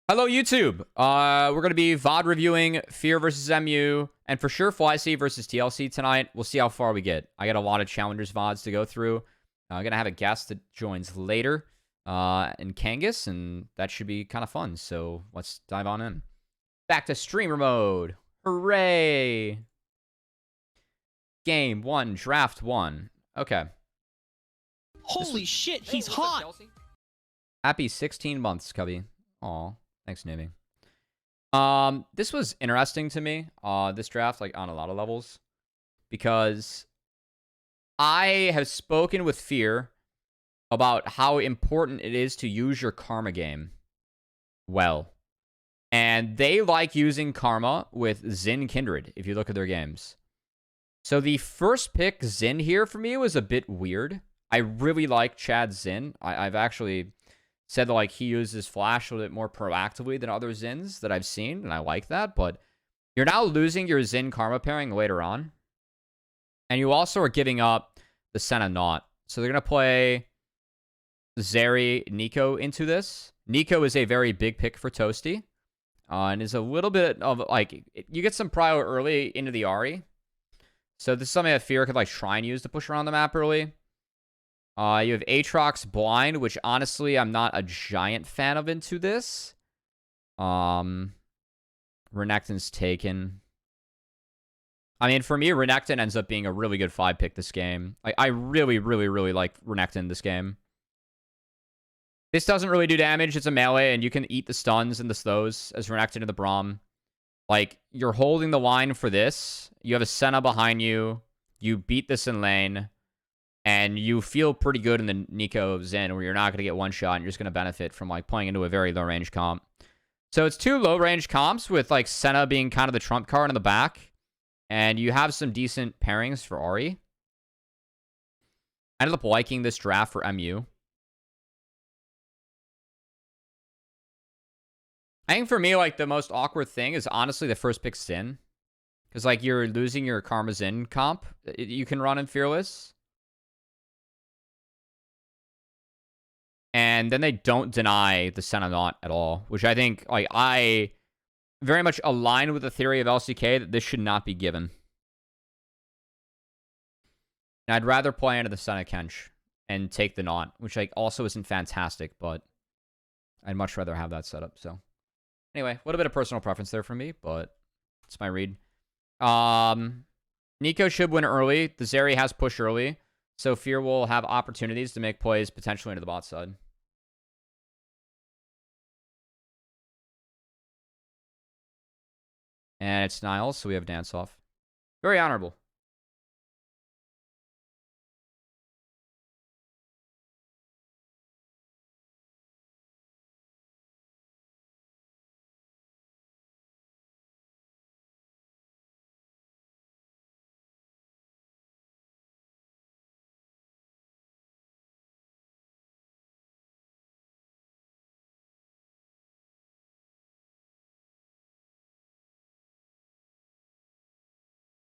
Hello, YouTube. We're going to be VoD reviewing Fear versus MU, and for sure FLYC versus TLC tonight. We'll see how far we get. I got a lot of Challengers VoDs to go through. I'm going to have a guest that joins later in Kangas, and that should be kind of fun. So let's dive on in. Back to streamer mode. Hooray! Game 1, Draft 1. Okay. Holy shit, he's hot! Happy 16 months, Cubby. Aw. Thanks, Navy. This was interesting to me, this draft, like, on a lot of levels. Because I have spoken with Fear about how important it is to use your Karma game well. And they like using Karma with Xin Kindred, if you look at their games. So the first pick, Xin, here, for me, was a bit weird. I really like Chad Xin. I've actually said that, like, he uses Flash a little bit more proactively than other Zins that I've seen, and I like that. But you're now losing your Xin Karma pairing later on. And you also are giving up the Senna Not. So they're going to play Zeri Nico into this. Nico is a very big pick for Toasty. And is a little bit of, like, you get some prio early into the Ahri. So this is something that Fear could, like, try and use to push around the map early. You have Aatrox Blind, which honestly I'm not a giant fan of into this. Renekton's taken. I mean, for me, Renekton ends up being a really good 5 pick this game. I really, really, really like Renekton this game. This doesn't really do damage. It's a melee, and you can eat the stuns and the slows as Renekton and the Braum. Like, you're holding the line for this. You have a Senna behind you. You beat this in lane. And you feel pretty good in the Nico Zen, where you're not going to get one shot, and you're just going to benefit from, like, playing into a very low-range comp. So it's 2 low-range comps, with, like, Senna being kind of the trump card in the back. And you have some decent pairings for Ahri. I ended up liking this draft for MU. I think for me, like, the most awkward thing is honestly the first pick Sin. Because, like, you're losing your Karma Zen comp you can run in Fearless. And then they don't deny the Senna Not at all, which I think, like, I very much align with the theory of LCK that this should not be given. And I'd rather play into the Senna Kench and take the Not, which, like, also isn't fantastic, but I'd much rather have that setup. So anyway, a little bit of personal preference there for me, but it's my read. Nico should win early. The Zeri has push early. So Fear will have opportunities to make plays potentially into the bot side. And it's Niles, so we have dance off. Very honorable.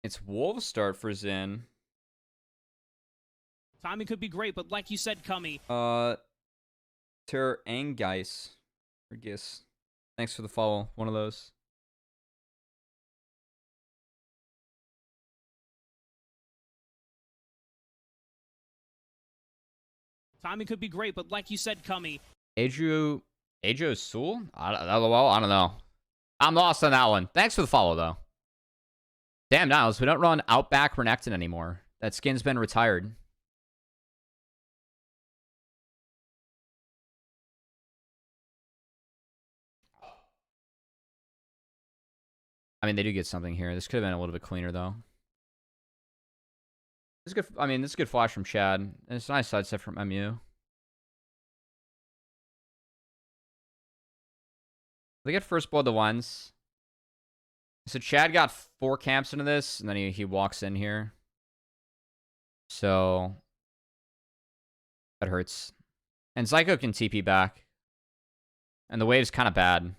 It's Wolves start for Xin. Timing could be great, but like you said, Cummy. Ter Angeis. Or Gis. Thanks for the follow. One of those. Timing could be great, but like you said, Cummy. Adrio Sul? LOL? I don't know. I'm lost on that one. Thanks for the follow, though. Damn, Niles, we don't run Outback Renekton anymore. That skin's been retired. I mean, they do get something here. This could have been a little bit cleaner, though. This is good. I mean, this is a good flash from Chad. And it's a nice sidestep from MU. They get first blood the ones. So Chad got 4 camps into this, and then he walks in here. So that hurts. And Zyko can TP back. And the wave's kind of bad.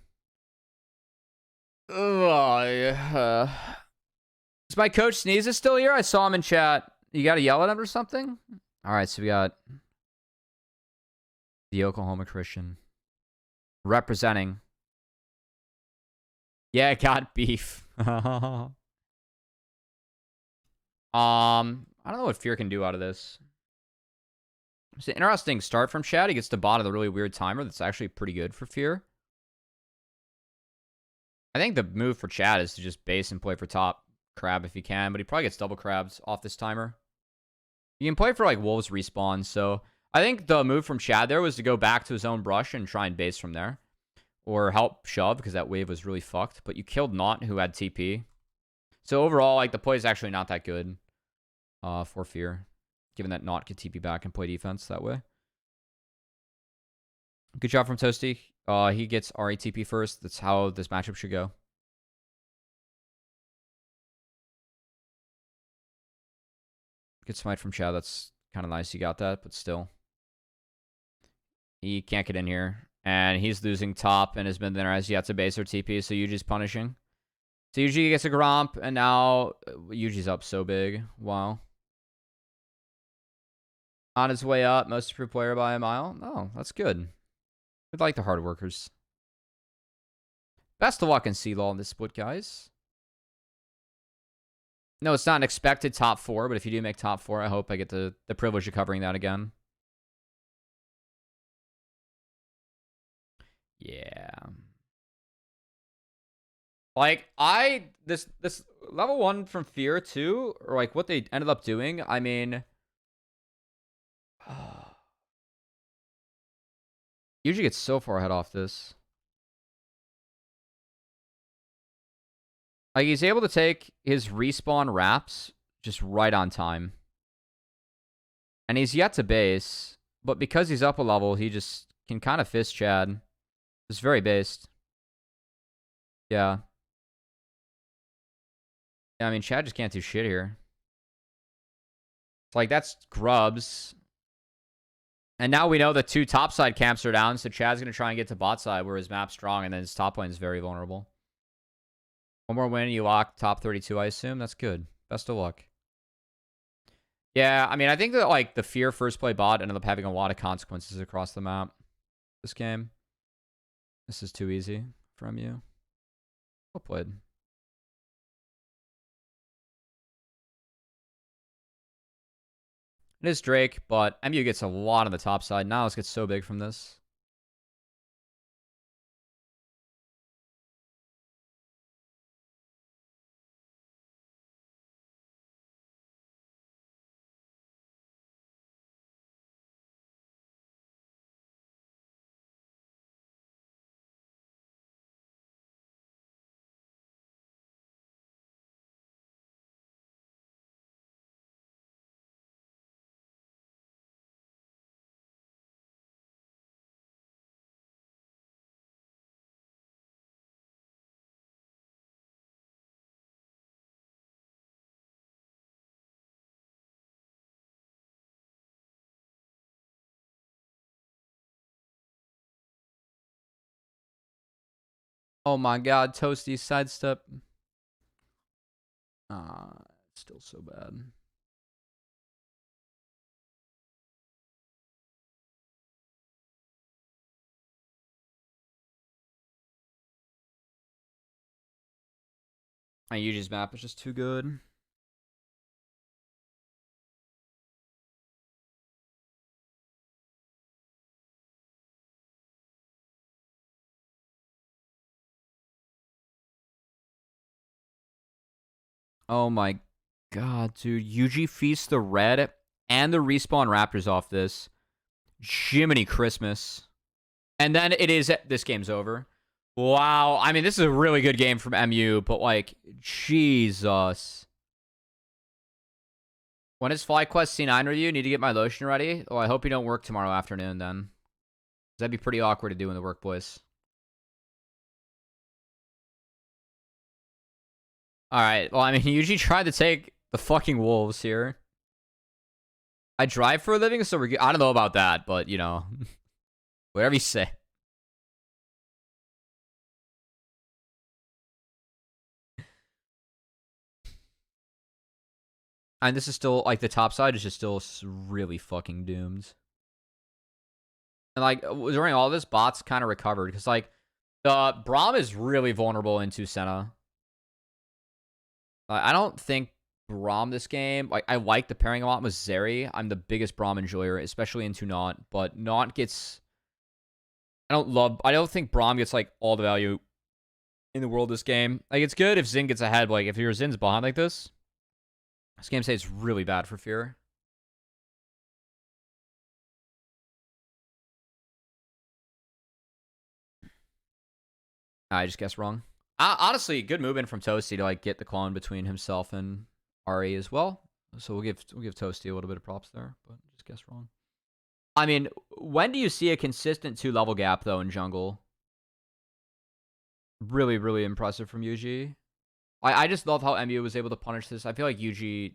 Is my coach Sneeze still here? I saw him in chat. You gotta yell at him or something? Alright, so we got the Oklahoma Christian representing Yeah, got beef. I don't know what Fear can do out of this. It's an interesting start from Chad. He gets to bot of the really weird timer that's actually pretty good for Fear. I think the move for Chad is to just base and play for top crab if he can, but he probably gets double crabs off this timer. You can play for like Wolves respawn, so I think the move from Chad there was to go back to his own brush and try and base from there. Or help shove, because that wave was really fucked. But you killed Not, who had TP. So overall, like, the play is actually not that good for Fear. Given that Not could TP back and play defense that way. Good job from Toasty. He gets RATP first. That's how this matchup should go. Good smite from Chad. That's kind of nice. You got that, but still. He can't get in here. And he's losing top and has been there as yet to base or TP, so Yuji's punishing. So Yuji gets a Gromp, and now Yuji's up so big. Wow. On his way up, most improved player by a mile. Oh, that's good. We'd like the hard workers. Best of luck in C-Law in this split, guys. No, it's not an expected top 4, but if you do make top 4, I hope I get the privilege of covering that again. Yeah. Like, this level 1 from Fear 2, or like what they ended up doing, I mean, usually gets so far ahead off this. Like, he's able to take his respawn wraps just right on time. And he's yet to base, but because he's up a level, he just can kind of fist Chad. It's very based. Yeah. Yeah, I mean, Chad just can't do shit here. It's like, that's grubs. And now we know the 2 topside camps are down, so Chad's going to try and get to bot side where his map's strong, and then his top lane is very vulnerable. One more win, you lock top 32, I assume. That's good. Best of luck. Yeah, I mean, I think that, like, the Fear first play bot ended up having a lot of consequences across the map this game. This is too easy from you. Well played. It is Drake, but MU gets a lot on the top side. Niles gets so big from this. Oh my god, Toasty sidestep. Still so bad. My Yuji's map is just too good. Oh my god, dude. Yuji feasts the red and the respawn raptors off this. Jiminy Christmas. And then it is, this game's over. Wow. I mean, this is a really good game from MU, but like, Jesus. When is FlyQuest C9 review? Need to get my lotion ready? Oh, I hope you don't work tomorrow afternoon then. That'd be pretty awkward to do in the workplace. Alright, well, I mean, he usually tried to take the fucking wolves here. I drive for a living, so we're good. I don't know about that, but, you know. Whatever you say. And this is still, like, the top side is just still really fucking doomed. And, like, during all this, bots kind of recovered. Because, like, Braum is really vulnerable into Senna. I don't think Braum this game. Like, I like the pairing a lot with Zeri. I'm the biggest Braum enjoyer, especially into Not. But Not gets... I don't think Braum gets, like, all the value in the world this game. Like, it's good if Xin gets ahead. But, like, if your Xin's behind like this game stays really bad for Fear. I just guessed wrong. Honestly, good movement from Toasty to like get the clone between himself and Ari as well. So we'll give Toasty a little bit of props there, but just guessed wrong. I mean, when do you see a consistent 2-level gap though in jungle? Really, really impressive from Yuji. I just love how MU was able to punish this. I feel like Yuji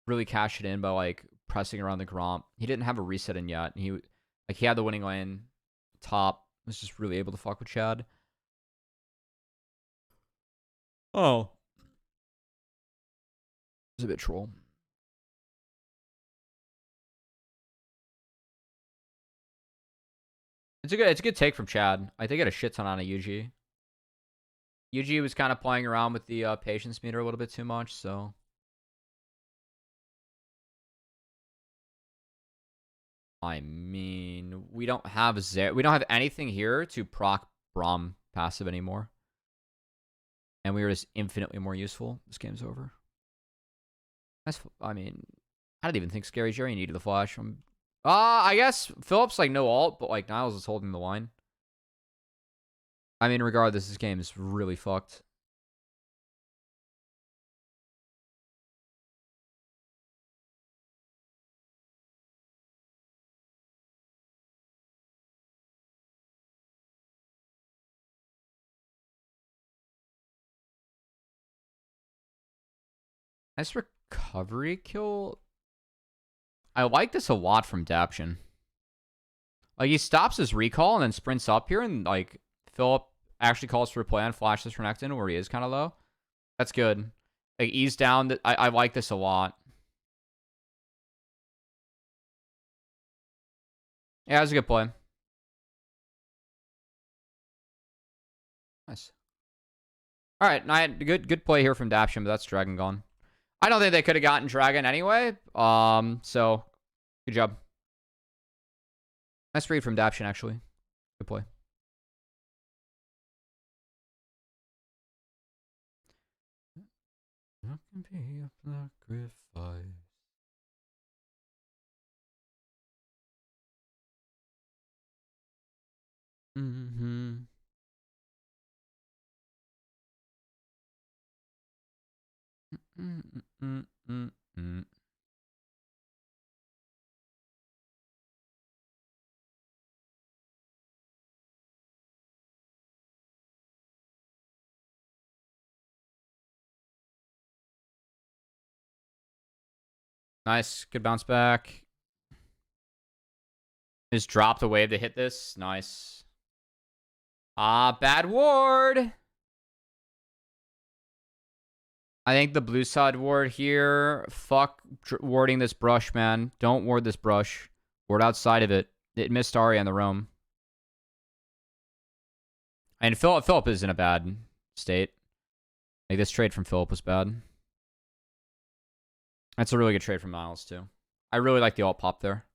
really cashed it in by like pressing around the Gromp. He didn't have a reset in yet. He had the winning lane top. Was just really able to fuck with Chad. Oh. It's a bit troll. It's a good take from Chad. I think it had a shit ton on a Yuji. Yuji was kind of playing around with the patience meter a little bit too much, so. I mean, we don't have anything here to proc Braum passive anymore. And we are just infinitely more useful. This game's over. I mean, I didn't even think Scary Jerry needed the flash. I guess Phillips like no ult, but like Niles is holding the line. I mean, regardless, this game is really fucked. Nice recovery kill. I like this a lot from Daption. Like, he stops his recall and then sprints up here, and, like, Philip actually calls for a play and flashes for Nectin where he is kind of low. That's good. Like, ease down. I like this a lot. Yeah, that's a good play. Nice. All right, good play here from Daption, but that's Dragon gone. I don't think they could have gotten Dragon anyway. So good job. Nice read from Daption, actually. Good play. That can be a sacrifice. Mm-hmm. Mm-mm-mm-mm-mm. Nice. Good bounce back. Just dropped a wave to hit this. Nice. Bad ward. I think the blue side ward here. Fuck warding this brush, man. Don't ward this brush. Ward outside of it. It missed Ari on the roam. And Philip is in a bad state. Like, this trade from Philip was bad. That's a really good trade from Miles, too. I really like the alt pop there.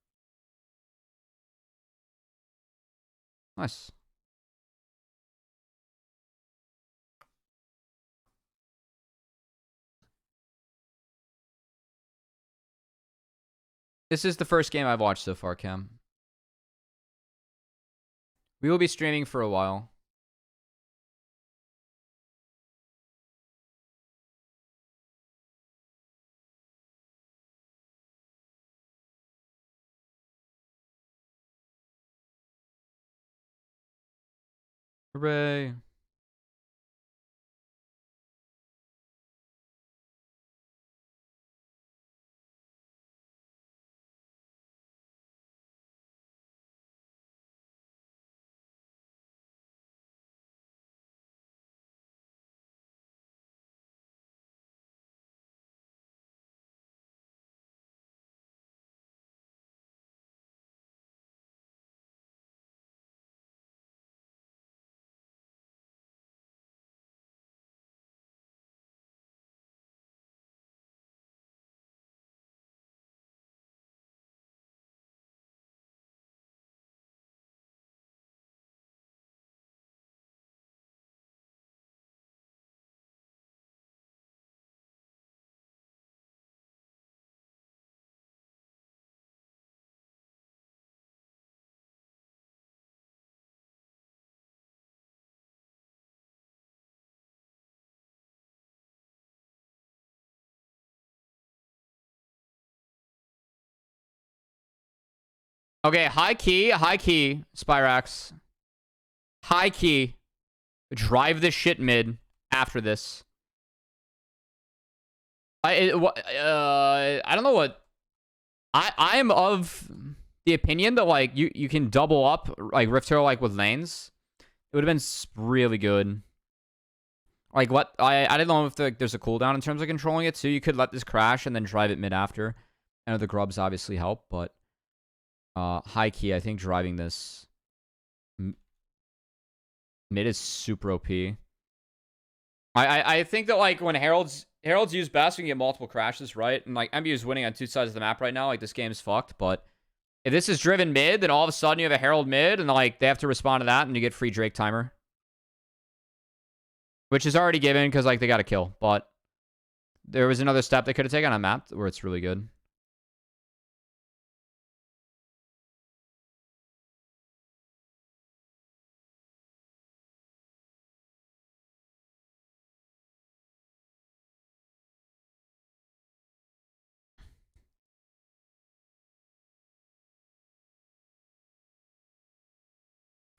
Nice. This is the first game I've watched so far, Cam. We will be streaming for a while. Hooray. Okay, high key, Spyrax. High key. Drive this shit mid after this. I don't know what... I am of the opinion that, like, you can double up, like, Rift Hero, like, with lanes. It would have been really good. Like, what... I didn't know if there's a cooldown in terms of controlling it, too. You could let this crash and then drive it mid after. I know the grubs obviously help, but... high key, I think driving this mid is super OP. I think that, like, when Herald's used best, we can get multiple crashes, right? And, like, MBU is winning on two sides of the map right now. Like, this game's fucked, but if this is driven mid, then all of a sudden you have a Herald mid, and, like, they have to respond to that, and you get free Drake timer. Which is already given, because, like, they got a kill. But there was another step they could have taken on a map where it's really good.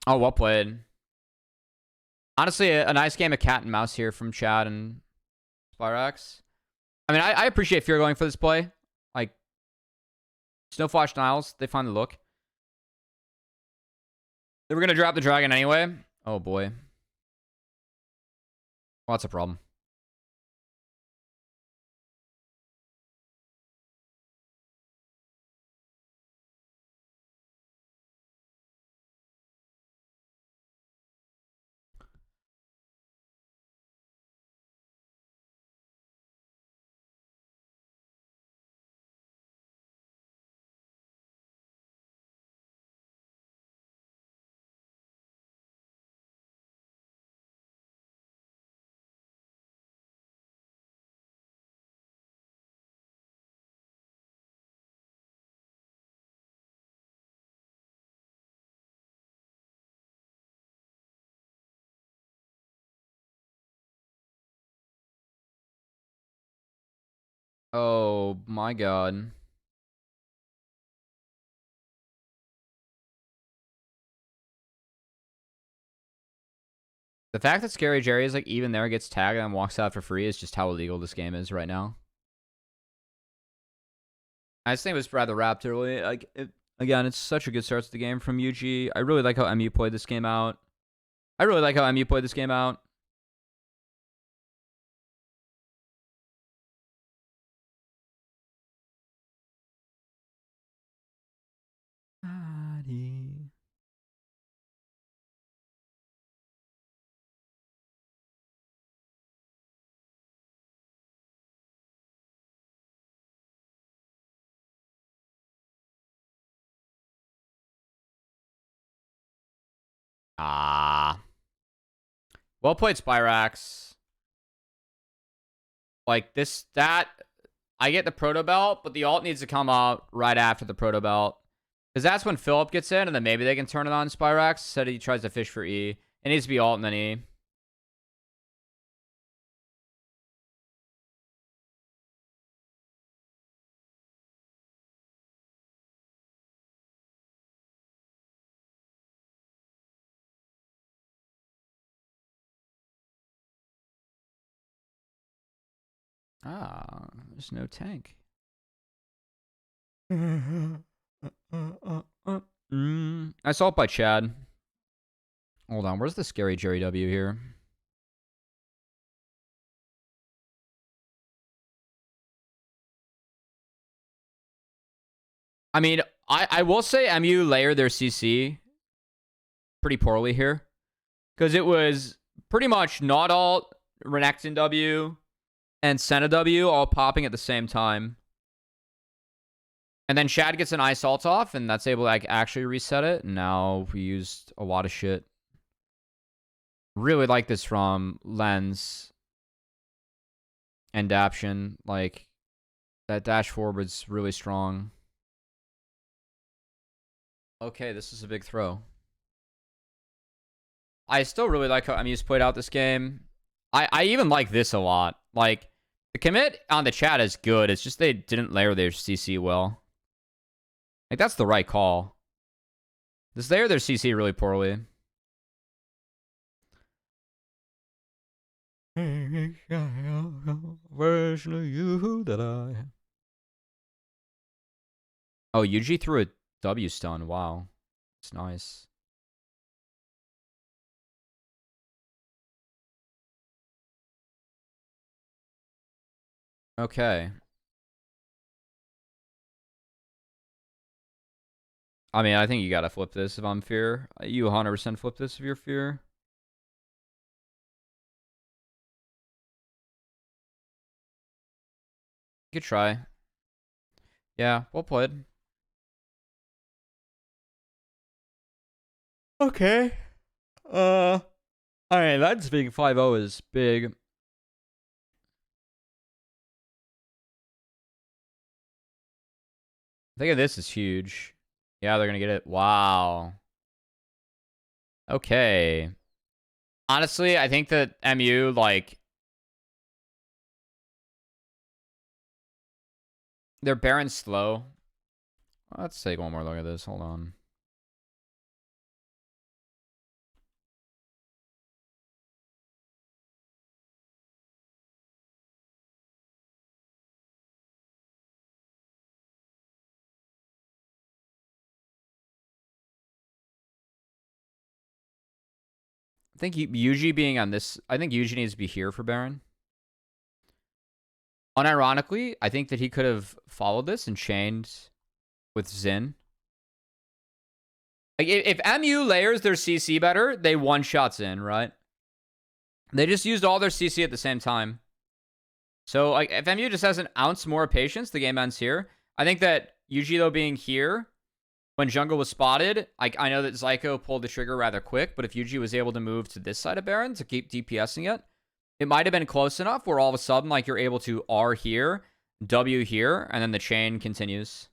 Oh, well played. Honestly, a nice game of cat and mouse here from Chad and Spyrax. I mean, I appreciate Fear going for this play. Like, Snowflash Niles, they find the look. They were going to drop the dragon anyway. Oh, boy. Well, that's a problem. Oh, my God. The fact that Scary Jerry is, like, even there, gets tagged and walks out for free is just how illegal this game is right now. I just think it was rather wrapped early. Like, again, it's such a good start to the game from UG. I really like how MU played this game out. Well played, Spyrax. Like, I get the Proto Belt, but the ult needs to come out right after the Proto Belt. Because that's when Philip gets in, and then maybe they can turn it on Spyrax. Instead he tries to fish for E. It needs to be ult and then E. There's no tank. I saw it by Chad. Hold on, where's the Scary Jerry W here? I mean, I will say MU layered their CC pretty poorly here. Because it was pretty much not all Renekton W and Senna W all popping at the same time. And then Chad gets an ice ult off, and that's able to, like, actually reset it. And now we used a lot of shit. Really like this from Lens and Daption. Like, that dash forward's really strong. Okay, this is a big throw. I still really like how MU's played out this game. I even like this a lot. Like, the commit on the chat is good. It's just they didn't layer their CC well. Like, that's the right call. This layer their CC really poorly. Version of you that I... Oh, UG threw a W stun. Wow. It's nice. Okay. I mean, I think you gotta flip this if I'm fear. You 100% flip this if you're fear. You could try. Yeah, well played. Okay. Alright, that's big. 5-0 is big. I think this is huge. Yeah, they're gonna get it. Wow. Okay. Honestly, I think that MU, like... Their Baron's slow. Let's take one more look at this. Hold on. I think Yuji being on this... I think Yuji needs to be here for Baron. Unironically, I think that he could have followed this and chained with Xin. Like, if MU layers their CC better, they one-shot Xin, right? They just used all their CC at the same time. So, like, if MU just has an ounce more patience, the game ends here. I think that Yuji, though, being here, when jungle was spotted, I know that Zyko pulled the trigger rather quick, but if Yuji was able to move to this side of Baron to keep DPSing it, it might have been close enough where all of a sudden, like, you're able to R here, W here, and then the chain continues.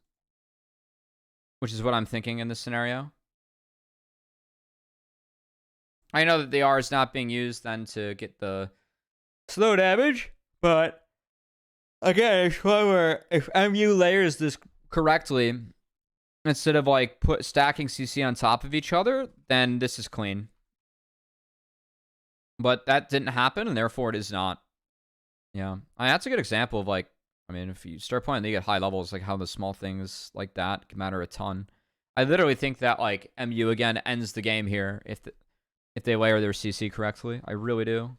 Which is what I'm thinking in this scenario. I know that the R is not being used then to get the slow damage, but again, it's where if MU layers this correctly, instead of like stacking CC on top of each other, then this is clean. But that didn't happen, and therefore it is not. Yeah, I mean, that's a good example of like, I mean, if you start playing League at high levels, like how the small things like that can matter a ton. I literally think that like MU again ends the game here if they layer their CC correctly. I really do.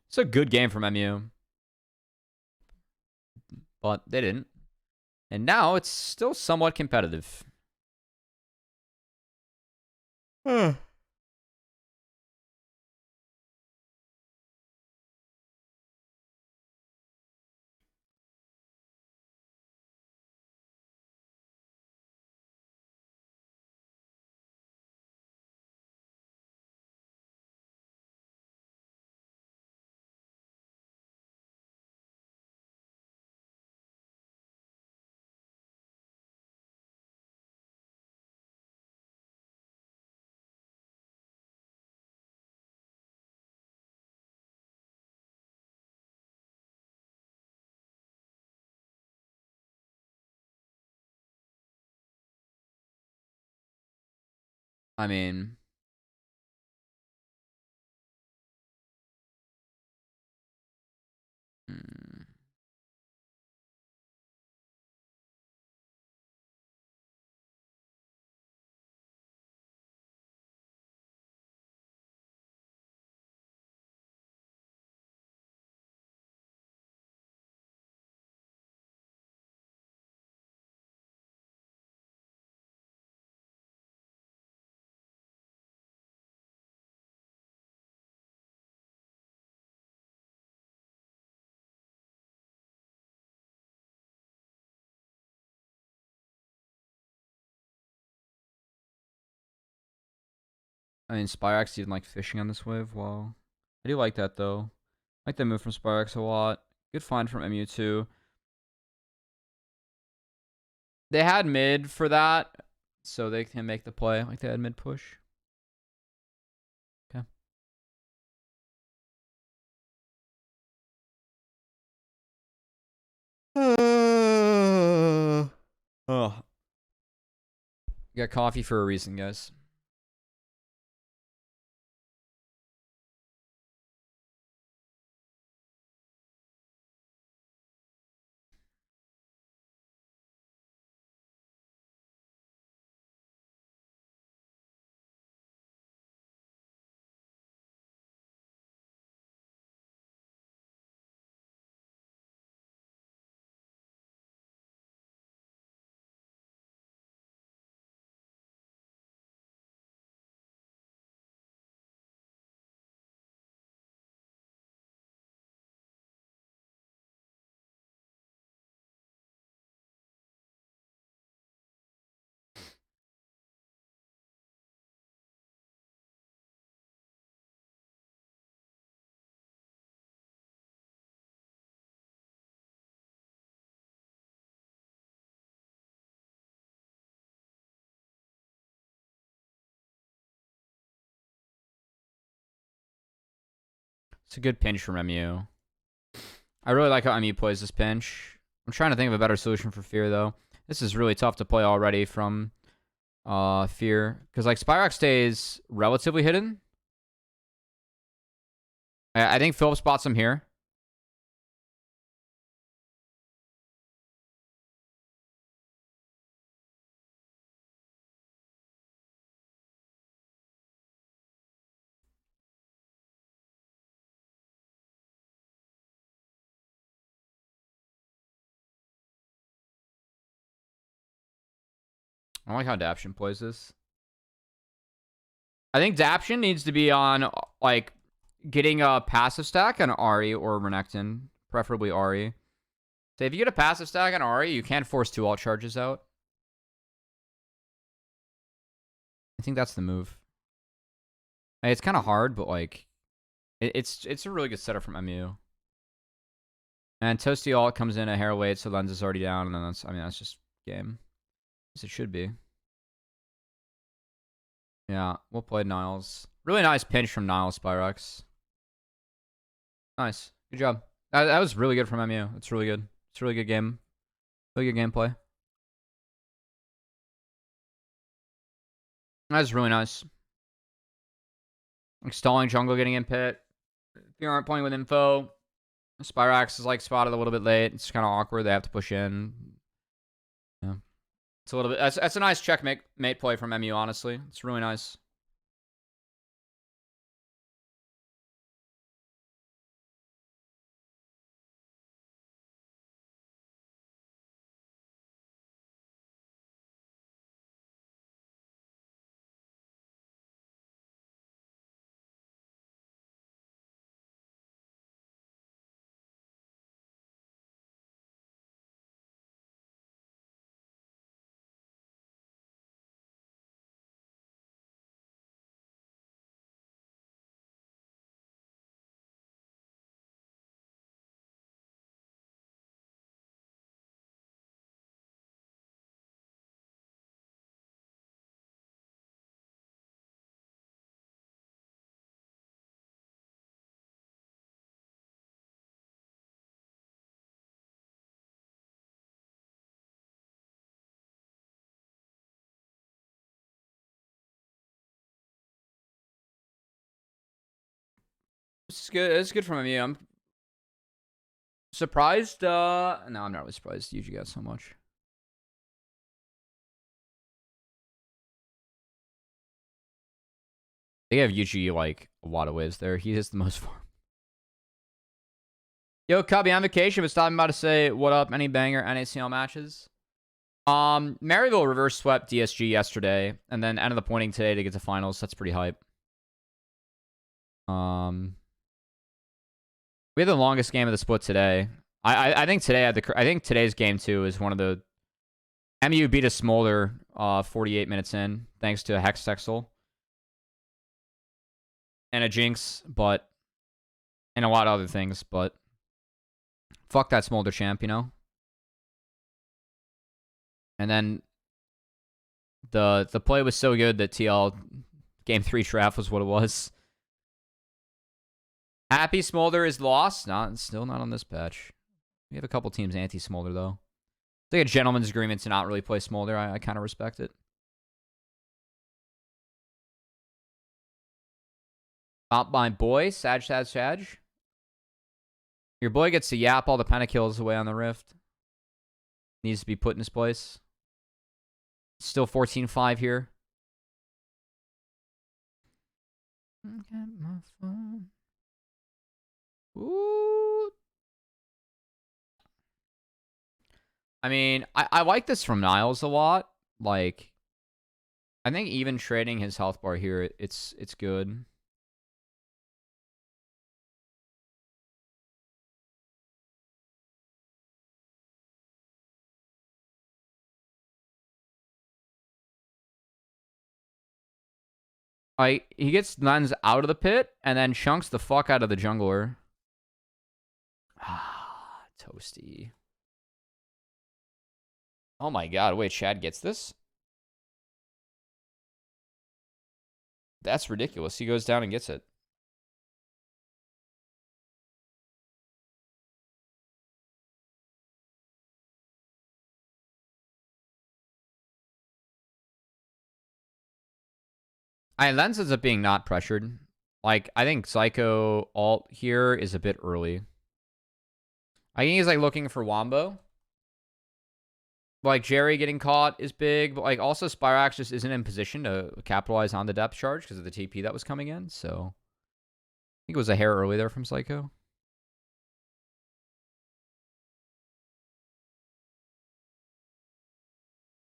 It's a good game from MU. But they didn't. And now it's still somewhat competitive. I mean, hmm. I mean, Spyrax even like fishing on this wave. Well, I do like that though. I like that move from Spyrax a lot. Good find from MU too. They had mid for that, so they can make the play. Like they had mid push. Okay. Oh, Got coffee for a reason, guys. It's a good pinch from MU. I really like how MU plays this pinch. I'm trying to think of a better solution for Fear, though. This is really tough to play already from Fear. Because, like, Spyrox stays relatively hidden. I think Philip spots him here. I don't like how Daption plays this. I think Daption needs to be on, like, getting a passive stack on Ari or Renekton. Preferably Ari. So if you get a passive stack on Ari, you can't force 2 ult charges out. I think that's the move. It's kind of hard, but, like, it's a really good setup from MU. And Toasty ult comes in a hair late, so Lens is already down, and then that's just game. As it should be. Yeah, we'll play Niles. Really nice pinch from Niles, Spyrox. Nice. Good job. That was really good from MU. It's really good. It's a really good game. Really good gameplay. That was really nice. Like stalling jungle, getting in pit. If you aren't playing with info, Spyrox is like spotted a little bit late. It's kind of awkward. They have to push in. Yeah. It's a little bit. That's a nice checkmate play from MU, honestly. It's really nice. It's good. It's good from MU. I'm surprised. No, I'm not really surprised. You got so much. They have Yuji like a lot of ways there. He is the most farm. Yo, Cubby on vacation, but stopping by to say what up. Any banger NACL matches? Maryville reverse swept DSG yesterday, and then ended up winning today to get to finals. That's pretty hype. We had the longest game of the split today. I think today I think today's game 2 is one of the MU beat a Smolder 48 minutes in, thanks to a Hex Texel. And a Jinx, but and a lot of other things, but fuck that Smolder champ, you know? And then the play was so good that TL game 3 draft was what it was. Happy Smolder is lost. Still not on this patch. We have a couple teams anti-Smolder, though. It's like a gentleman's agreement to not really play Smolder. I kind of respect it. Not my boy, Sag. Your boy gets to yap all the pentakills away on the Rift. Needs to be put in his place. Still 14-5 here. Get my phone. Ooh. I mean, I like this from Niles a lot. Like, I think even trading his health bar here, it's good. He gets Lens out of the pit and then chunks the fuck out of the jungler. Ah, toasty. Oh my god, wait, Chad gets this? That's ridiculous. He goes down and gets it. Lens ends up being not pressured. Like, I think Psycho ult here is a bit early. I think he's, like, looking for Wombo. Like, Jerry getting caught is big, but, like, also Spyrax just isn't in position to capitalize on the depth charge because of the TP that was coming in, so I think it was a hair early there from Psycho.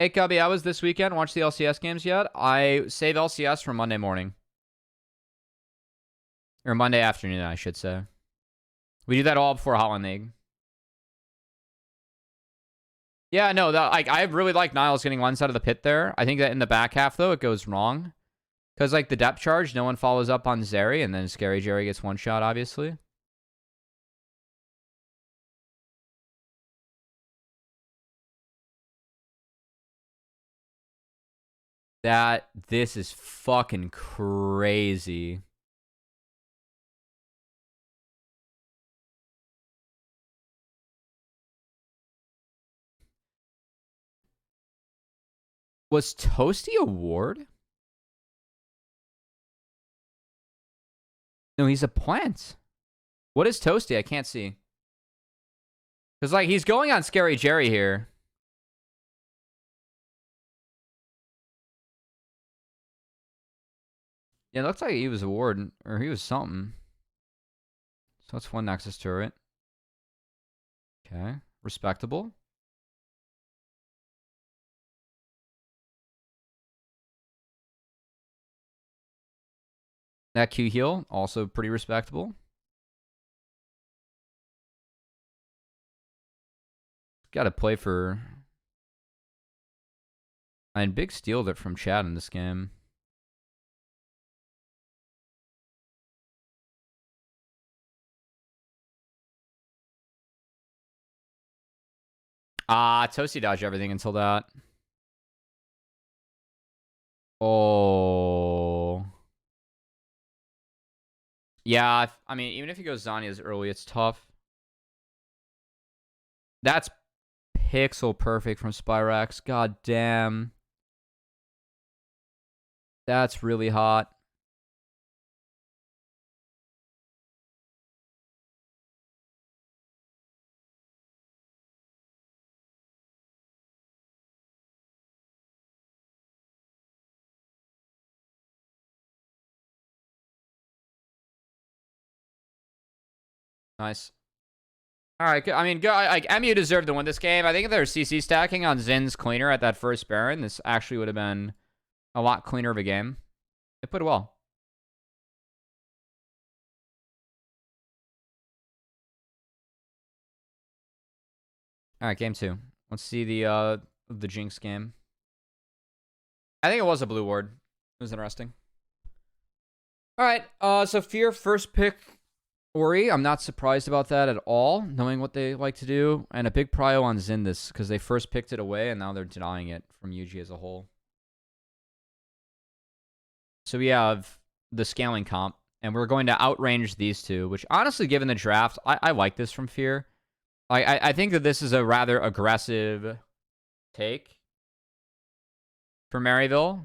Hey, Cubby, how was this weekend? Watch the LCS games yet? I save LCS for Monday morning. Or Monday afternoon, I should say. We do that all before Hotline League. Yeah, no, I really like Niles getting Lens out of the pit there. I think that in the back half, though, it goes wrong. Because, like, the depth charge, no one follows up on Zeri, and then Scary Jerry gets one shot, obviously. This is fucking crazy. Was Toasty a ward? No, he's a plant. What is Toasty? I can't see. Because, like, he's going on Scary Jerry here. Yeah, it looks like he was a ward, or he was something. So that's one Nexus turret. Okay, respectable. That Q heal, also pretty respectable. Got to play for... I mean, big steal that from Chad in this game. Toasty dodged everything until that. Oh. Yeah, I mean, even if he goes Zhonya's early, it's tough. That's pixel perfect from Spyrax. God damn. That's really hot. Nice. All right, I mean, like MU deserved to win this game. I think if they were CC stacking on Zin's cleaner at that first Baron, this actually would have been a lot cleaner of a game. They put it well. All right, game 2. Let's see the Jinx game. I think it was a blue ward. It was interesting. All right, so Fear first pick Ori. I'm not surprised about that at all, knowing what they like to do. And a big prio on Zin this, because they first picked it away, and now they're denying it from UG as a whole. So we have the scaling comp, and we're going to outrange these two, which honestly, given the draft, I like this from Fear. I think that this is a rather aggressive take for Maryville.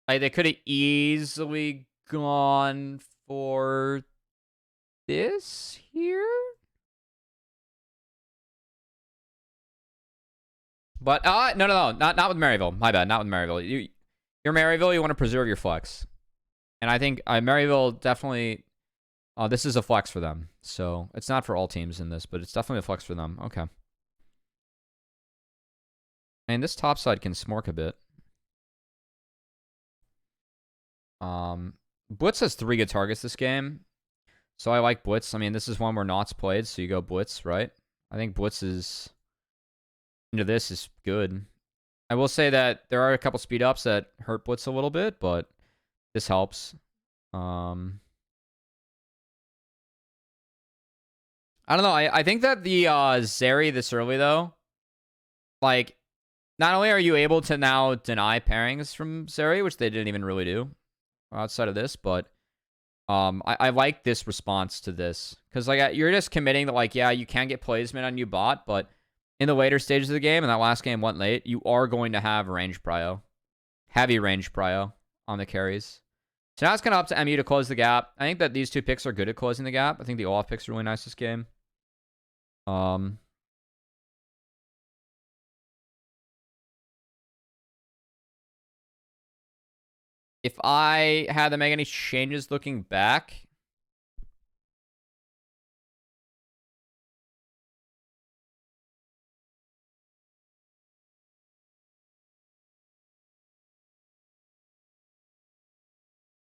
Like, they could have easily gone for this here. But no, not with Maryville. My bad, not with Maryville. You're Maryville. You want to preserve your flex, and I think Maryville definitely. This is a flex for them, so it's not for all teams in this, but it's definitely a flex for them. Okay. And this top side can smork a bit. Blitz has 3 good targets this game, so I like Blitz. I mean, this is one where Knott's played, so you go Blitz, right? I think Blitz is into this is good. I will say that there are a couple speed ups that hurt Blitz a little bit, but this helps. I don't know. I think that the Zeri this early, though, like, not only are you able to now deny pairings from Zeri, which they didn't even really do outside of this, but I like this response to this. Because, like, you're just committing that, like, yeah, you can get placement on you bot, but in the later stages of the game, and that last game went late, you are going to have range prio. Heavy range prio on the carries. So now it's kind of up to MU to close the gap. I think that these 2 picks are good at closing the gap. I think the Olaf picks are really nice this game. If I had to make any changes looking back,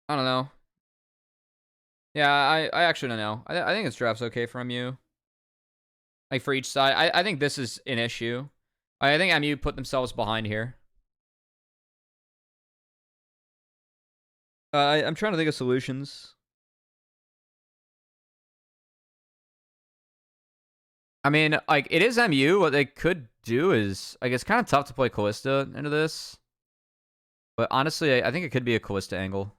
I don't know. Yeah, I actually don't know. I think this draft's okay for MU. Like, for each side. I think this is an issue. I think MU put themselves behind here. I'm trying to think of solutions. I mean, like, it is MU. What they could do is, like, it's kind of tough to play Callista into this. But honestly, I think it could be a Callista angle.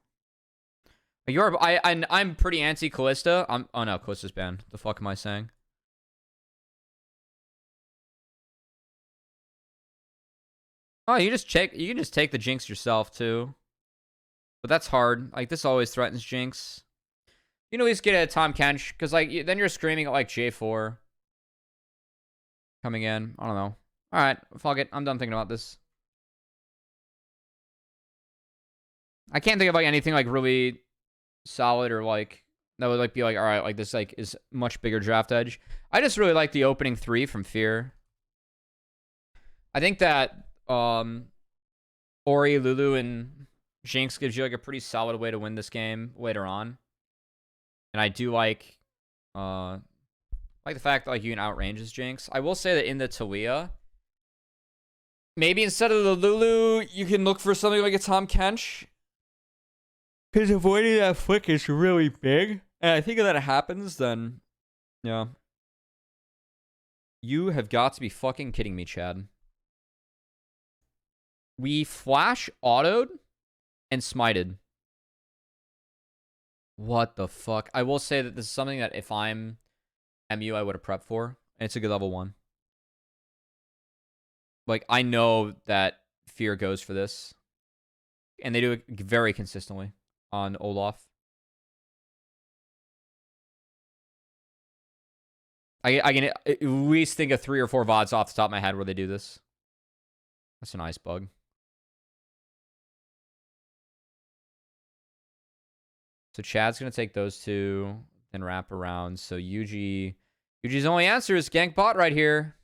Like, I'm pretty anti-Callista. Oh no, Callista's banned. The fuck am I saying? Oh, you can just take the Jinx yourself too. But that's hard. Like, this always threatens Jinx. You can at least get a Tom Kench, because, like, then you're screaming at, like, J4 coming in. I don't know. Alright, fuck it. I'm done thinking about this. I can't think of, like, anything, like, really solid or, like, that would, like, be like, alright, like, this, like, is much bigger draft edge. I just really like the opening 3 from Fear. I think that, Ori, Lulu, and Jinx gives you, like, a pretty solid way to win this game later on. And I do like the fact that, like, you can outrange this Jinx. I will say that in the Talia, maybe instead of the Lulu, you can look for something like a Tom Kench. Because avoiding that flick is really big. And I think if that happens, then, yeah. You have got to be fucking kidding me, Chad. We flash autoed and smited. What the fuck? I will say that this is something that if I'm MU, I would have prepped for. And it's a good level 1. Like, I know that Fear goes for this. And they do it very consistently on Olaf. I can at least think of 3 or 4 VoDs off the top of my head where they do this. That's an ice bug. So Chad's going to take those 2 and wrap around. So Yuji's only answer is gank bot right here.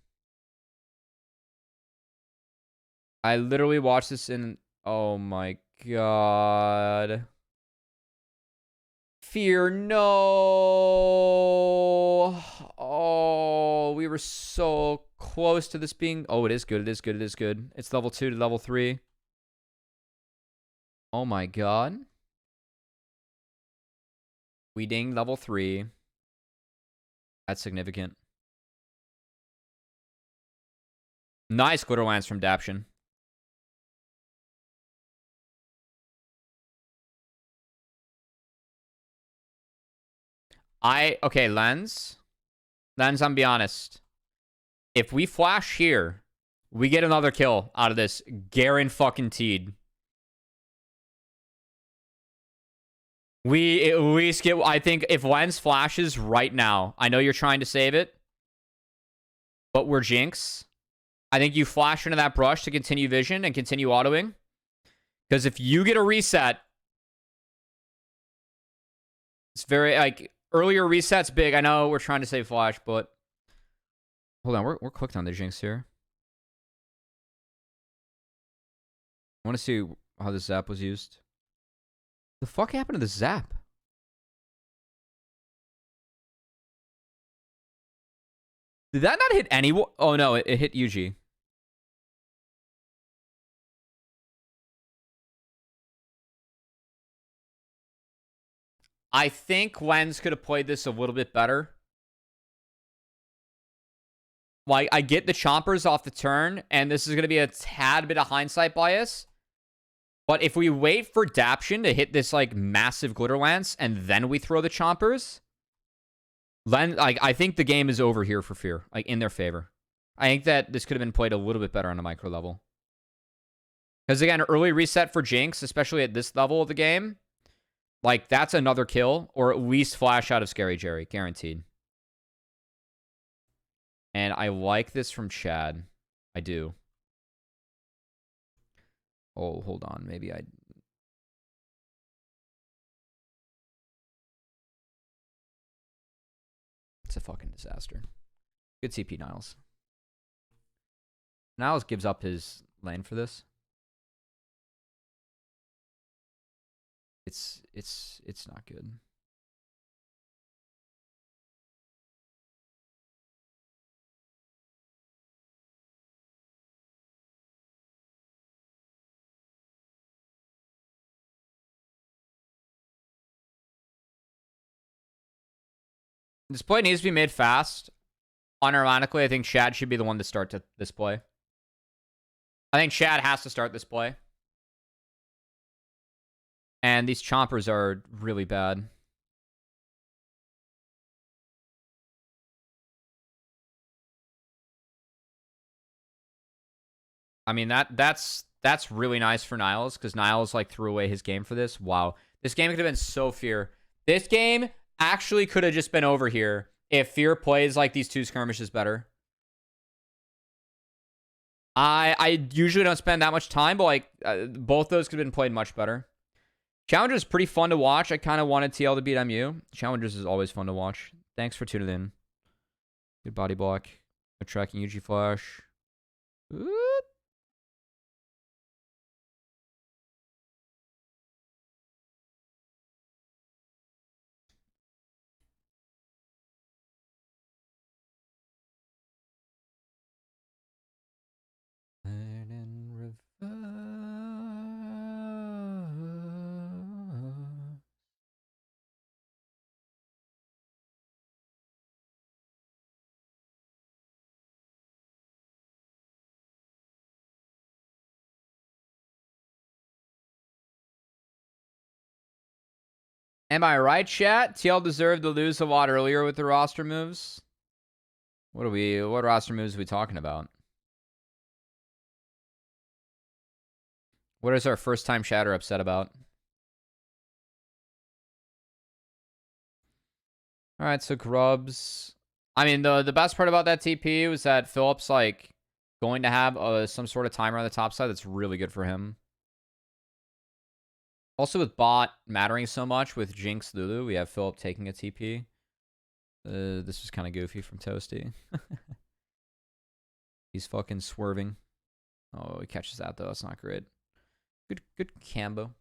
I literally watched this in... Oh my god. Fear, no. Oh, we were so close to this being... Oh, it is good. It is good. It is good. It's level 2 to level 3. Oh my god. We dinged level 3. That's significant. Nice glitter lance from Daption. Okay, Lens, I'm be honest. If we flash here, we get another kill out of this. Garen fucking teed. We at least get... I think if Lens flashes right now, I know you're trying to save it, but we're Jinx. I think you flash into that brush to continue vision and continue autoing. Because if you get a reset, it's very, like, earlier reset's big. I know we're trying to save flash, but... Hold on, we're clicked on the Jinx here. I want to see how the zap was used. The fuck happened to the zap? Did that not hit anyone? Oh no, it hit Yuji. I think Lens could have played this a little bit better. Like, I get the chompers off the turn, and this is going to be a tad bit of hindsight bias. But if we wait for Daption to hit this, like, massive Glitter Lance, and then we throw the chompers, then, like, I think the game is over here for Fear, like, in their favor. I think that this could have been played a little bit better on a micro level. Because, again, early reset for Jinx, especially at this level of the game, like, that's another kill, or at least flash out of Scary Jerry, guaranteed. And I like this from Chad. I do. Oh, hold on. Maybe I... It's a fucking disaster. Good CP, Niles. Niles gives up his lane for this. It's not good. This play needs to be made fast. Unironically, I think Chad should be the one to start this play. I think Chad has to start this play. And these chompers are really bad. I mean, that's really nice for Niles, because Niles, like, threw away his game for this. Wow. This game could have been so Fear. This game actually could have just been over here if Fear plays, like, these two skirmishes better. I usually don't spend that much time, but, like, both those could have been played much better. Challengers is pretty fun to watch. I kind of wanted TL to beat MU. Challengers is always fun to watch. Thanks for tuning in. Good body block. Good tracking UG flash. Ooh. And in reverse. Am I right, chat? TL deserved to lose a lot earlier with the roster moves. What roster moves are we talking about? What is our first time chatter upset about? All right, so Grubs. I mean, the best part about that TP was that Philip's, like, going to have some sort of timer on the top side that's really good for him. Also, with bot mattering so much with Jinx Lulu, we have Philip taking a TP. This was kind of goofy from Toasty. He's fucking swerving. Oh, he catches that, though. That's not great. Good Cambo.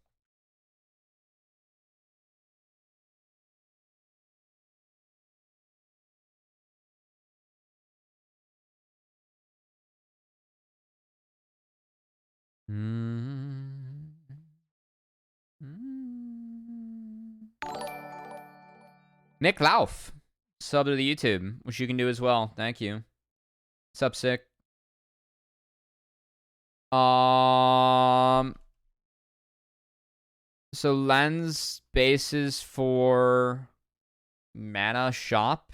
Nick Lauf, sub to the YouTube, which you can do as well. Thank you. Sub sick. So Lens bases for mana shop.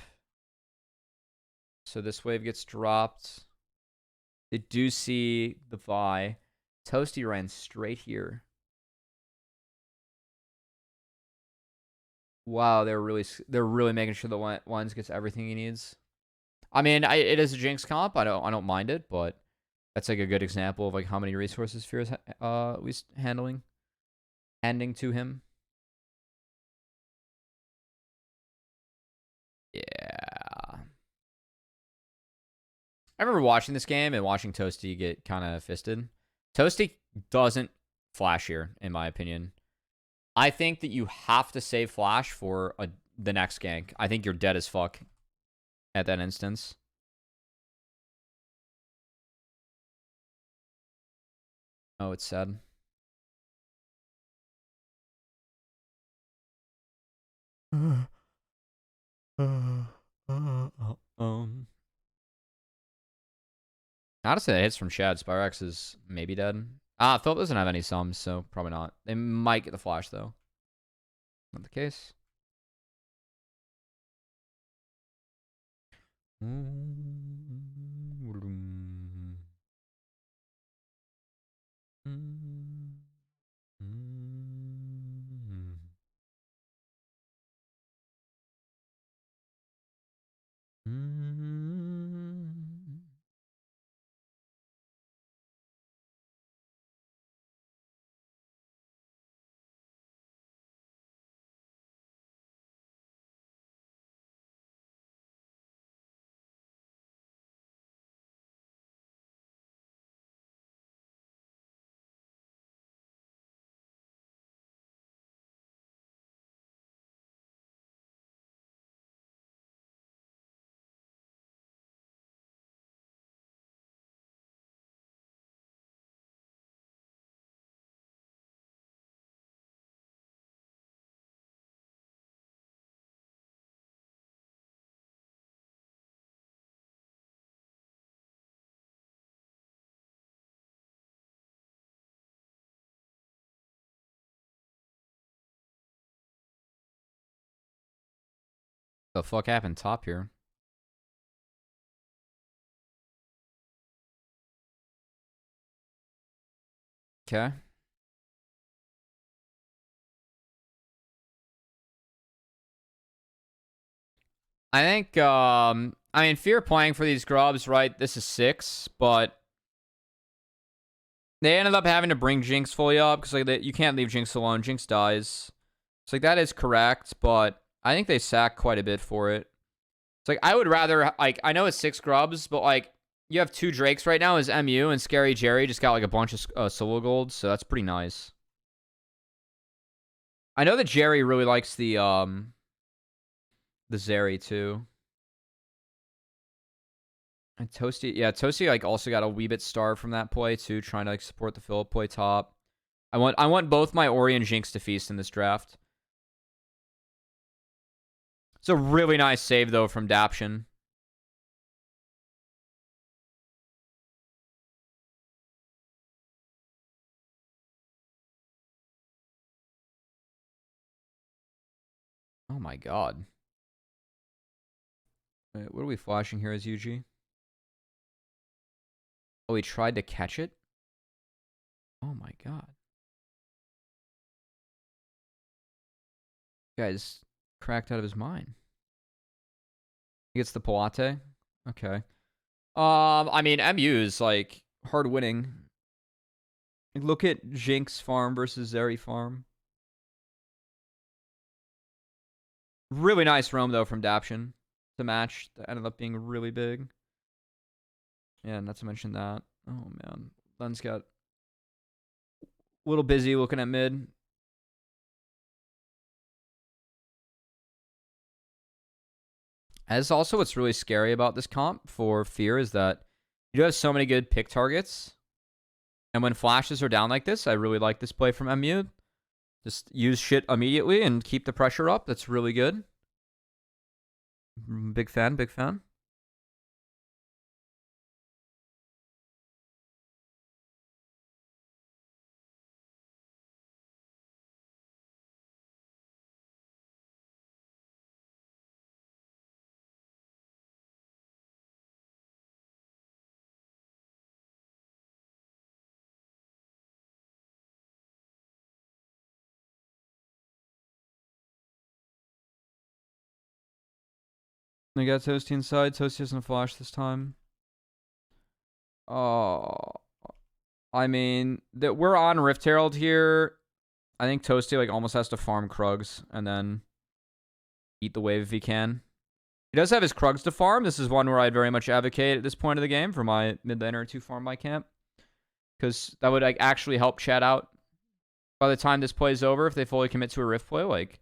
So this wave gets dropped. They do see the Vi. Toasty ran straight here. Wow, they're really making sure the Lens gets everything he needs. I mean, it is a Jinx comp. I don't mind it, but that's like a good example of like how many resources Fear is at least handing to him. Yeah. I remember watching this game and watching Toasty get kind of fisted. Toasty doesn't flash here, in my opinion. I think that you have to save flash for the next gank. I think you're dead as fuck at that instance. Oh, it's sad. Honestly, the hits from Shad. Spyrex is maybe dead. Philip doesn't have any sums, so probably not. They might get the flash, though. Not the case. The fuck happened top here? Okay. I think, I mean, Fear playing for these grubs, right? This is 6, but they ended up having to bring Jinx fully up because like you can't leave Jinx alone. Jinx dies. It's like that is correct, but I think they sack quite a bit for it. It's like I would rather like I know it's 6 grubs, but like you have 2 Drakes right now as MU and Scary Jerry just got like a bunch of solo golds, so that's pretty nice. I know that Jerry really likes the Zeri too. And Toasty, yeah, Toasty like also got a wee bit starved from that play too, trying to like support the Philip play top. I want both my Ori and Jinx to feast in this draft. It's a really nice save though from Daption. Oh my god. Wait, what are we flashing here as UG? Oh, he tried to catch it? Oh my god. Guy's cracked out of his mind. He gets the Pilate. Okay. I mean, MU is like hard winning. Look at Jinx farm versus Zeri farm. Really nice roam though from Daption to match. That ended up being really big. Yeah, not to mention that. Oh man, Len's got a little busy looking at mid. As also what's really scary about this comp for Fear is that you do have so many good pick targets. And when flashes are down like this, I really like this play from MU. Just use shit immediately and keep the pressure up. That's really good. Big fan, big fan. They got Toasty inside. Toasty doesn't flash this time. Oh, I mean, that we're on Rift Herald here. I think Toasty like almost has to farm Krugs and then eat the wave if he can. He does have his Krugs to farm. This is one where I'd very much advocate at this point of the game for my mid laner to farm my camp, because that would like actually help chat out by the time this play is over. If they fully commit to a Rift play, like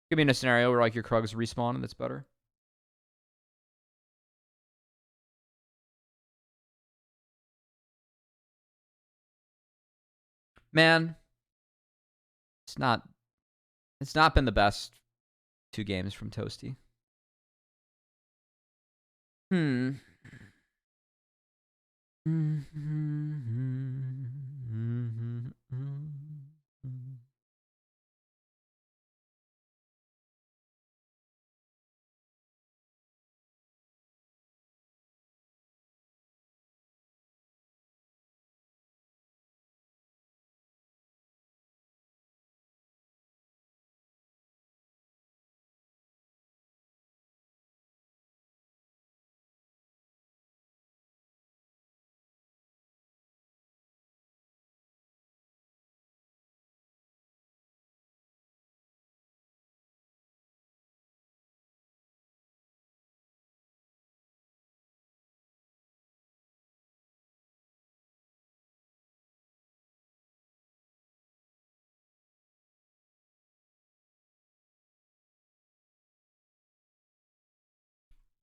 could be in a scenario where like your Krugs respawn and that's better. Man, it's not been the best 2 games from Toasty.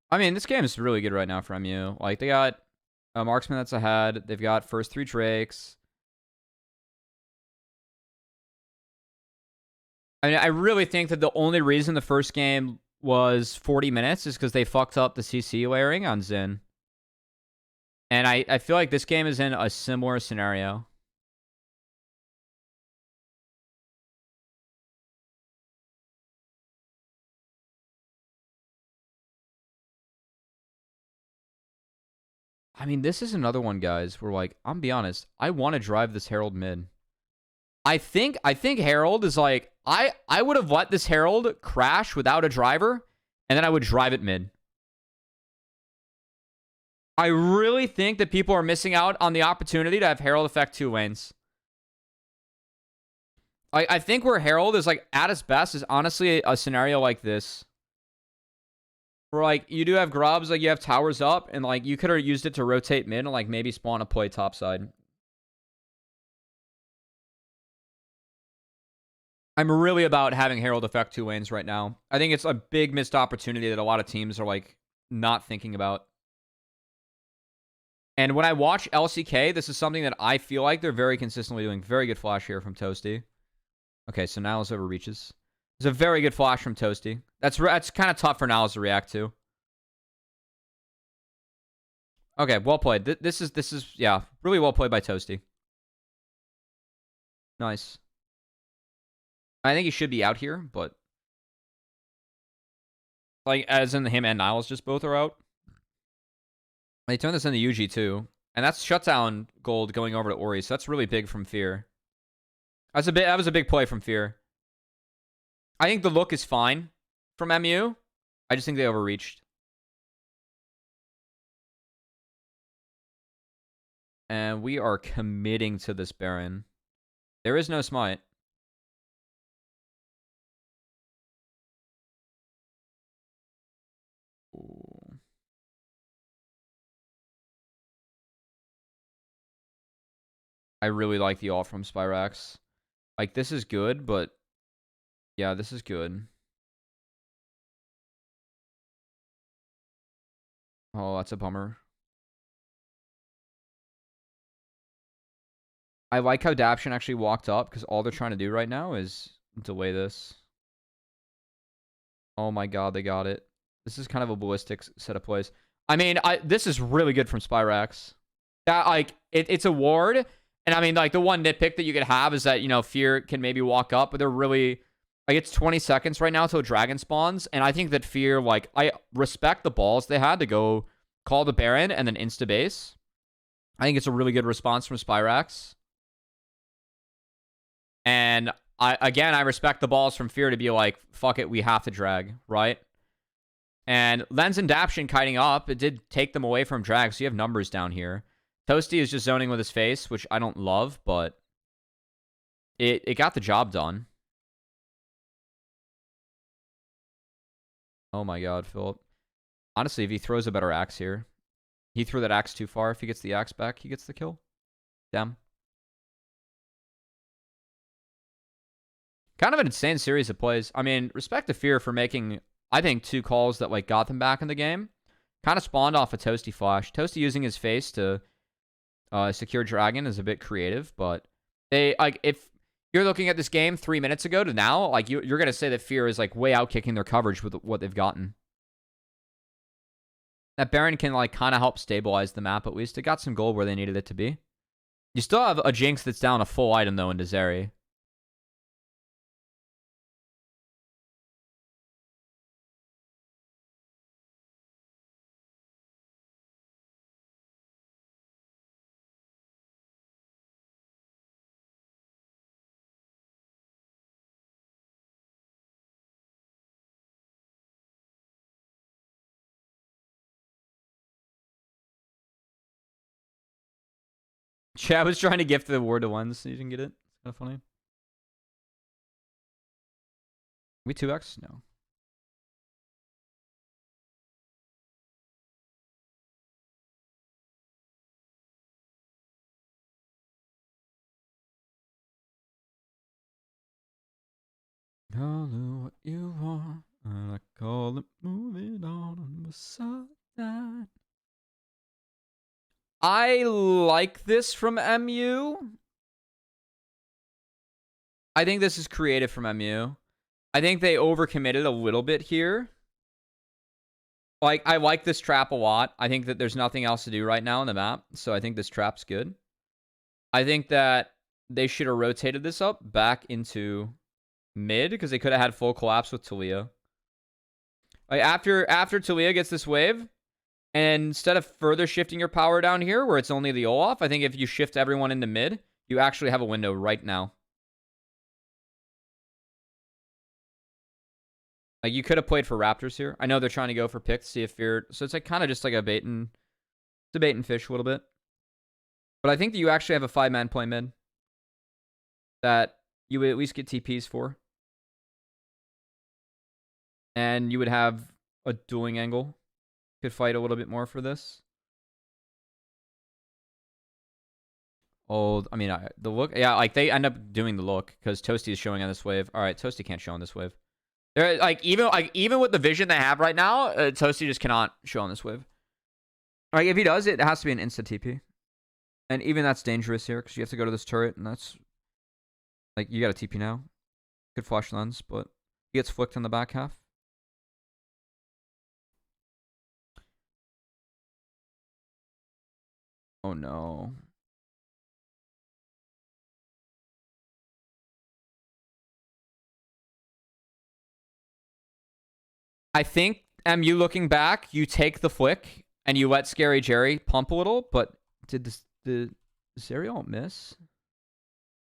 I mean, this game is really good right now for MU. Like, they got a marksman that's ahead. They've got first 3 Drakes. I mean, I really think that the only reason the first game was 40 minutes is because they fucked up the CC layering on Xin. And I feel like this game is in a similar scenario. I mean, this is another one, guys, where, like, I'm be honest, I want to drive this Herald mid. I think Herald is like, I would have let this Herald crash without a driver, and then I would drive it mid. I really think that people are missing out on the opportunity to have Herald affect 2 lanes. I think where Herald is, like, at its best is honestly a scenario like this. Where, like, you do have grubs, like, you have towers up, and, like, you could have used it to rotate mid and, like, maybe spawn a play topside. I'm really about having Herald affect 2 lanes right now. I think it's a big missed opportunity that a lot of teams are, like, not thinking about. And when I watch LCK, this is something that I feel like they're very consistently doing. Very good flash here from Toasty. Okay, so Niles overreaches. It's a very good flash from Toasty. That's kind of tough for Niles to react to. Okay, well played. This is yeah, really well played by Toasty. Nice. I think he should be out here, but like as in him and Niles just both are out. They turned this into UG too, and that's shutdown gold going over to Ori. So that's really big from Fear. That was a big play from Fear. I think the look is fine from MU. I just think they overreached. And we are committing to this Baron. There is no smite. Ooh. I really like the ult from Spyrax. Like, this is good, but yeah, this is good. Oh, that's a bummer. I like how Daption actually walked up, because all they're trying to do right now is delay this. Oh my god, they got it. This is kind of a ballistic set of plays. I mean, this is really good from Spyrax. That, like, it's a ward. And I mean, like, the one nitpick that you could have is that, you know, Fear can maybe walk up, but they're really, like, it's 20 seconds right now till Dragon spawns. And I think that Fear, like, I respect the balls they had to go call the Baron and then insta-base. I think it's a really good response from Spyrax. And I respect the balls from Fear to be like, fuck it, we have to drag, right? And Lens and Daption kiting up. It did take them away from drag, so you have numbers down here. Toasty is just zoning with his face, which I don't love, but it got the job done. Oh my god, Philip. Honestly, if he throws a better axe here. He threw that axe too far. If he gets the axe back, he gets the kill. Damn. Kind of an insane series of plays. I mean, respect to Fear for making, I think, 2 calls that like got them back in the game. Kind of spawned off a Toasty flash. Toasty using his face to secure Dragon is a bit creative, but they like if you're looking at this game 3 minutes ago to now, like you're gonna say that Fear is like way out kicking their coverage with what they've gotten. That Baron can like kind of help stabilize the map at least. It got some gold where they needed it to be. You still have a Jinx that's down a full item though into Zeri. Chad was trying to gift the ward to ones. So you didn't get it. It's kind of funny. We 2x? No. Call it what you want. I call it moving on beside that. I like this from MU. I think this is creative from MU. I think they overcommitted a little bit here. Like, I like this trap a lot. I think that there's nothing else to do right now on the map, so I think this trap's good. I think that they should have rotated this up back into mid, because they could have had full collapse with Talia. Like, after Talia gets this wave, and instead of further shifting your power down here, where it's only the Olaf, I think if you shift everyone into mid, you actually have a window right now. Like, you could have played for Raptors here. I know they're trying to go for pick to see if Fear... So it's like kind of just like a bait and... It's a bait and fish a little bit. But I think that you actually have a 5-man play mid. That you would at least get TPs for. And you would have a dueling angle. Could fight a little bit more for this. Oh, I mean, the look... Yeah, like, they end up doing the look. Because Toasty is showing on this wave. Alright, Toasty can't show on this wave. They're, even with the vision they have right now, Toasty just cannot show on this wave. Like, if he does, it has to be an instant TP. And even that's dangerous here, because you have to go to this turret, and that's... Like, you got a TP now. Good flash lens, but he gets flicked in the back half. Oh, no. I think, MU looking back, you take the flick, and you let Scary Jerry pump a little, but did the Zeri ult miss?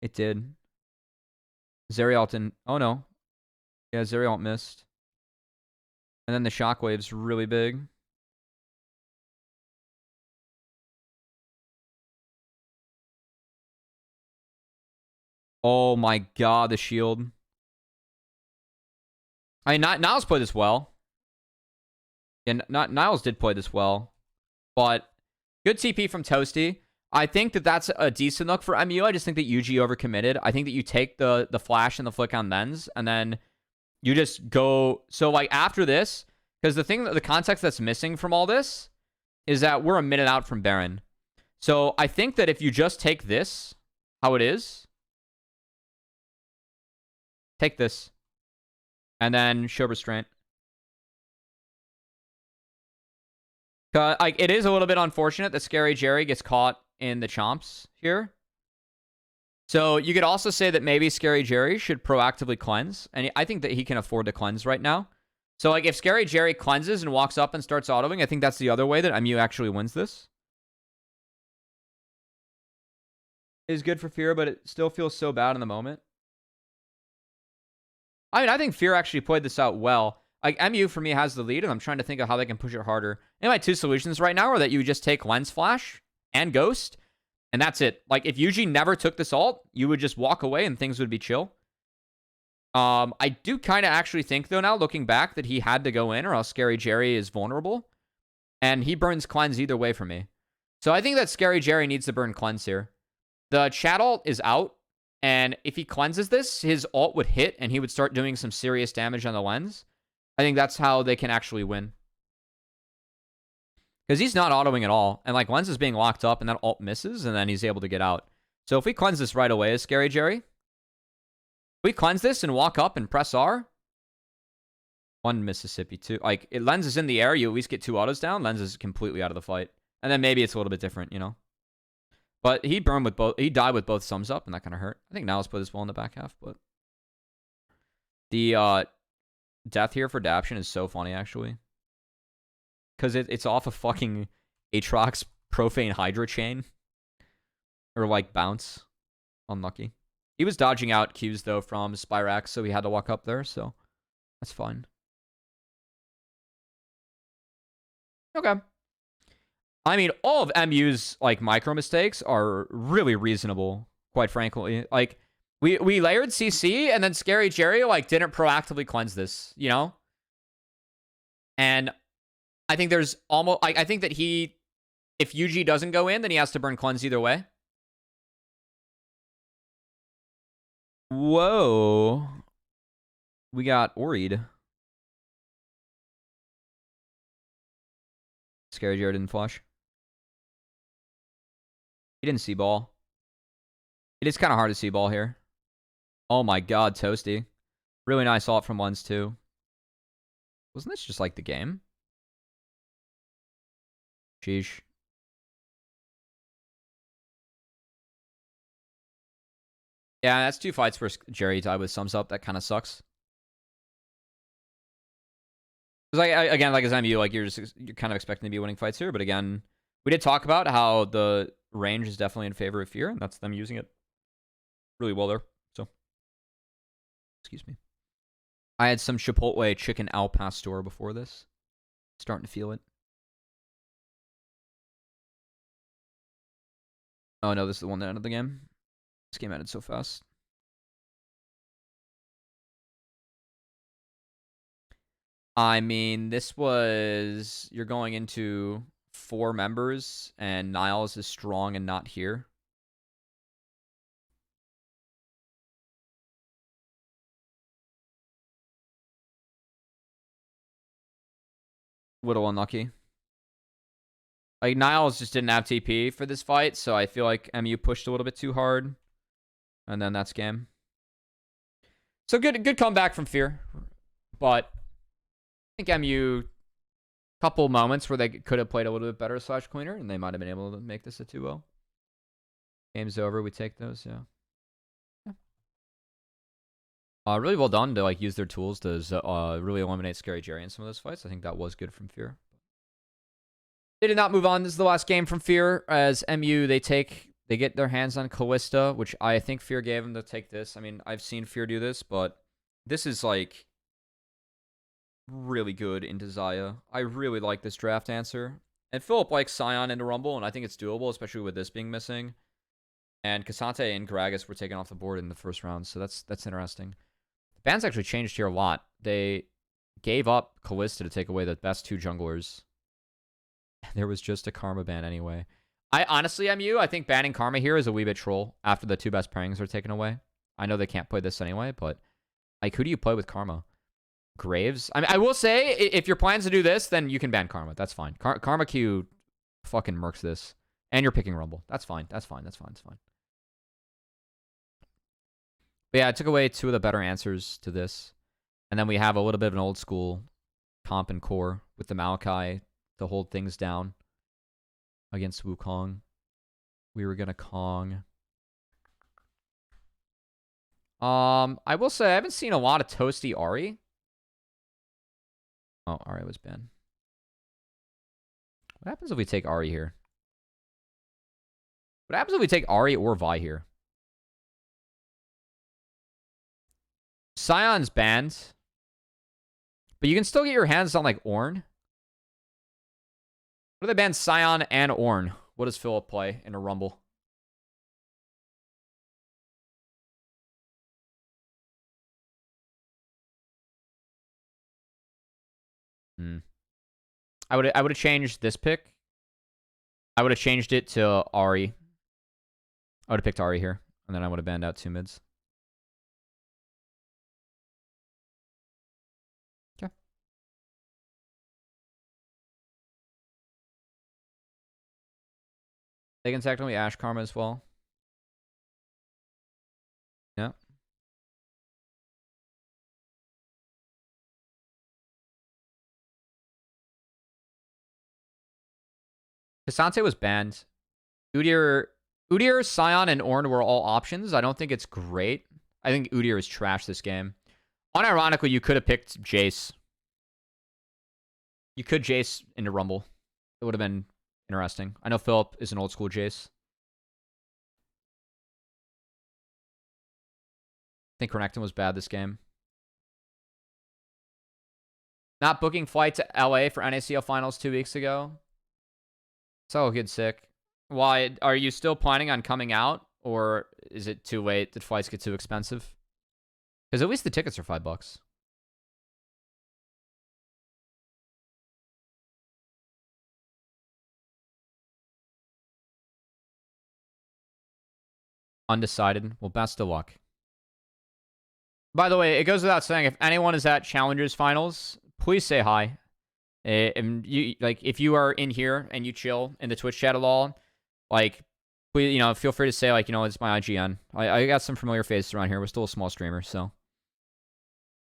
It did. Zeri ult didn't... Oh, no. Yeah, Zeri ult missed. And then the shockwave's really big. Oh my god, the shield. I mean, Niles played this well. And Niles did play this well. But good TP from Toasty. I think that that's a decent look for MU. I just think that UG overcommitted. I think that you take the flash and the flick on lens, and then you just go... So, like, after this, because the context that's missing from all this is that we're a minute out from Baron. So, I think that if you just take this, how it is, take this, and then show restraint. Like, it is a little bit unfortunate that Scary Jerry gets caught in the chomps here. So you could also say that maybe Scary Jerry should proactively cleanse. And I think that he can afford to cleanse right now. So, like, if Scary Jerry cleanses and walks up and starts autoing, I think that's the other way that MU actually wins this. It is good for Fear, but it still feels so bad in the moment. I mean, I think Fear actually played this out well. Like, MU, for me, has the lead, and I'm trying to think of how they can push it harder. And my two solutions right now are that you just take Lens Flash and Ghost, and that's it. Like, if Yuji never took this ult, you would just walk away and things would be chill. I do kind of actually think, though, now, looking back, that he had to go in, or else Scary Jerry is vulnerable. And he burns Cleanse either way for me. So I think that Scary Jerry needs to burn Cleanse here. The Chat ult is out. And if he cleanses this, his ult would hit, and he would start doing some serious damage on the Lens. I think that's how they can actually win. Because he's not autoing at all. And, like, Lens is being locked up, and that ult misses, and then he's able to get out. So if we cleanse this right away as Scary Jerry, if we cleanse this and walk up and press R, 1 Mississippi, 2. Like, Lens is in the air, you at least get 2 autos down. Lens is completely out of the fight. And then maybe it's a little bit different, you know? But he burned with both. He died with both thumbs up, and that kind of hurt. I think now let's put this ball in the back half, but the death here for Daption is so funny, actually. Because it's off a fucking Aatrox Profane Hydra chain. Or, like, bounce. Unlucky. He was dodging out Qs, though, from Spyrax, so he had to walk up there, so that's fine. Okay. I mean, all of MU's, like, micro mistakes are really reasonable, quite frankly. Like, we layered CC, and then Scary Jerry, like, didn't proactively cleanse this, you know? And I think there's almost... I think that he... If UG doesn't go in, then he has to burn cleanse either way. Whoa. We got Oried. Scary Jerry didn't flush. He didn't see ball. It is kind of hard to see ball here. Oh my god, Toasty. Really nice ult from Lens too. Wasn't this just like the game? Sheesh. Yeah, that's 2 fights for Jerry tied with sums up. That kind of sucks. Because again, like as MU, like you're kind of expecting to be winning fights here, but again, we did talk about how the range is definitely in favor of Fear, and that's them using it really well there. So, excuse me. I had some Chipotle chicken al pastor before this. Starting to feel it. Oh no, this is the one that ended the game. This game ended so fast. I mean, this was... You're going into 4 members, and Niles is strong and not here. Little unlucky. Like, Niles just didn't have TP for this fight, so I feel like MU pushed a little bit too hard. And then that's game. So good comeback from Fear. But I think MU, couple moments where they could have played a little bit better / cleaner, and they might have been able to make this a 2-0. Game's over. We take those, yeah. Really well done to like use their tools to really eliminate Scary Jerry in some of those fights. I think that was good from Fear. They did not move on. This is the last game from Fear. As MU, they get their hands on Callista, which I think Fear gave them to take this. I mean, I've seen Fear do this, but this is like really good into Xayah. I really like this draft answer. And Philip likes Sion into Rumble, and I think it's doable, especially with this being missing. And Cassante and Gragas were taken off the board in the first round, so that's interesting. The bans actually changed here a lot. They gave up Callista to take away the best 2 junglers. There was just a Karma ban anyway. I honestly, MU, I think banning Karma here is a wee bit troll after the 2 best pairings are taken away. I know they can't play this anyway, but like, who do you play with Karma? Graves? I mean, I will say, if your plan's to do this, then you can ban Karma. That's fine. Karma Q fucking murks this. And you're picking Rumble. That's fine. That's fine. That's fine. That's fine. But yeah, I took away 2 of the better answers to this. And then we have a little bit of an old school comp and core with the Maokai to hold things down against Wukong. We were going to Kong. I will say I haven't seen a lot of Toasty Ari. Oh, Ari was banned. What happens if we take Ari here? What happens if we take Ari or Vi here? Sion's banned. But you can still get your hands on, like, Ornn. What do they ban Scion and Ornn? What does Philip play in a Rumble? I would have changed this pick. I would have changed it to Ari. I would have picked Ari here, and then I would have banned out 2 mids. Okay. They can technically Ash Karma as well. Yeah. Cassante was banned. Udyr, Scion, and Ornn were all options. I don't think it's great. I think Udyr is trash this game. Unironically, you could have picked Jace. You could Jace into Rumble. It would have been interesting. I know Philip is an old school Jace. I think Renekton was bad this game. Not booking flight to LA for NACL finals 2 weeks ago. So good, sick. Why? Are you still planning on coming out? Or is it too late? Did flights get too expensive? Because at least the tickets are $5. Undecided. Well, best of luck. By the way, it goes without saying, if anyone is at Challengers Finals, please say hi. And you, like, if you are in here and you chill in the Twitch chat at all, like, please, you know, feel free to say, like, you know, it's my IGN. I got some familiar faces around here. We're still a small streamer, so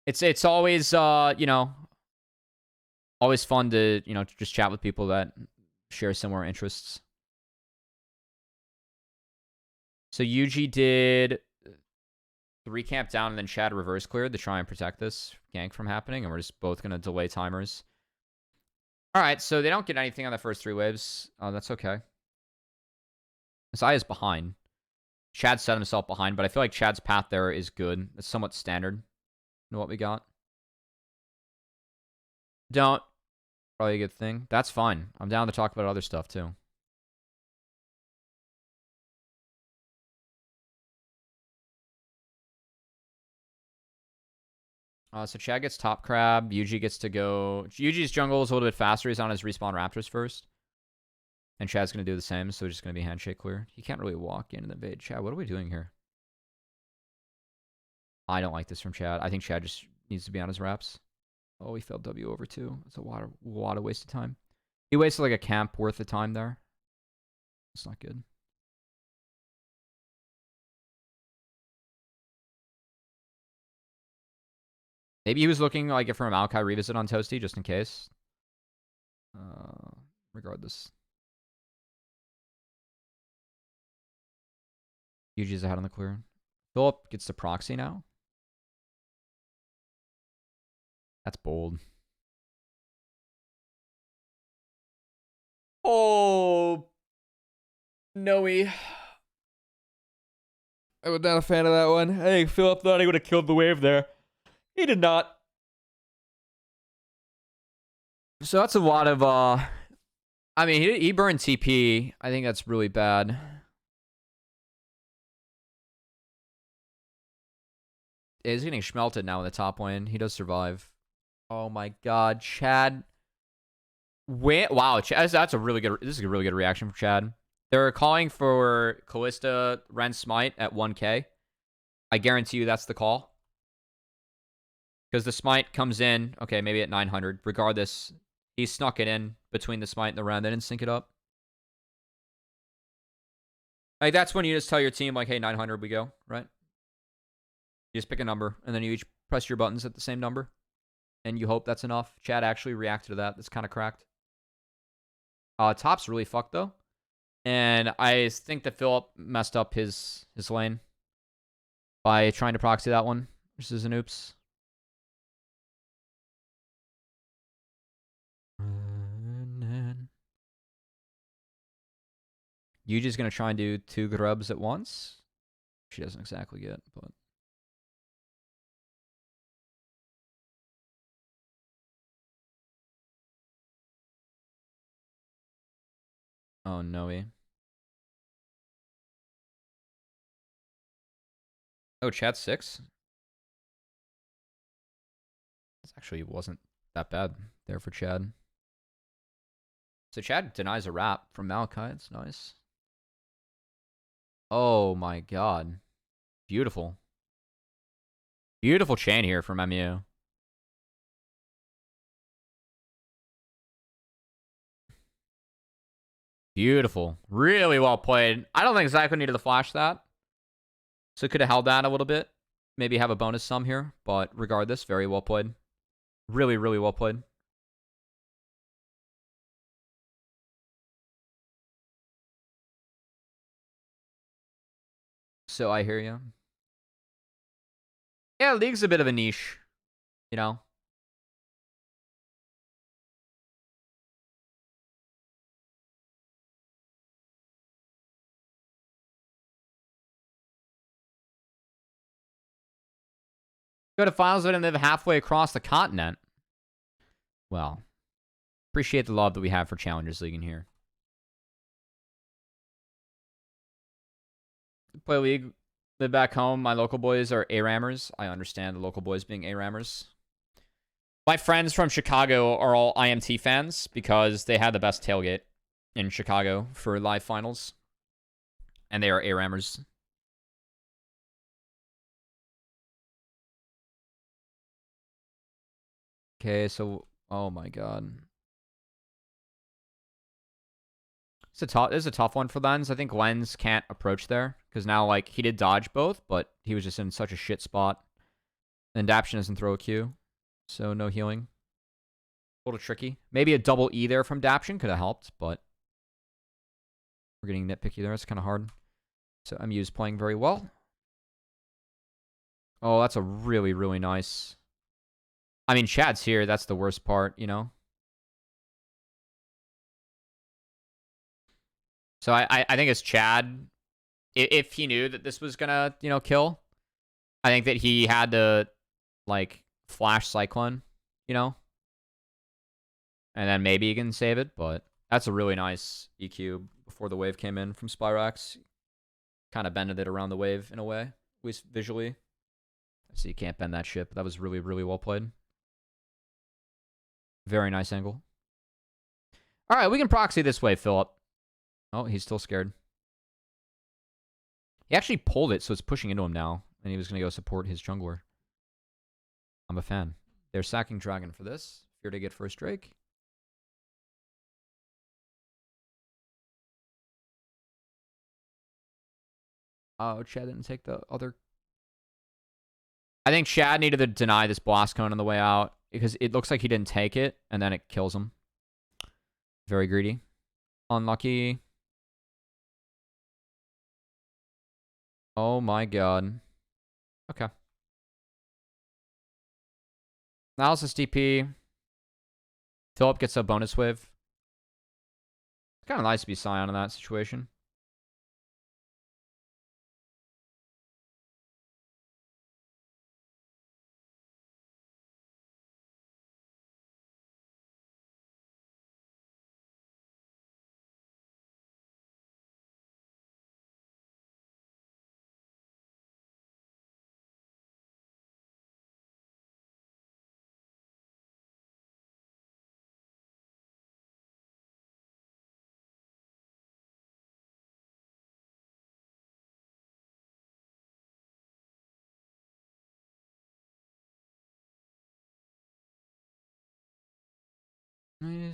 it's always you know, always fun to, you know, just chat with people that share similar interests. So Yuji did 3 camp down and then Chad reverse cleared to try and protect this gank from happening, and we're just both gonna delay timers. All right, so they don't get anything on the first 3 waves. That's okay. Zaya is behind. Chad set himself behind, but I feel like Chad's path there is good. It's somewhat standard in what we got. Don't. Probably a good thing. That's fine. I'm down to talk about other stuff, too. So Chad gets top crab. Yuji gets to go. Yuji's jungle is a little bit faster. He's on his respawn raptors first. And Chad's going to do the same, so it's just going to be handshake clear. He can't really walk in the bait. Chad, what are we doing here? I don't like this from Chad. I think Chad just needs to be on his raps. Oh, he failed W over 2. It's a lot of wasted time. He wasted like a camp worth of time there. It's not good. Maybe he was looking like it from a Maokai revisit on Toasty, just in case. Regardless. Yuji's ahead on the clear. Philip gets the proxy now. That's bold. Oh, Noe. I was not a fan of that one. I think Philip thought he would have killed the wave there. He did not. So that's a lot of, I mean, he burned TP. I think that's really bad. He's getting schmelted now in the top lane. He does survive. Oh my god, Chad. Wow, Chad, that's a really good. This is a really good reaction from Chad. They're calling for Callista Ren Smite at 1k. I guarantee you that's the call. Because the Smite comes in, okay, maybe at 900. Regardless, he snuck it in between the Smite and the Ren. They didn't sync it up. Like, that's when you just tell your team, like, hey, 900, we go, right? You just pick a number, and then you each press your buttons at the same number. And you hope that's enough. Chad actually reacted to that. That's kind of cracked. Top's really fucked, though. And I think that Philip messed up his lane by trying to proxy that one. This is an oops. Yuji's going to try and do 2 grubs at once. She doesn't exactly get, but... Oh, no. Oh, Chad 6? This actually wasn't that bad there for Chad. So Chad denies a wrap from Malachi. It's nice. Oh my god. Beautiful. Beautiful chain here from MU. Beautiful. Really well played. I don't think Zyko needed to flash that. So could have held that a little bit. Maybe have a bonus sum here. But regardless, very well played. Really, really well played. So I hear you. Yeah, League's a bit of a niche. You know? Go to finals and live halfway across the continent. Well, appreciate the love that we have for Challengers League in here. Play League, live back home. My local boys are A-Rammers. I understand the local boys being A-Rammers. My friends from Chicago are all IMT fans because they had the best tailgate in Chicago for live finals. And they are A-Rammers. Okay, so... Oh my god. It's a tough one for Lens. I think Lens can't approach there. Because now, like, he did dodge both, but he was just in such a shit spot. And Daption doesn't throw a Q. So no healing. A little tricky. Maybe a double E there from Daption could have helped, but... We're getting nitpicky there. It's kind of hard. So MU's playing very well. Oh, that's a really, really nice... I mean, Chad's here. That's the worst part, you know? So I think it's Chad. If he knew that this was gonna, you know, kill, I think that he had to, like, flash Cyclone, you know? And then maybe he can save it, but that's a really nice EQ before the wave came in from Spyrax. Kind of bended it around the wave in a way, at least visually. So you can't bend that shit, but that was really, really well played. Very nice angle. All right, we can proxy this way, Philip. Oh, he's still scared. He actually pulled it, so it's pushing into him now. And he was going to go support his jungler. I'm a fan. They're sacking Dragon for this. Fear to get first Drake. Oh, Chad didn't take the other... I think Chad needed to deny this Blast Cone on the way out. Because it looks like he didn't take it, and then it kills him. Very greedy. Unlucky. Oh my god. Okay. Analysis DP. Philip gets a bonus wave. It's kind of nice to be Scion in that situation.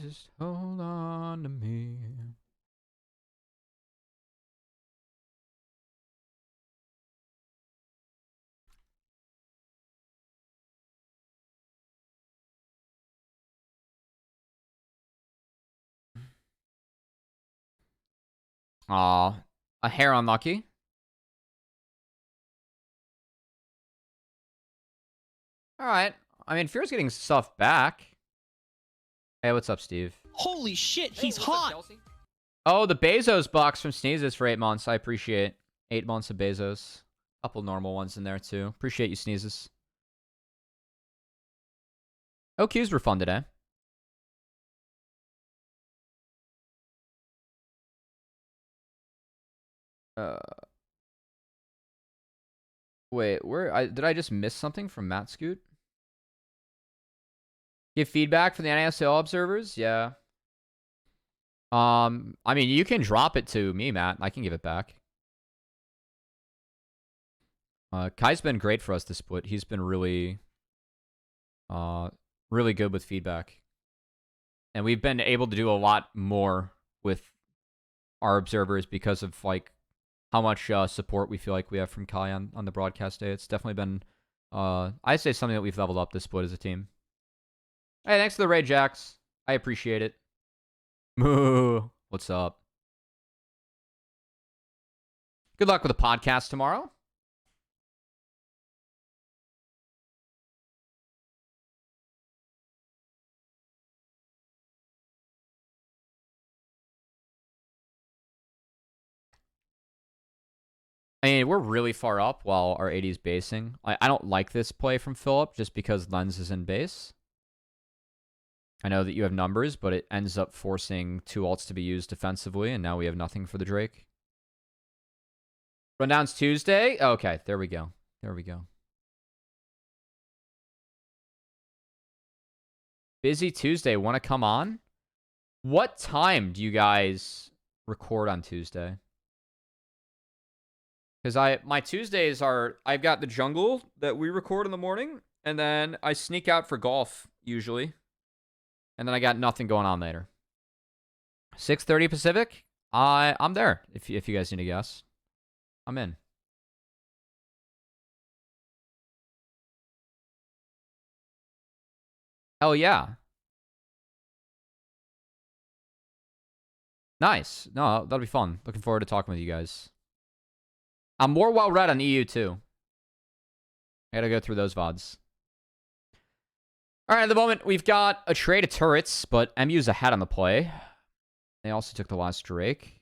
Just hold on to me. Aw, a hair unlucky. Alright. I mean, Fear's getting stuff back. Hey, what's up, Steve? Holy shit, he's hot! Oh, the Bezos box from Sneezes for 8 months. I appreciate 8 months of Bezos. Couple normal ones in there, too. Appreciate you, Sneezes. OQs were fun today. Uh, wait, did I just miss something from Matt Scoot? Give feedback for the NACL observers? Yeah. I mean, you can drop it to me, Matt. I can give it back. Kai's been great for us this split. He's been really, really good with feedback. And we've been able to do a lot more with our observers because of, like, how much support we feel like we have from Kai on the broadcast day. It's definitely been, I'd say something that we've leveled up this split as a team. Hey, thanks for the raid, Jax. I appreciate it. Moo. What's up? Good luck with the podcast tomorrow. I mean, we're really far up while our AD is basing. I don't like this play from Philip just because Lens is in base. I know that you have numbers, but it ends up forcing 2 ults to be used defensively, and now we have nothing for the Drake. Rundown's Tuesday? Okay, there we go. There we go. Busy Tuesday. Want to come on? What time do you guys record on Tuesday? Because my Tuesdays are, I've got the jungle that we record in the morning, and then I sneak out for golf, usually. And then I got nothing going on later. 6:30 Pacific? I'm there, if you guys need to guess. I'm in. Hell yeah. Nice. No, that'll be fun. Looking forward to talking with you guys. I'm more well-read on EU, too. I gotta go through those VoDs. Alright, at the moment, we've got a trade of turrets, but MU's ahead on the play. They also took the last Drake.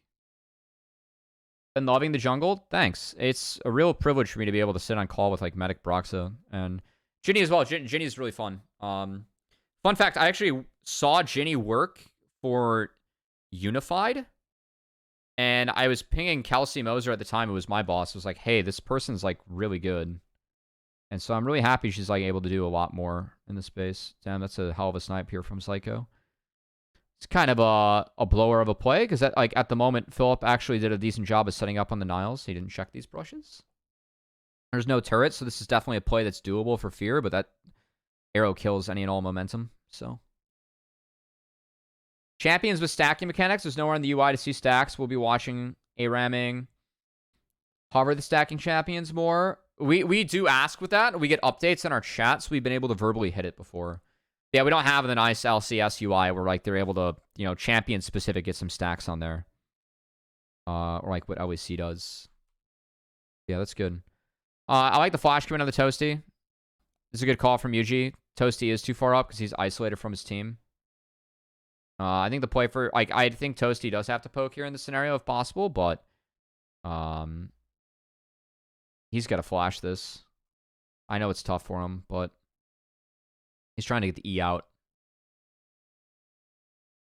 Been loving the jungle? Thanks. It's a real privilege for me to be able to sit on call with, like, Medic Broxa and Ginny as well. Ginny is really fun. Fun fact, I actually saw Ginny work for Unified, and I was pinging Kelsey Moser at the time, who was my boss. I was like, hey, this person's, like, really good. And so I'm really happy she's, like, able to do a lot more in the space. Damn, that's a hell of a snipe here from Psycho. It's kind of a blower of a play, because at the moment, Philip actually did a decent job of setting up on the Niles. He didn't check these brushes. There's no turret, so this is definitely a play that's doable for Fear, but that arrow kills any and all momentum, so. Champions with stacking mechanics. There's nowhere in the UI to see stacks. We'll be watching ARAMing hover the stacking champions more. We do ask with that. We get updates in our chat, so we've been able to verbally hit it before. Yeah, we don't have the nice LCS UI where, like, they're able to, you know, champion specific get some stacks on there. Or like what LEC does. Yeah, that's good. I like the flash coming on the Toasty. This is a good call from Yuji. Toasty is too far up because he's isolated from his team. I think the play for, like, I think Toasty does have to poke here in the scenario if possible, but he's got to flash this. I know it's tough for him, but he's trying to get the E out.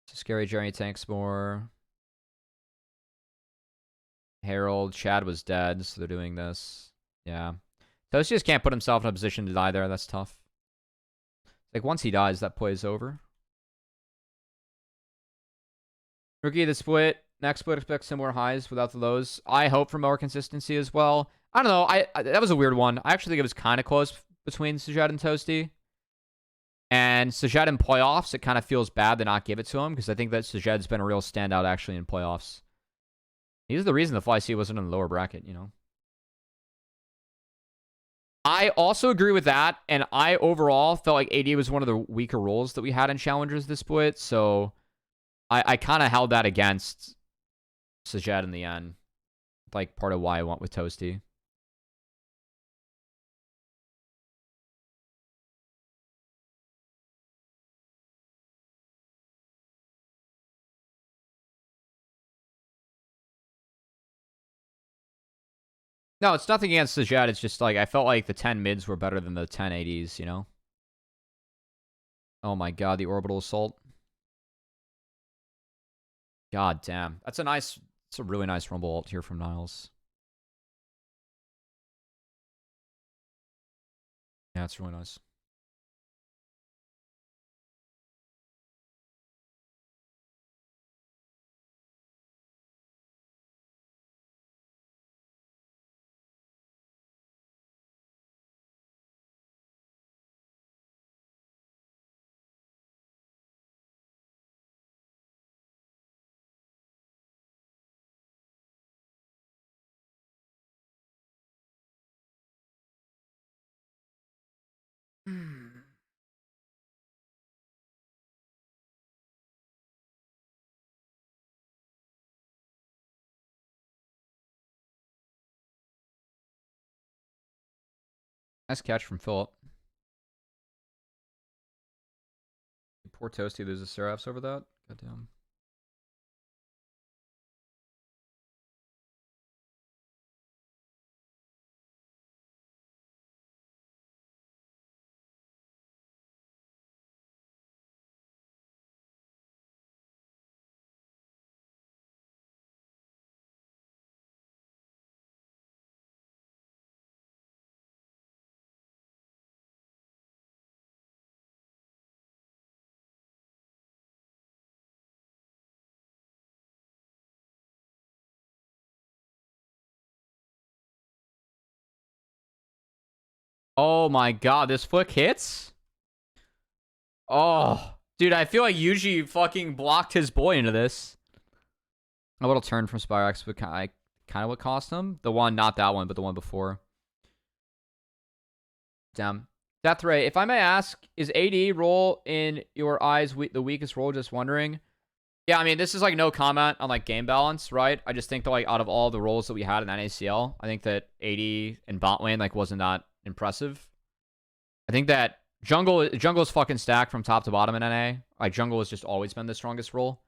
So Scary Journey tanks more. Herald, Chad was dead, so they're doing this. Yeah. Toasty just can't put himself in a position to die there. That's tough. Like, once he dies, that play is over. Rookie of the split. Next split, expect similar highs without the lows. I hope for more consistency as well. I don't know. That was a weird one. I actually think it was kind of close between Sajed and Toasty. And Sajed in playoffs, it kind of feels bad to not give it to him, because I think that Sajed's been a real standout actually in playoffs. He's the reason the FLYC wasn't in the lower bracket, you know. I also agree with that, and I overall felt like AD was one of the weaker roles that we had in Challengers this split, so I kind of held that against Sajed in the end. Like, part of why I went with Toasty. No, it's nothing against Sajed. It's just, like, I felt like the 10 mids were better than the 10 ADs, you know? Oh my god, the orbital assault. God damn. That's a really nice rumble ult here from Niles. Yeah, it's really nice. Nice catch from Philip. Poor Toasty loses Seraphs over that. Goddamn. Oh my god, this flick hits? Oh, dude, I feel like Yuji fucking blocked his boy into this. A little turn from Spyrax, but kind of what cost him. The one, not that one, but the one before. Damn. Death Ray, if I may ask, is AD role in your eyes the weakest role? Just wondering. Yeah, I mean, this is like no comment on like game balance, right? I just think that like out of all the roles that we had in NACL, I think that AD and bot lane like wasn't that impressive. I think that jungle is fucking stacked from top to bottom in NA. Like jungle has just always been the strongest role.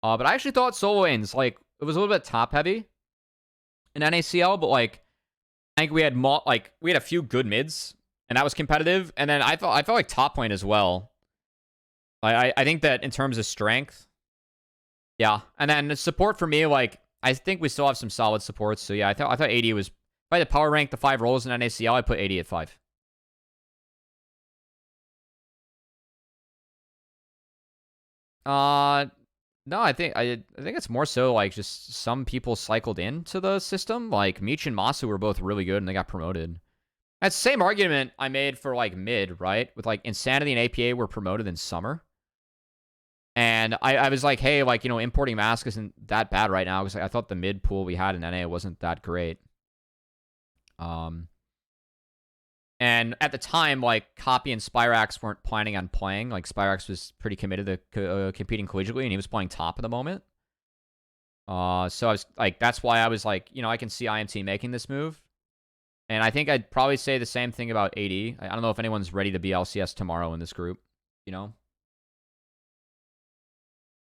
But I actually thought solo lanes like it was a little bit top heavy in NACL, but like I think we had a few good mids and that was competitive. And then I felt like top lane as well. I think that in terms of strength, yeah. And then the support for me, like I think we still have some solid supports. So yeah, I thought AD was, if I had to power rank the 5 roles in NACL, I put AD at 5. No, I think it's more so like just some people cycled into the system. Like Meech and Masu were both really good and they got promoted. That's the same argument I made for like mid, right? With like Insanity and APA were promoted in summer. And I was like, hey, like, you know, importing Mask isn't that bad right now because like, I thought the mid pool we had in NA wasn't that great. And at the time, like, Copy and Spyrax weren't planning on playing. Like, Spyrax was pretty committed to competing collegiately, and he was playing top at the moment. So I was like, that's why I was like, you know, I can see IMT making this move. And I think I'd probably say the same thing about AD. I don't know if anyone's ready to be LCS tomorrow in this group, you know?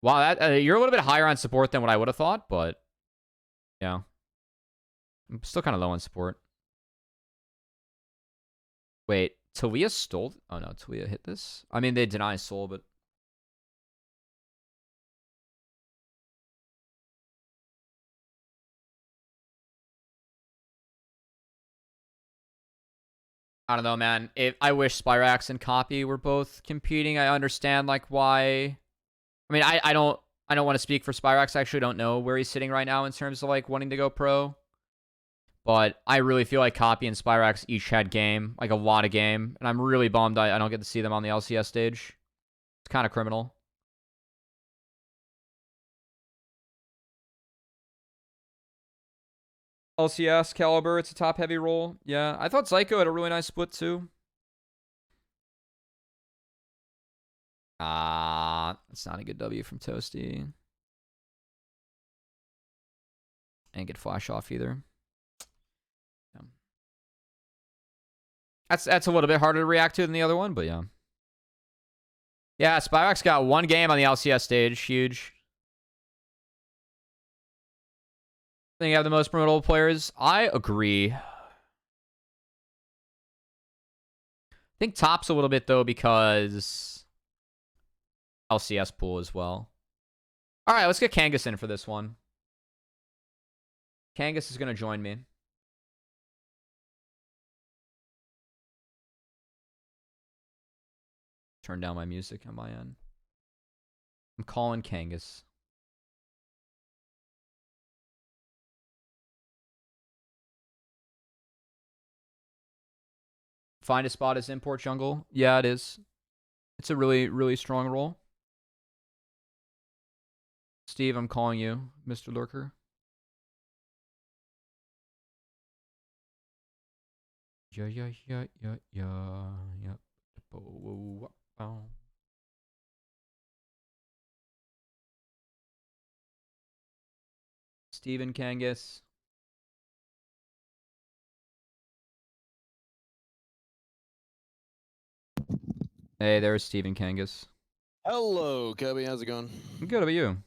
Wow, that, you're a little bit higher on support than what I would have thought, but yeah. I'm still kind of low on support. Wait, Talia stole? Oh no, Talia hit this? I mean, they deny soul, but... I don't know, man. I wish Spyrax and Copy were both competing. I understand like why. I mean, I don't want to speak for Spyrax. I actually don't know where he's sitting right now in terms of like wanting to go pro. But I really feel like Copy and Spyrax each had game, like a lot of game, and I'm really bummed I don't get to see them on the LCS stage. It's kind of criminal. LCS caliber, it's a top heavy role. Yeah, I thought Psycho had a really nice split too. It's not a good W from Toasty. Ain't get flash off either. Yeah. That's a little bit harder to react to than the other one, but yeah. Yeah, Spyrax got one game on the LCS stage. Huge. I think you have the most promotable players. I agree. I think top's a little bit, though, because LCS pool as well. All right, let's get Kangas in for this one. Kangas is going to join me. turn down my music on my end. I'm calling Kangas. Find a spot as import jungle. Yeah, it is. It's a really, really strong role. Steve, I'm calling you, Mr. Lurker. Yeah. Steven Kangas. Hey, there's Steven Kangas. Hello, Cubby. How's it going? I'm good. How about you?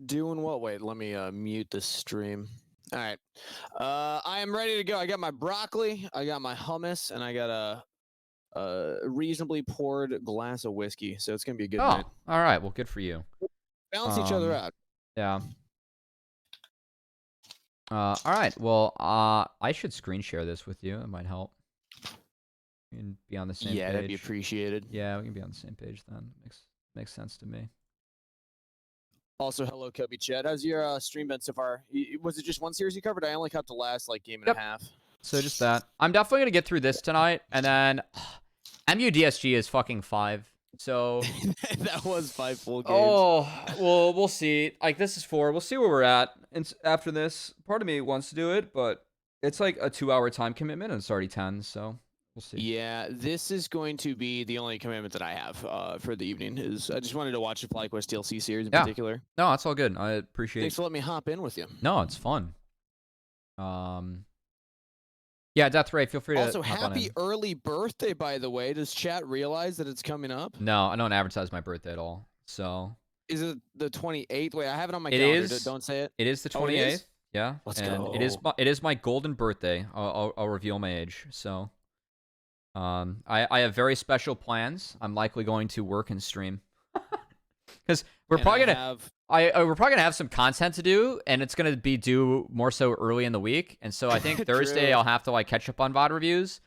Doing what? Wait, let me mute the stream. All right. I am ready to go. I got my broccoli, I got my hummus, and I got a reasonably poured glass of whiskey. So it's gonna be a good night. All right. Well, good for you. Balance each other out. Yeah. All right. Well, I should screen share this with you. It might help. We can be on the same page. Yeah, that'd be appreciated. Yeah, we can be on the same page then. Makes sense to me. Also, hello, Cubby Chat. How's your stream been so far? Was it just one series you covered? I only caught the last game and a half. So just that. I'm definitely gonna get through this tonight, and then MUDSG is fucking 5. So that was 5 full games. Oh, well, we'll see. Like, this is 4. We'll see where we're at. And after this, part of me wants to do it, but it's like a 2-hour time commitment, and it's already 10, so we'll see. Yeah, this is going to be the only commitment that I have for the evening. I just wanted to watch the FlyQuest TLC series in particular. No, that's all good. I appreciate it. Thanks for letting me hop in with you. No, it's fun. Yeah, Death Ray, feel free to also, hop on happy in. early birthday, by the way. Does chat realize that it's coming up? No, I don't advertise my birthday at all. So is it the 28th? Wait, I have it on my calendar. Don't say it. It is the 28th. Oh, it is? Yeah. Let's and go. It is my golden birthday. I'll reveal my age. So I have very special plans. I'm likely going to work and stream. Because we're probably gonna have some content to do, and it's gonna be due more so early in the week. And so I think Thursday I'll have to like catch up on VoD reviews,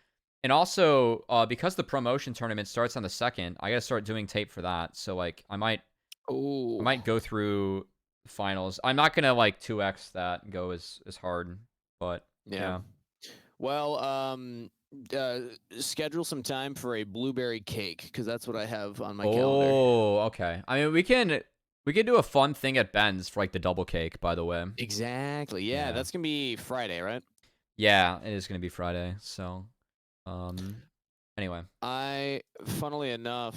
and also because the promotion tournament starts on the 2nd, I gotta start doing tape for that. So like I might go through the finals. I'm not gonna like 2x that and go as hard, but yeah. Well, schedule some time for a blueberry cake, because that's what I have on my calendar. Oh, okay. I mean, we can do a fun thing at Ben's for like the double cake, by the way. Exactly. Yeah, that's gonna be Friday, right? Yeah, it is gonna be Friday. So, anyway. I, funnily enough,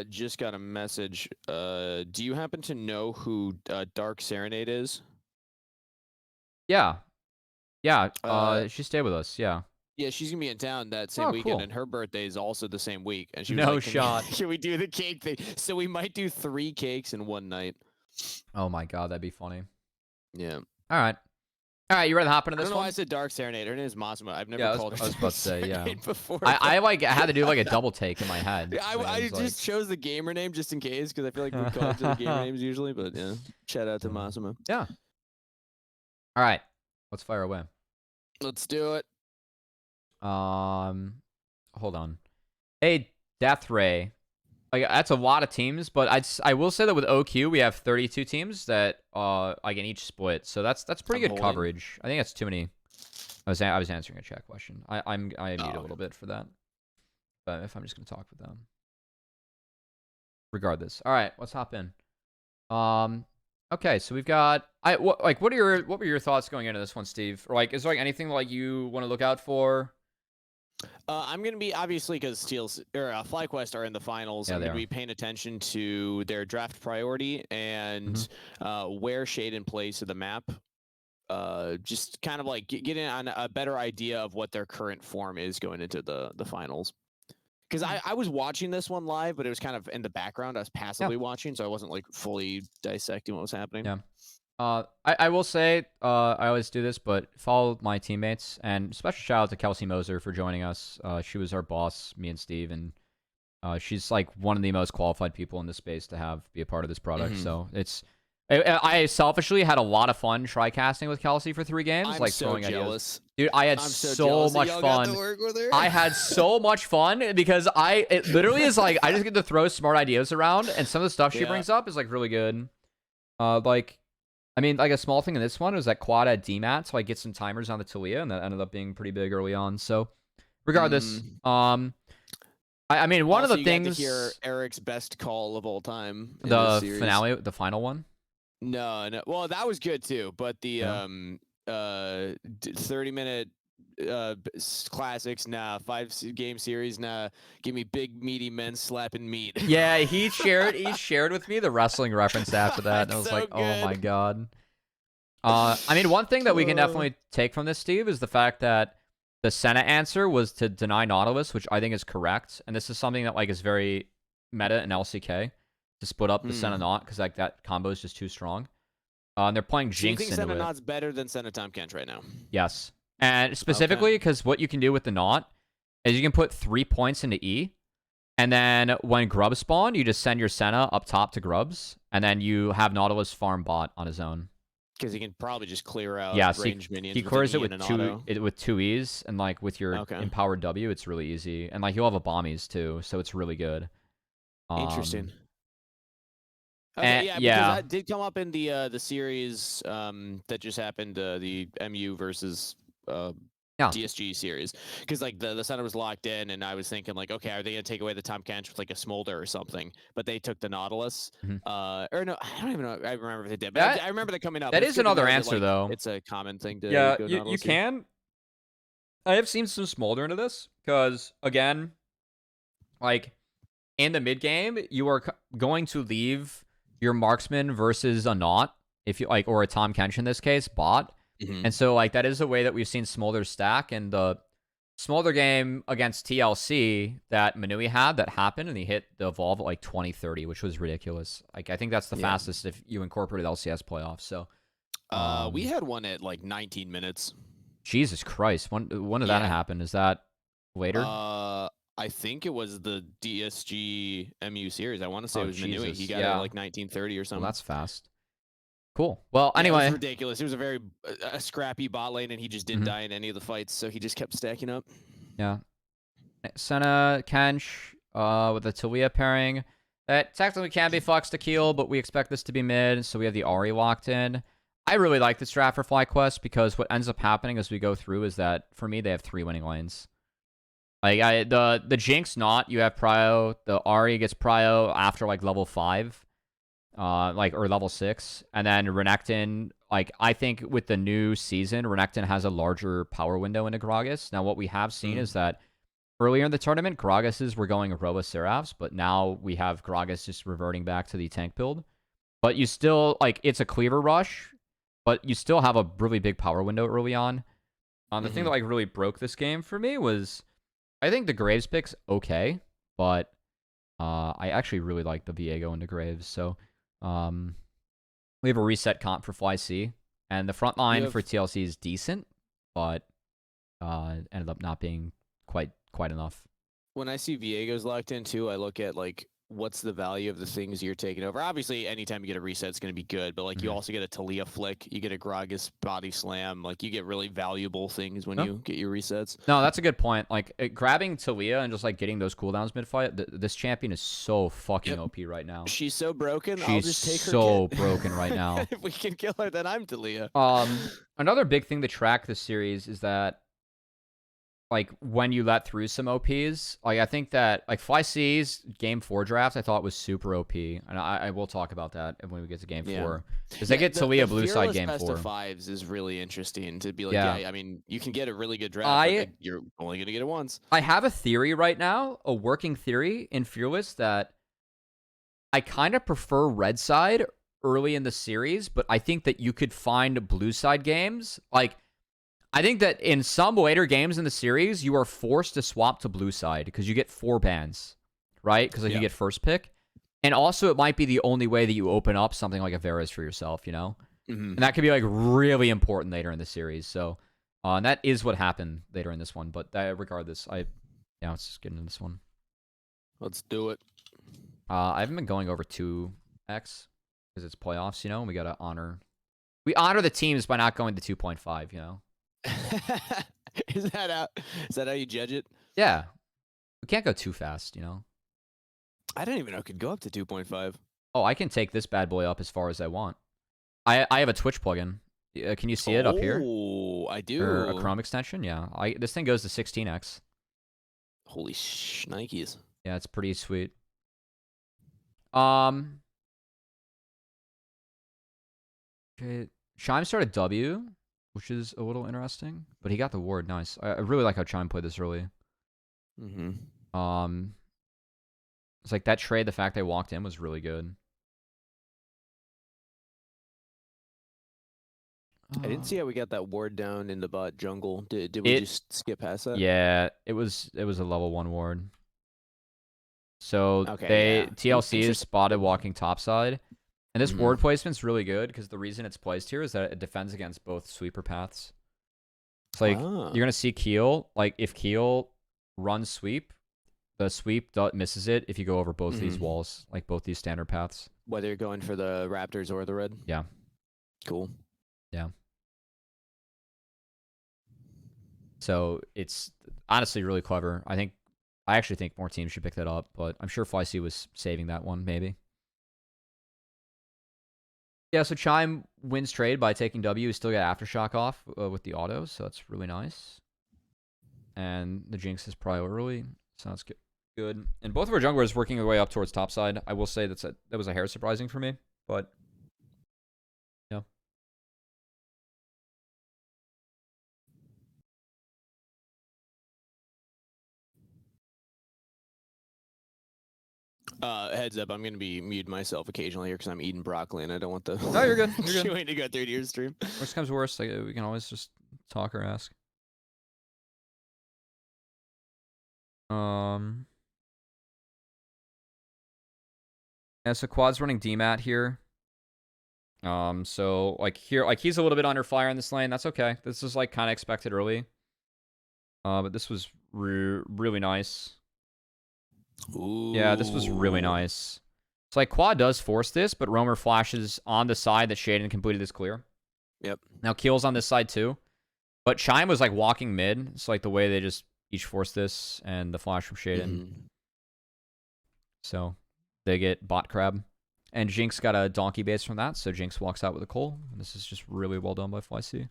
just got a message. Do you happen to know who Dark Serenade is? Yeah. She stayed with us. Yeah. Yeah, she's gonna be in town that same weekend, cool. and her birthday is also the same week. And she was no like, shot. Can we do the cake thing? So we might do 3 cakes in one night. Oh my god, that'd be funny. Yeah. All right. You ready to hop into this I don't know one? why I said Dark Serenade. Her name is Masuma. I've never called her. I was about to say, yeah. Before. I had to do like a double take in my head. I just chose the gamer name just in case, because I feel like we call it to the gamer names usually. But yeah, shout out to Masuma. Yeah. All right, let's fire away. Let's do it. Hold on. Hey, Death Ray. Like, that's a lot of teams, but I will say that with OQ we have 32 teams that like in each split, so that's pretty good coverage. I think that's too many. I was answering a chat question. I need a little bit for that, but if I'm just gonna talk with them. Regardless, all right, let's hop in. Okay, so we've got what were your thoughts going into this one, Steve? Or like, is there like anything like you want to look out for? I'm going to be, obviously, because TLC or FlyQuest are in the finals. I'm going to be paying attention to their draft priority and where Shaden plays to the map. Just kind of like getting on a better idea of what their current form is going into the finals. Because I was watching this one live, but it was kind of in the background. I was passively watching, so I wasn't like fully dissecting what was happening. Yeah. I will say, I always do this, but follow my teammates, and special shout out to Kelsey Moser for joining us. She was our boss, me and Steve, and she's like one of the most qualified people in this space to be a part of this product. So I selfishly had a lot of fun try casting with Kelsey for 3 games. I'm like so throwing jealous. Dude, I had I'm so much fun. I had so much fun because it literally is like I just get to throw smart ideas around, and some of the stuff she brings up is like really good. Like, I mean, like a small thing in this one was that quad at DMAT, so I get some timers on the Talia, and that ended up being pretty big early on. So, regardless, I mean, one also, of the things. Got to hear Eric's best call of all time. In the this series. Finale, the final one. No. Well, that was good too, but the 30-minute classics, 5-game series, give me big meaty men slapping meat. Yeah, he shared with me the wrestling reference after that, and I was so like, good. oh my god. I mean, one thing that we can definitely take from this, Steve, is the fact that the Senna answer was to deny Nautilus, which I think is correct, and this is something that like is very meta in LCK to split up the Senna Naut, because like that combo is just too strong. And they're playing Jinx into it. You think Senna Naut's better than Senna Tom Kench right now? Yes. And specifically because what you can do with the Naut is you can put 3 points into E, and then when Grubs spawn, you just send your Senna up top to Grubs, and then you have Nautilus farm bot on his own. Because he can probably just clear out range minions. He clears it with two E's, and like with your empowered W, it's really easy. And like he'll have a bombies too, so it's really good. Interesting. Okay, because that did come up in the series that just happened, the MU versus DSG series, because like the center was locked in, and I was thinking like, okay, are they gonna take away the Tom Kench with like a Smolder or something? But they took the Nautilus, or no, I don't even know. I remember if they did, but I remember that coming up. That is another answer, though. It's a common thing to you can. I have seen some Smolder into this because again, like in the mid game, you are going to leave your marksman versus a Naut, if you like, or a Tom Kench in this case, bot. And so, like, that is a way that we've seen Smolder stack. And the Smolder game against TLC that Manui had that happened, and he hit the Evolve at like 2030, which was ridiculous. Like, I think that's the fastest if you incorporated LCS playoffs. So, we had one at like 19 minutes. Jesus Christ. When did that happen? Is that later? I think it was the DSG MU series. I want to say it was Manui. He got it at like 1930 or something. Well, that's fast. Cool. Well, anyway. It was ridiculous. It was a very scrappy bot lane, and he just didn't die in any of the fights, so he just kept stacking up. Yeah. Senna, Kench, with the Talia pairing. That technically can be Flux to Keel, but we expect this to be mid, so we have the Ahri locked in. I really like this draft for FlyQuest because what ends up happening as we go through is that, for me, they have 3 winning lanes. Like, the Jinx Naut, you have prio. The Ahri gets prio after, like, level 5. Or level 6. And then Renekton, like, I think with the new season, Renekton has a larger power window into Gragas. Now, what we have seen is that earlier in the tournament, Gragases were going Robo Seraphs, but now we have Gragas just reverting back to the tank build. But you still, like, it's a cleaver rush, but you still have a really big power window early on. The thing that, like, really broke this game for me was, I think the Graves pick's okay, but I actually really like the Viego into Graves, so... we have a reset comp for FLYC, and the front line for TLC is decent, but ended up not being quite enough. When I see Viego's locked in too, I look at like what's the value of the things you're taking over. Obviously, anytime you get a reset, it's going to be good, but like you also get a Talia flick, you get a Gragas body slam, like you get really valuable things when you get your resets. No, that's a good point. Like grabbing Talia and just like getting those cooldowns mid fight. This champion is so fucking OP right now. She's so broken. She's I'll just take her. So broken right now. If we can kill her, then I'm Talia. Another big thing to track this series is that, like, when you let through some OPs, like, I think that, like, FlyC's Game 4 draft, I thought was super OP. And I will talk about that when we get to Game 4. Because they get Talia blue side Game 4. Best of 5s is really interesting to be like, I mean, you can get a really good draft, but you're only going to get it once. I have a theory right now, a working theory in Fearless, that I kind of prefer red side early in the series, but I think that you could find blue side games, like, I think that in some later games in the series, you are forced to swap to blue side because you get 4 bans, right? Because you get first pick. And also, it might be the only way that you open up something like a Varus for yourself, you know? And that could be, like, really important later in the series. So, and that is what happened later in this one. But regardless, let's just get into this one. Let's do it. I haven't been going over 2x because it's playoffs, you know? And we got to honor... We honor the teams by not going to 2.5, you know? Is that how you judge it? Yeah. We can't go too fast, you know? I didn't even know it could go up to 2.5. Oh, I can take this bad boy up as far as I want. I have a Twitch plugin. Can you see it up here? Oh, I do. Or a Chrome extension? Yeah. This thing goes to 16x. Holy shnikes. Yeah, it's pretty sweet. Okay. Chime started W, which is a little interesting, but he got the ward. Nice. I really like how Chime played this early. Mm-hmm. It's like that trade, the fact they walked in was really good. I didn't see how we got that ward down in the bot jungle. Did we just skip past that? Yeah, it was a level 1 ward. So TLC is spotted walking topside. And this ward placement's really good because the reason it's placed here is that it defends against both sweeper paths. It's like you're gonna see Keel. Like if Keel runs sweep, the sweep misses it if you go over both these walls, like both these standard paths. Whether you're going for the Raptors or the red. Yeah. Cool. Yeah. So it's honestly really clever. I actually think more teams should pick that up, but I'm sure FLYC was saving that one, maybe. Yeah, so Chime wins trade by taking W. He still got Aftershock off with the auto, so that's really nice. And the Jinx is priority, so that's good. And both of our junglers working their way up towards topside. I will say that was a hair surprising for me, but yeah. Heads up, I'm going to be mute myself occasionally here because I'm eating broccoli and I don't want the No, you're good. You're good. chewing to go through to your stream. Worst comes worst, we can always just talk or ask. Yeah, so Quad's running DMAT here. So like here, like he's a little bit under fire in this lane. That's okay. This is like kind of expected early. But this was really nice. Ooh. Yeah, this was really nice. It's like Quad does force this, but Roamer flashes on the side that Shaden completed this clear. Yep. Now Keel's on this side too. But Chime was like walking mid. It's like the way they just each forced this and the flash from Shaden. So they get bot crab. And Jinx got a donkey base from that, so Jinx walks out with a coal. And this is just really well done by FLYC.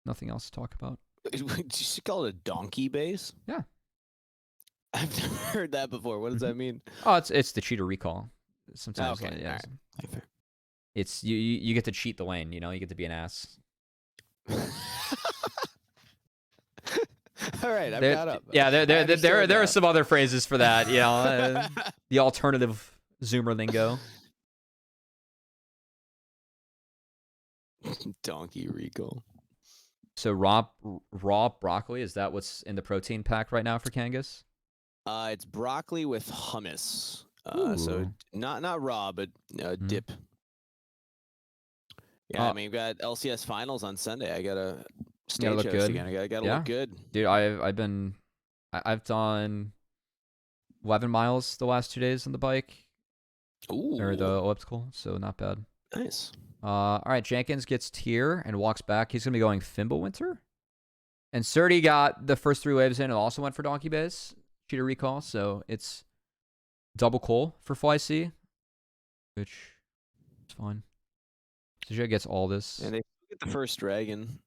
Nothing else to talk about. Did you call it a donkey base? Yeah. I've never heard that before. What does that mean? Oh, it's the cheater recall. Sometimes, okay. yeah. Right. It's you get to cheat the lane. You know, you get to be an ass. All right, I've got up. Yeah, there are some other phrases for that. You know, the alternative Zoomer lingo. Donkey recall. So raw broccoli, is that what's in the protein pack right now for Kangas? It's broccoli with hummus. So not raw, but dip. Yeah, I mean, we've got LCS finals on Sunday. I gotta stage look good again. I gotta look good, dude. I've done 11 miles the last 2 days on the bike. Ooh. Or the elliptical, so not bad. Nice. All right, Jenkins gets tier and walks back. He's gonna be going Fimbulwinter. And Surdy got the first 3 waves in and also went for Donkey Base. Cheater recall, so it's double coal for FLYC, which is fine. So gets all this. And they get the first dragon.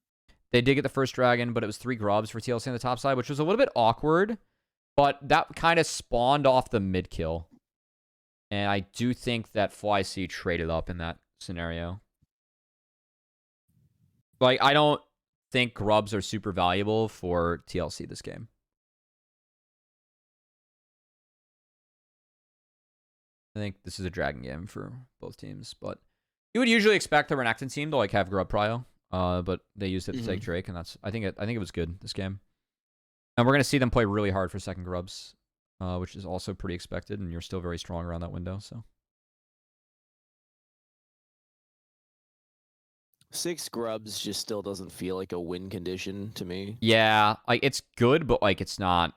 They did get the first dragon, but it was 3 grubs for TLC on the top side, which was a little bit awkward. But that kind of spawned off the mid kill. And I do think that FLYC traded up in that scenario. Like, I don't think grubs are super valuable for TLC this game. I think this is a dragon game for both teams, but you would usually expect the Renekton team to like have grub prio, but they used it to take Drake, and I think it was good this game. And we're gonna see them play really hard for second grubs, which is also pretty expected, and you're still very strong around that window. So 6 grubs just still doesn't feel like a win condition to me. Yeah, like it's good, but like it's not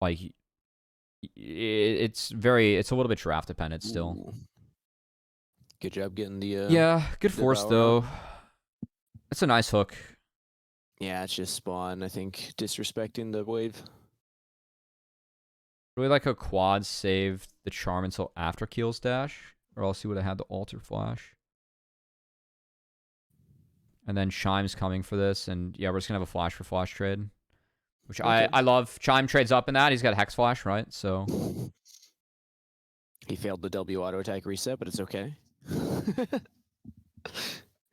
like it's a little bit draft dependent still. Ooh. Good job getting the yeah, good force though. It's a nice hook. Yeah, it's just spawn, I think, disrespecting the wave. Really like how quad saved the charm until after Keel's dash, or else he would have had the alter flash. And then Chime's coming for this, and yeah, we're just gonna have a flash for flash trade. Which okay. I love. Chime trades up in that. He's got Hex Flash, right? So he failed the W auto attack reset, but it's okay.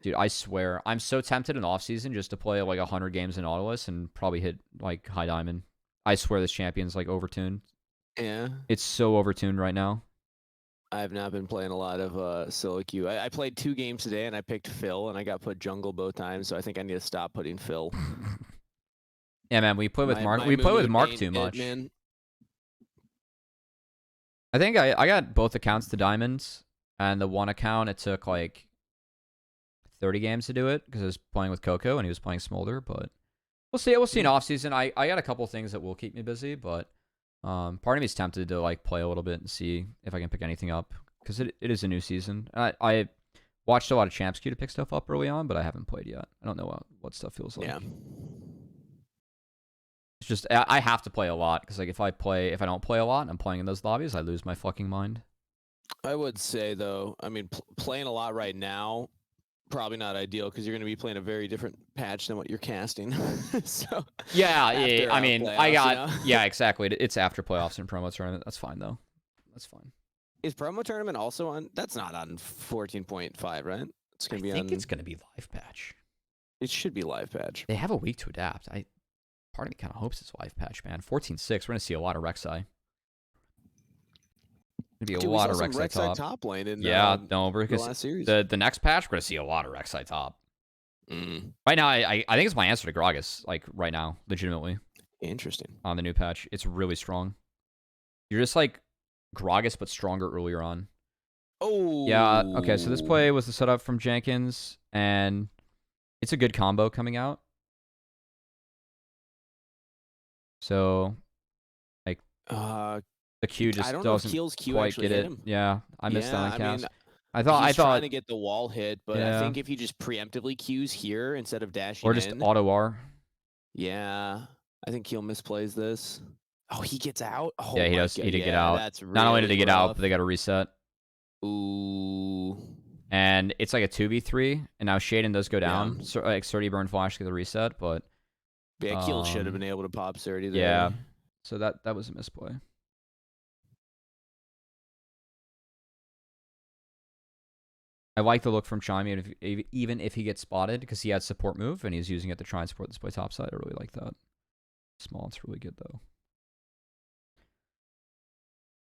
Dude, I swear, I'm so tempted in offseason just to play like 100 games in Nautilus and probably hit like high diamond. I swear this champion's like overtuned. Yeah. It's so overtuned right now. I have not been playing a lot of solo queue. I played 2 games today and I picked Phil and I got put jungle both times, so I think I need to stop putting Phil. Yeah, man, we play with Mark. We play with Mark too much. Man. I think I got both accounts to diamonds, and the one account it took like 30 games to do it because I was playing with Coco and he was playing Smolder. But we'll see. We'll see in off season. I got a couple things that will keep me busy, but part of me is tempted to like play a little bit and see if I can pick anything up because it is a new season. I watched a lot of Champs Queue to pick stuff up early on, but I haven't played yet. I don't know what stuff feels like. Yeah. It's just I have to play a lot because like if I don't play a lot and I'm playing in those lobbies, I lose my fucking mind. I would say though, I mean, playing a lot right now, probably not ideal because you're going to be playing a very different patch than what you're casting. So yeah. I mean, playoffs, I got yeah, exactly. It's after playoffs and promo tournament. That's fine though. That's fine. Is promo tournament also on? That's not on 14.5, right? It's going to be on. I think it's going to be live patch. It should be live patch. They have a week to adapt. Part of me kind of hopes it's live patch, man. 14.6, we're going to see a lot of Rek'Sai. Going to be a lot of Rek'Sai top lane in yeah, no, the last series. The next patch, we're going to see a lot of Rek'Sai top. Right now, I think it's my answer to Gragas, like, right now, legitimately. Interesting. On the new patch. It's really strong. You're just, like, Gragas, but stronger earlier on. Oh! Yeah, okay, so this play was the setup from Jenkins, and it's a good combo coming out. So, like, the Q just doesn't quite get it. Yeah, I missed that on cast. I thought he's trying to get the wall hit, but I think if he just preemptively Qs here instead of dashing or just auto R. Yeah, I think he'll misplays this. Oh, he gets out. Oh, yeah, he does. He did get out. That's really not only did he get out, but they got to reset. Ooh. And it's like a 2v3, and now Shaden does go down. So like 30 burn flash to get the reset, but yeah, Keel should have been able to pop 30 there. Yeah, so that was a misplay. I like the look from Chime, even if he gets spotted, because he had support move, and he's using it to try and support this play topside. I really like that. Small, it's really good, though.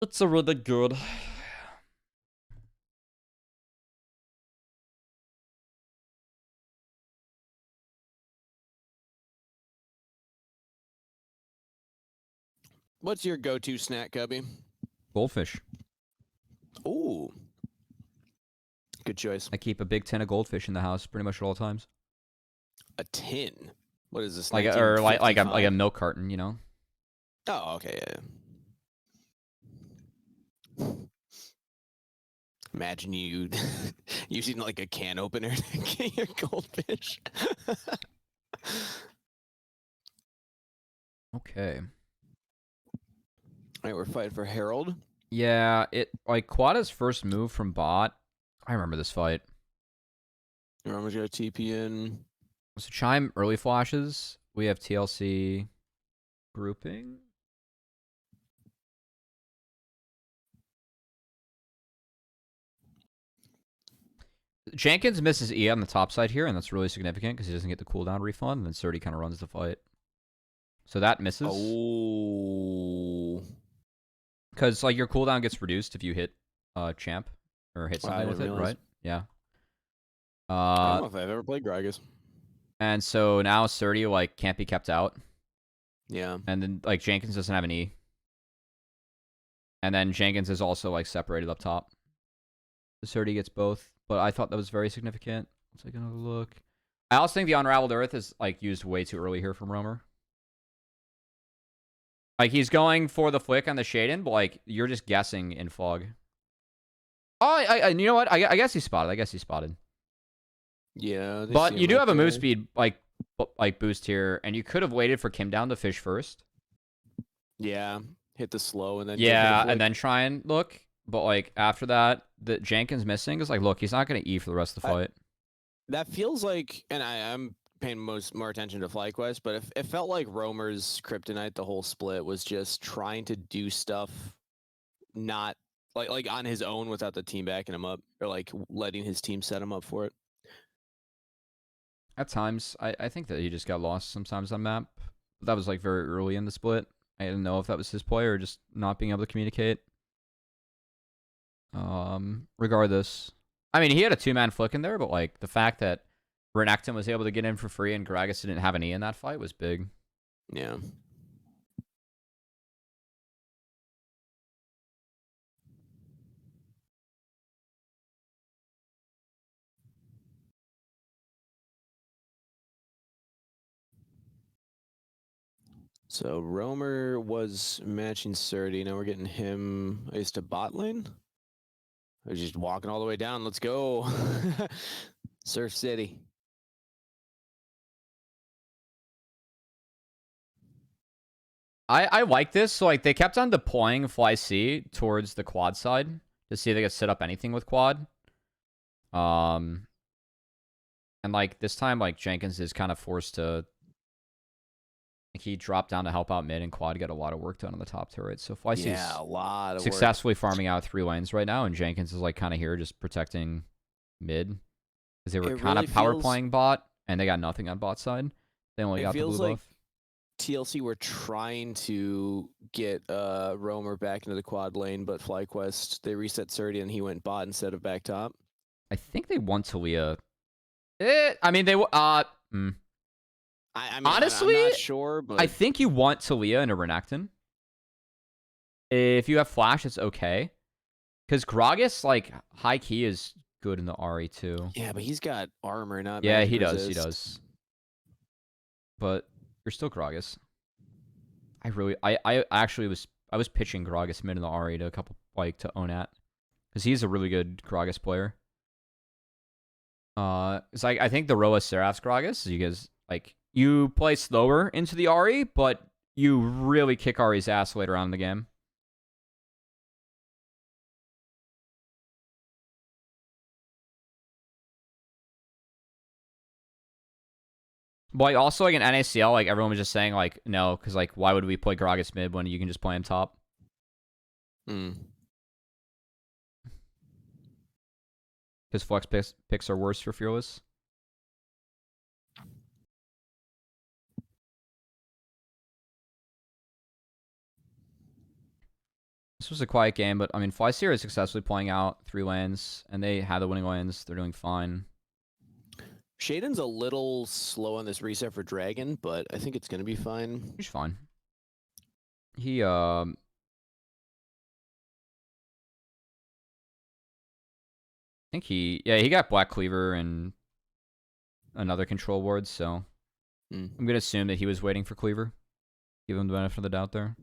It's a really good. What's your go-to snack, Cubby? Goldfish. Ooh. Good choice. I keep a big tin of goldfish in the house pretty much at all times. A tin? What is this? Like a milk carton, you know? Oh, okay, yeah. Imagine you using like a can opener to get your goldfish. Okay. All right, we're fighting for Herald. Yeah, like Quada's first move from bot. I remember this fight. Roman's got a TP in. So Chime early flashes. We have TLC grouping. Jenkins misses E on the top side here, and that's really significant because he doesn't get the cooldown refund, and then Surdy kind of runs the fight. So that misses. Oh. Because like your cooldown gets reduced if you hit champ or hit something with it, right? Yeah. I don't know if I've ever played Gragas. And so now Surdy like can't be kept out. Yeah. And then like Jenkins doesn't have an E. And then Jenkins is also like separated up top. So Surdy gets both, but I thought that was very significant. Let's take another look. I also think the Unraveled Earth is like used way too early here from Roamer. Like he's going for the flick on the Shaden, but like you're just guessing in fog. Oh, you know what? I guess he's spotted. Yeah. But you do have a move speed like like boost here, and you could have waited for Kim down to fish first. Yeah, hit the slow and then yeah, and then try and look. But like after that, the Jenkins missing is like, look, he's not gonna E for the rest of the fight. That feels like, and I'm paying more attention to FlyQuest, but it felt like Roamer's kryptonite the whole split was just trying to do stuff not like on his own without the team backing him up, or like letting his team set him up for it. At times, I think that he just got lost sometimes on map. That was like very early in the split. I didn't know if that was his play or just not being able to communicate. Regardless, I mean, he had a 2-man flick in there, but like the fact that Renekton was able to get in for free and Gragas didn't have an E in that fight was big. Yeah. So Roamer was matching Surdy. Now we're getting him, I guess, to bot lane. We're just walking all the way down. Let's go. Surf City. I like this. So like they kept on deploying FLYC towards the quad side to see if they could set up anything with quad. And like this time, like Jenkins is kind of forced to. Like he dropped down to help out mid, and quad got a lot of work done on the top turret. So FLYC a lot of successfully farming out 3 lanes right now, and Jenkins is like kind of here just protecting mid because they were kind of power playing bot, and they got nothing on bot side. They only got the blue buff. TLC were trying to get Roamer back into the quad lane, but FlyQuest, they reset Surdy and he went bot instead of back top. I think they want Talia. I mean, they I mean, honestly, I'm not sure, but I think you want Talia into Renekton. If you have flash, it's okay. Because Gragas, like, high key is good in the RE too. Yeah, but he's got armor, not yeah, magic he resist. does, he does. But you're still Gragas. I actually was pitching Gragas mid in the RE to a couple, like, to Onat. Because he's a really good Gragas player. It's like, I think the Roa Seraph's Gragas, you guys, like, you play slower into the RE, but you really kick Ari's ass later on in the game. But like, also, like, in NACL, like, everyone was just saying, like, no, because, like, why would we play Gragas mid when you can just play him top? Because flex picks are worse for Fearless. This was a quiet game, but, I mean, FLYC is successfully playing out 3 lanes, and they have the winning lanes. They're doing fine. Shaden's a little slow on this reset for Dragon, but I think it's going to be fine. He's fine. He, I think he got Black Cleaver and another control ward, so I'm going to assume that he was waiting for Cleaver. Give him the benefit of the doubt there.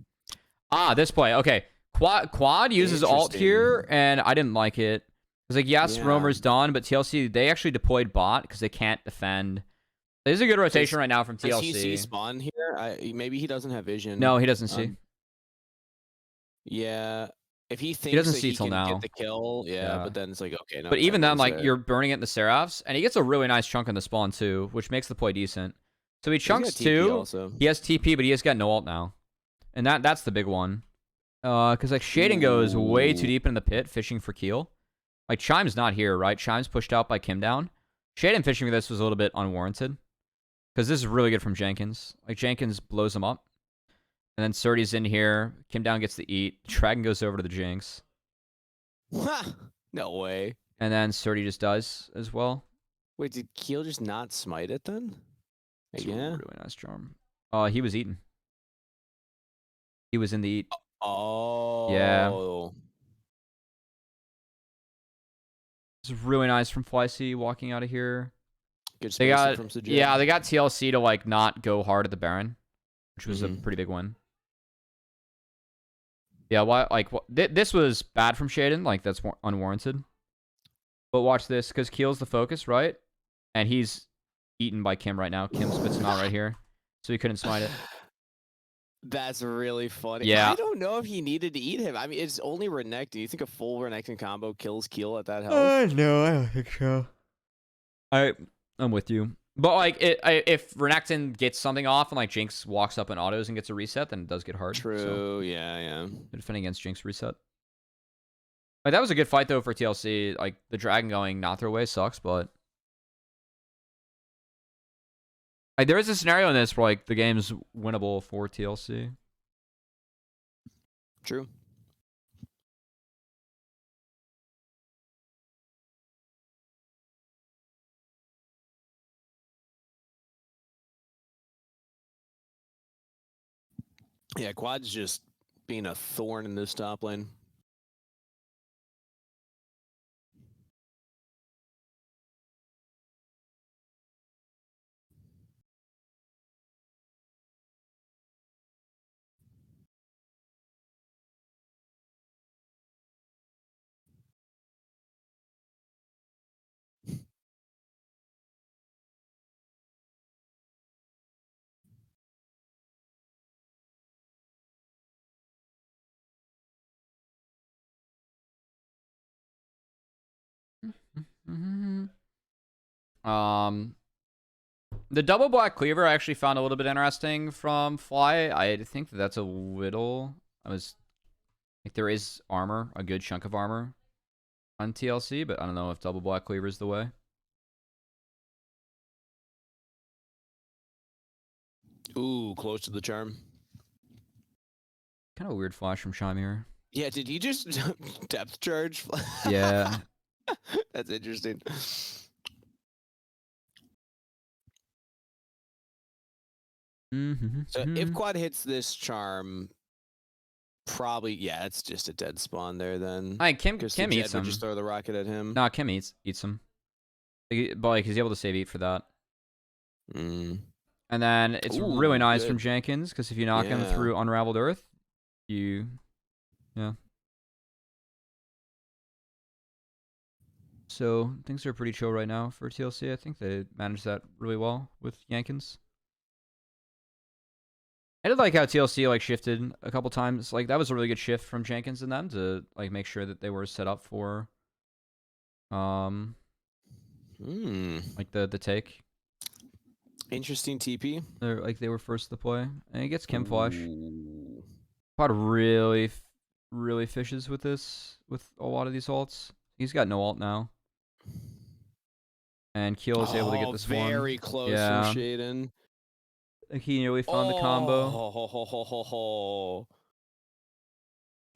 This play. Okay. Quad uses alt here, and I didn't like it. It's like, yes, Roamer's done, but TLC, they actually deployed bot because they can't defend. There's a good rotation right now from TLC. Does he see spawn here? Maybe he doesn't have vision. No, he doesn't see. Yeah. If he thinks he doesn't that see he till can now. get the kill, but then it's like, okay. No, but even then, like, you're burning it in the Seraphs, and he gets a really nice chunk in the spawn, too, which makes the play decent. So he chunks 2. He has TP, but he has got no ult now. And that's the big one. Because, like, Shaden goes way too deep in the pit, fishing for Keel. Like, Chime's not here, right? Chime's pushed out by Kim down. Shaden fishing for this was a little bit unwarranted. Because this is really good from Jenkins. Like, Jenkins blows him up. And then Surdy's in here. Kim down gets the eat. Dragon goes over to the Jinx. No way. And then Surdy just does as well. Wait, did Keel just not smite it then? Yeah. Really nice charm. He was eaten. He was in the eat. Oh. Yeah. It's really nice from FLYC walking out of here. Good spacing from Sajid. Yeah, they got TLC to, like, not go hard at the Baron, which was a pretty big win. Yeah, this was bad from Shaden. Like, that's unwarranted. But watch this, because Keel's the focus, right? And he's eaten by Kim right now. Kim spits him out right here. So he couldn't smite it. That's really funny. Yeah. I don't know if he needed to eat him. I mean, it's only Renekton. Do you think a full Renekton combo kills Keel at that health? No, I don't think so. I'm with you. But like, if Renekton gets something off and like Jinx walks up and autos and gets a reset, then it does get hard. True. So. Yeah. Defending against Jinx reset. Like, that was a good fight though for TLC. Like the dragon going not their way sucks, but like there is a scenario in this where like the game's winnable for TLC. True. Yeah, Quad's just being a thorn in this top lane. The double black cleaver I actually found a little bit interesting from Fly. I think that's a little. Like there is armor, a good chunk of armor on TLC, but I don't know if double black cleaver is the way. Ooh, close to the charm. Kind of a weird flash from Chime here. Yeah, did he just depth charge? Yeah. That's interesting. So if Quad hits this charm, probably, yeah, it's just a dead spawn there then. Kim eats him. Just throw the rocket at him. No, Kim eats him. But like he's able to save eat for that. And then it's really nice from Jenkins, because if you knock him through Unraveled Earth, yeah. So things are pretty chill right now for TLC. I think they managed that really well with Jenkins. I did like how TLC like shifted a couple times. Like that was a really good shift from Jenkins and them to like make sure that they were set up for like the take. Interesting TP. They were first to play. And he gets Kim Flash. Quad really fishes with this, with a lot of these ults. He's got no ult now. And Keel is able to get this one. Very close from Shaden. He nearly found the combo.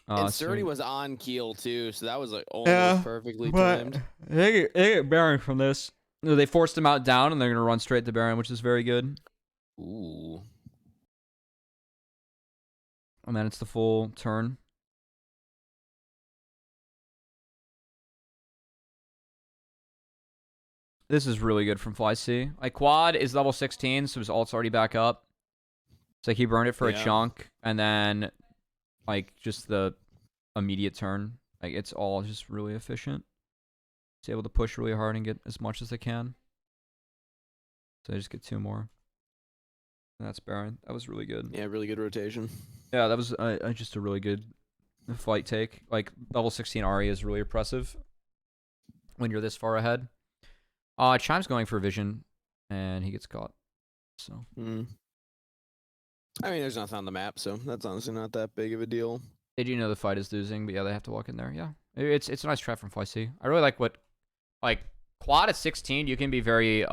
And Surdy was on Keel too, so that was like almost perfectly timed. They get Baron from this. They forced him out down, and they're going to run straight to Baron, which is very good. Ooh. And then it's the full turn. This is really good from FLYC. Like, Quad is level 16, so his ult's already back up. So like, he burned it for a chunk, and then, like, just the immediate turn. Like, it's all just really efficient. He's able to push really hard and get as much as they can. So they just get 2 more. And that's Baron. That was really good. Yeah, really good rotation. Yeah, that was just a really good fight take. Like, level 16 Ahri is really impressive when you're this far ahead. Chime's going for vision, and he gets caught. So. I mean, there's nothing on the map, so that's honestly not that big of a deal. They do know the fight is losing, but yeah, they have to walk in there. Yeah, it's a nice trap from FLYC. I really like Quad at 16. You can be very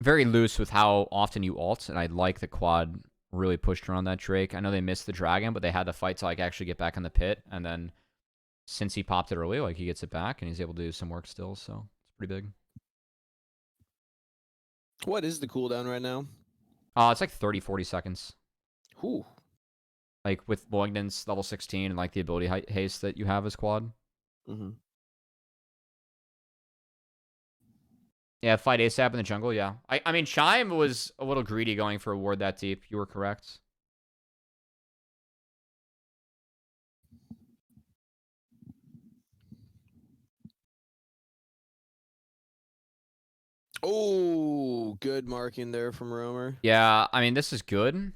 loose with how often you ult, and I like the Quad really pushed around that Drake. I know they missed the dragon, but they had the fight to like actually get back in the pit, and then since he popped it early, like he gets it back, and he's able to do some work still. So. Pretty big. What is the cooldown right now? It's like 30-40 seconds. Ooh. Like with Malignance level 16 and like the ability haste that you have as Quad. Yeah, fight ASAP in the jungle, yeah. I mean, Chime was a little greedy going for a ward that deep. You were correct. Oh, good marking there from Romer. Yeah, I mean, this is good.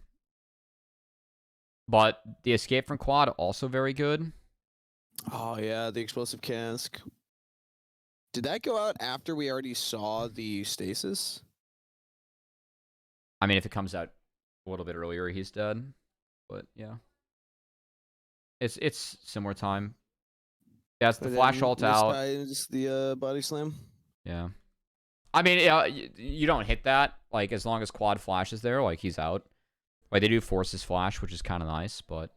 But the escape from quad, also very good. Oh, yeah, the explosive cask. Did that go out after we already saw the stasis? I mean, if it comes out a little bit earlier, he's dead. But, yeah. It's similar time. Yeah, it's the flash ult out. The body slam. Yeah. I mean, you don't hit that. Like, as long as quad flash is there, like, he's out. Like, they do force his flash, which is kind of nice, but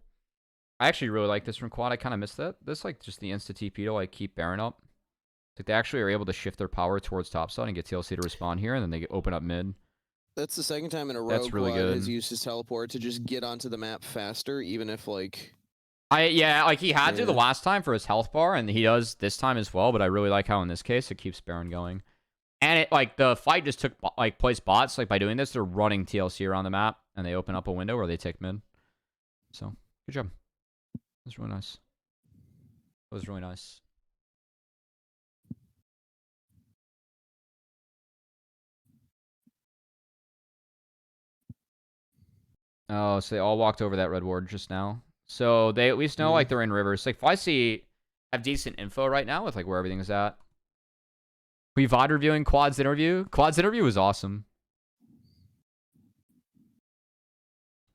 I actually really like this from quad. I kind of missed that. This, like, just the insta-TP to, like, keep Baron up. Like, they actually are able to shift their power towards topside and get TLC to respond here, and then they open up mid. That's the second time in a row That's really Quad good. has used his teleport to just get onto the map faster, even if, like... Yeah, like, he had to the last time for his health bar, and he does this time as well, but I really like how, in this case, it keeps Baron going. And it, like, the fight just took, like, place bots. Like, by doing this, they're running TLC around the map, and they open up a window where they take mid. So, good job. That was really nice. That was really nice. Oh, so they all walked over that red ward just now. So they at least know, like, they're in rivers. Like, FLYC have decent info right now with, like, where everything is at. We VoD reviewing Quad's interview. Quad's interview was awesome.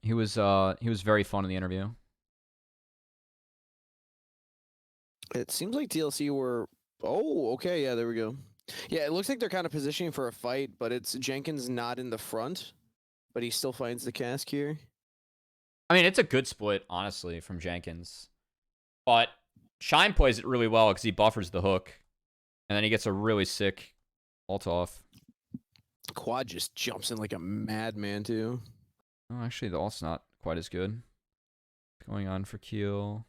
He was very fun in the interview. It seems like TLC were... Oh, okay, yeah, there we go. Yeah, it looks like they're kind of positioning for a fight, but it's Jenkins not in the front, but he still finds the cask here. I mean, it's a good split, honestly, from Jenkins. But Shine plays it really well because he buffers the hook. And then he gets a really sick ult off. Quad just jumps in like a madman, too. Oh, actually, the ult's not quite as good. Going on for Keel.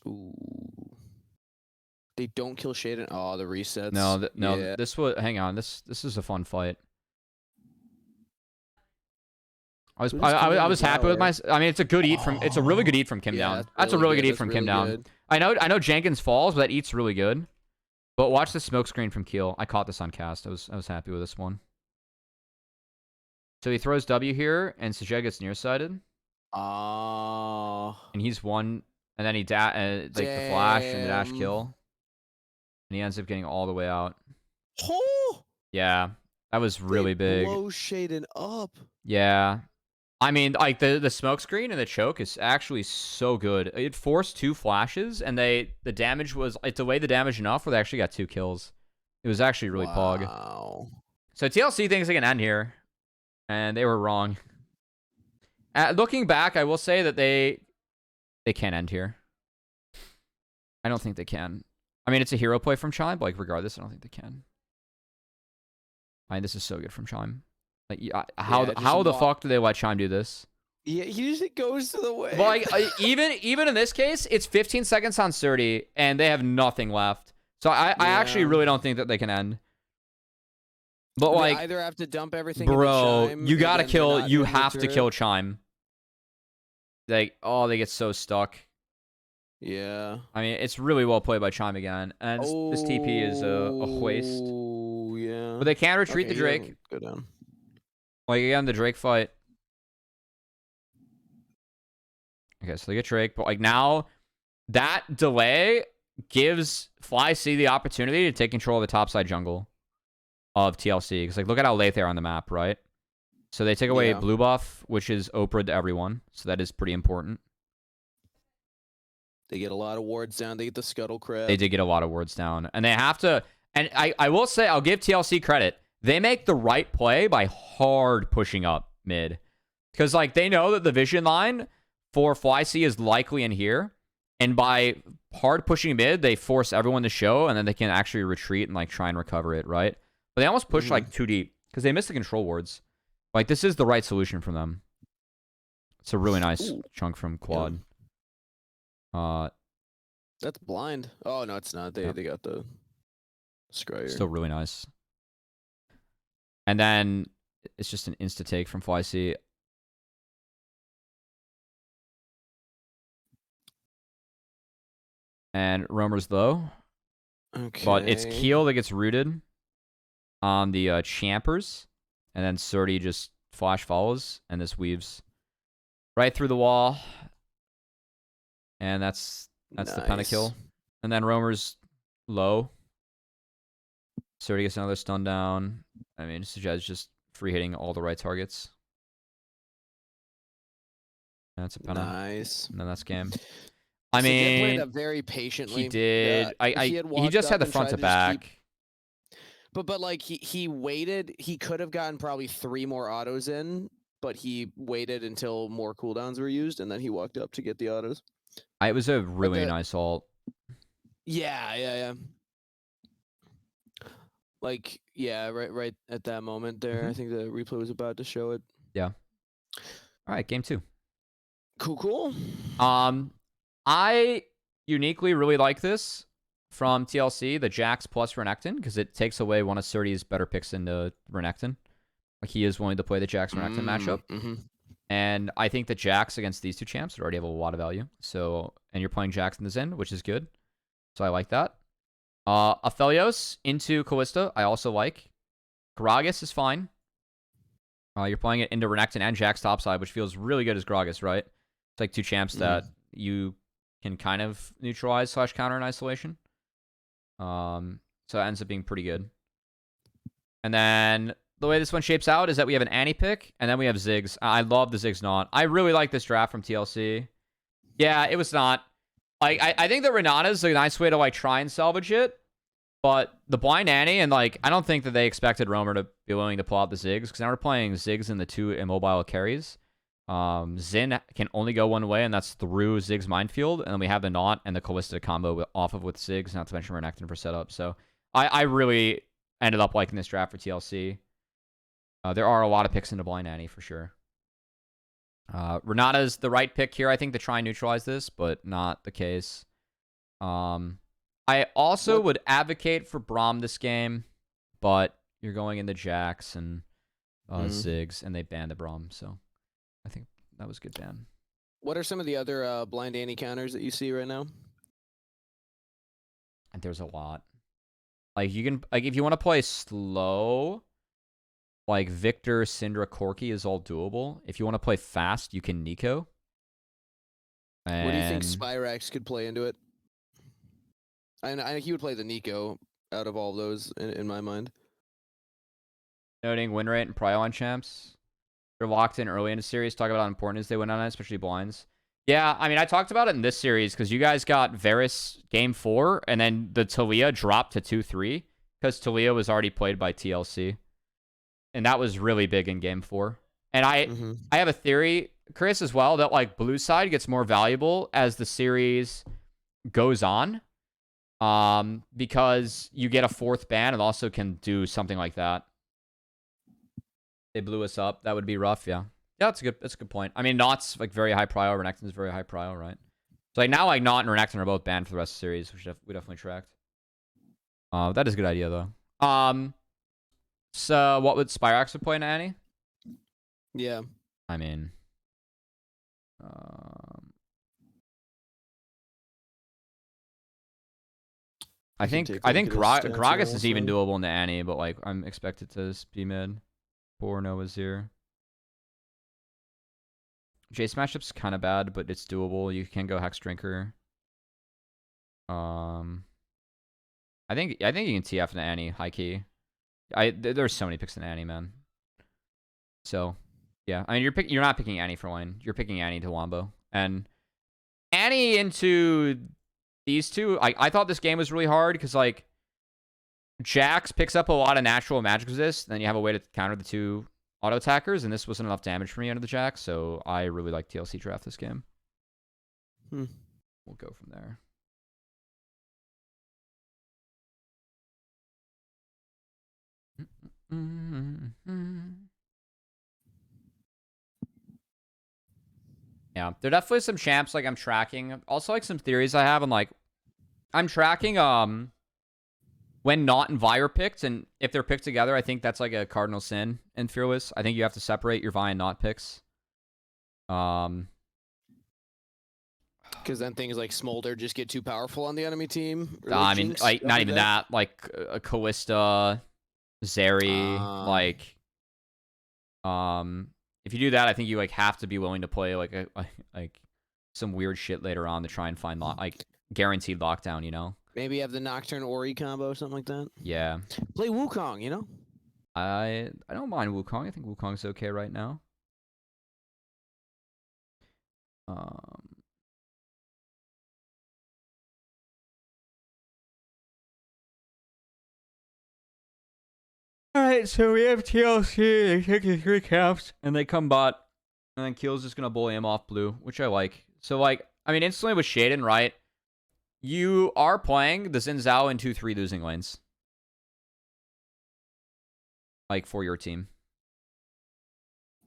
Ooh. They don't kill Shaden. Oh, the resets. No, yeah. This was... Hang on. This is a fun fight. I was happy with my... I mean, it's a good eat from... It's a really good eat from Kim down. That's a really good eat from Kim down. I know Jenkins falls, but that eat's really good. But watch the smoke screen from Keel. I caught this on cast. I was happy with this one. So he throws W here, and Sejeg gets nearsighted. And he's one... And then he like the flash and the dash kill. And he ends up getting all the way out. Oh! Yeah. That was really big. Blow Shaden up. Yeah. I mean, like, the smoke screen and the choke is actually so good. It forced 2 flashes, and the damage was... It delayed the damage enough where they actually got 2 kills. It was actually really pog. So TLC thinks they can end here. And they were wrong. Looking back, I will say that they can't end here. I don't think they can. I mean, it's a hero play from Chime, but, like, regardless, I don't think they can. I mean, this is so good from Chime. Like, how the fuck do they let Chime do this? Yeah, he usually goes to the way. Well, like, even in this case, it's 15 seconds on 30, and they have nothing left. So I actually really don't think that they can end. But, like, they either have to dump everything. Bro, Chime, you gotta kill. You have to kill Chime. Like, oh, they get so stuck. Yeah. I mean, it's really well played by Chime again, and this TP is a waste. Oh yeah. But they can retreat the Drake. Go down. Like, again, the Drake fight. Okay, so they get Drake, but, like, now that delay gives FLYC the opportunity to take control of the topside jungle of TLC. Because, like, look at how late they are on the map, right? So they take away blue buff, which is Oprah to everyone. So that is pretty important. They get a lot of wards down. They get the scuttle crab. They did get a lot of wards down. And they have to... And I will say, I'll give TLC credit. They make the right play by hard pushing up mid. Because, like, they know that the vision line for FLYC is likely in here. And by hard pushing mid, they force everyone to show, and then they can actually retreat and, like, try and recover it, right? But they almost push, like, too deep. Because they miss the control wards. Like, this is the right solution for them. It's a really nice chunk from Quad. Yeah. That's blind. Oh, no, it's not. They got the scryer. Still really nice. And then it's just an insta-take from FLYC. And Romer's low. Okay. But it's Keel that gets rooted on the Champers, and then Surdy just flash follows, and this weaves right through the wall, and that's the pentakill. And then Roamer's low. Surdy gets another stun down. I mean, Sajad's just free hitting all the right targets. And that's a penalty. Nice. And then that's game. I mean, played up very patiently. He did. He just had the front to back. But like he waited. He could have gotten probably 3 more autos in, but he waited until more cooldowns were used, and then he walked up to get the autos. It was a really nice ult. Yeah. Like, yeah, right at that moment there. I think the replay was about to show it. Yeah. All right, game 2. Cool. I uniquely really like this from TLC, the Jax plus Renekton, because it takes away one of Surdy's better picks into Renekton. Like, he is willing to play the Jax Renekton matchup. And I think the Jax against these 2 champs would already have a lot of value. So, and you're playing Jax in the Zen, which is good. So I like that. Aphelios into Callista, I also like. Gragas is fine. You're playing it into Renekton and Jax topside, which feels really good as Gragas, right? It's like 2 champs that you can kind of neutralize / counter in isolation. So it ends up being pretty good. And then the way this one shapes out is that we have an Annie pick, and then we have Ziggs. I love the Ziggs not. I really like this draft from TLC. Yeah, it was not. Like, I think that Renata is a nice way to, like, try and salvage it. But the blind Annie, and, like, I don't think that they expected Roamer to be willing to pull out the Ziggs, because now we're playing Ziggs in the 2 immobile carries. Xin can only go one way, and that's through Ziggs Minefield, and then we have the Knot and the Callista combo off of with Ziggs, not to mention Renekton for setup. So I really ended up liking this draft for TLC. There are a lot of picks into blind Annie for sure. Renata's the right pick here, I think, to try and neutralize this, but not the case. I also would advocate for Braum this game, but you're going into Jax and Ziggs, and they banned the Braum, so I think that was a good ban. What are some of the other blind Annie counters that you see right now? And there's a lot. Like, you can, like, if you want to play slow, like Victor, Syndra, Corki is all doable. If you want to play fast, you can Nico. And what do you think Spyrax could play into it? I he would play the Nico out of all of those in my mind. Noting win rate and prio on champs. They're locked in early in the series. Talk about how important it is they win on it, especially blinds. Yeah, I mean, I talked about it in this series because you guys got Varus game 4, and then the Talia dropped to 2-3 because Talia was already played by TLC. And that was really big in game 4. And I have a theory, Chris, as well, that, like, blue side gets more valuable as the series goes on. Because you get a 4th ban and also can do something like that. They blew us up. That would be rough, yeah. Yeah, that's a good point. I mean, Not's, like, very high prio. Renekton's very high prio, right? So, like, now, like, Not and Renekton are both banned for the rest of the series, which we definitely tracked. That is a good idea, though. So, what would Spyrax play in Annie? Yeah. I mean... I think Gragas is even doable in the Annie, but, like, I'm expected to be mid. Poor Nova's here. Jace matchup's kind of bad, but it's doable. You can go Hex Drinker. I think you can TF in the Annie, high key. There's so many picks in Annie, man. So, yeah. I mean, you're not picking Annie for lane. You're picking Annie to Wombo. And Annie into these 2, I thought this game was really hard because, like, Jax picks up a lot of natural magic resist, and then you have a way to counter the 2 auto attackers, and this wasn't enough damage for me under the Jax, so I really like TLC draft this game. We'll go from there. Yeah, there are definitely some champs, like, I'm tracking. Also, like, some theories I have on, like, I'm tracking, when Not and Vi are picked, and if they're picked together, I think that's, like, a cardinal sin in Fearless. I think you have to separate your Vi and Not picks. Because then things like Smolder just get too powerful on the enemy team. I mean, like, not even that. Like, a Callista, Zeri, like, if you do that, I think you, like, have to be willing to play, like, like, some weird shit later on to try and find, like, guaranteed lockdown, you know? Maybe have the Nocturne Ori combo or something like that. Yeah. Play Wukong, you know? I don't mind Wukong. I think Wukong's okay right now. Alright, so we have TLC, they take the 3 caps, and they come bot, and then Keel's just gonna bully him off blue, which I like. So, like, I mean, instantly with Shaden, right? You are playing the Xin Zhao in 2-3 losing lanes. Like, for your team.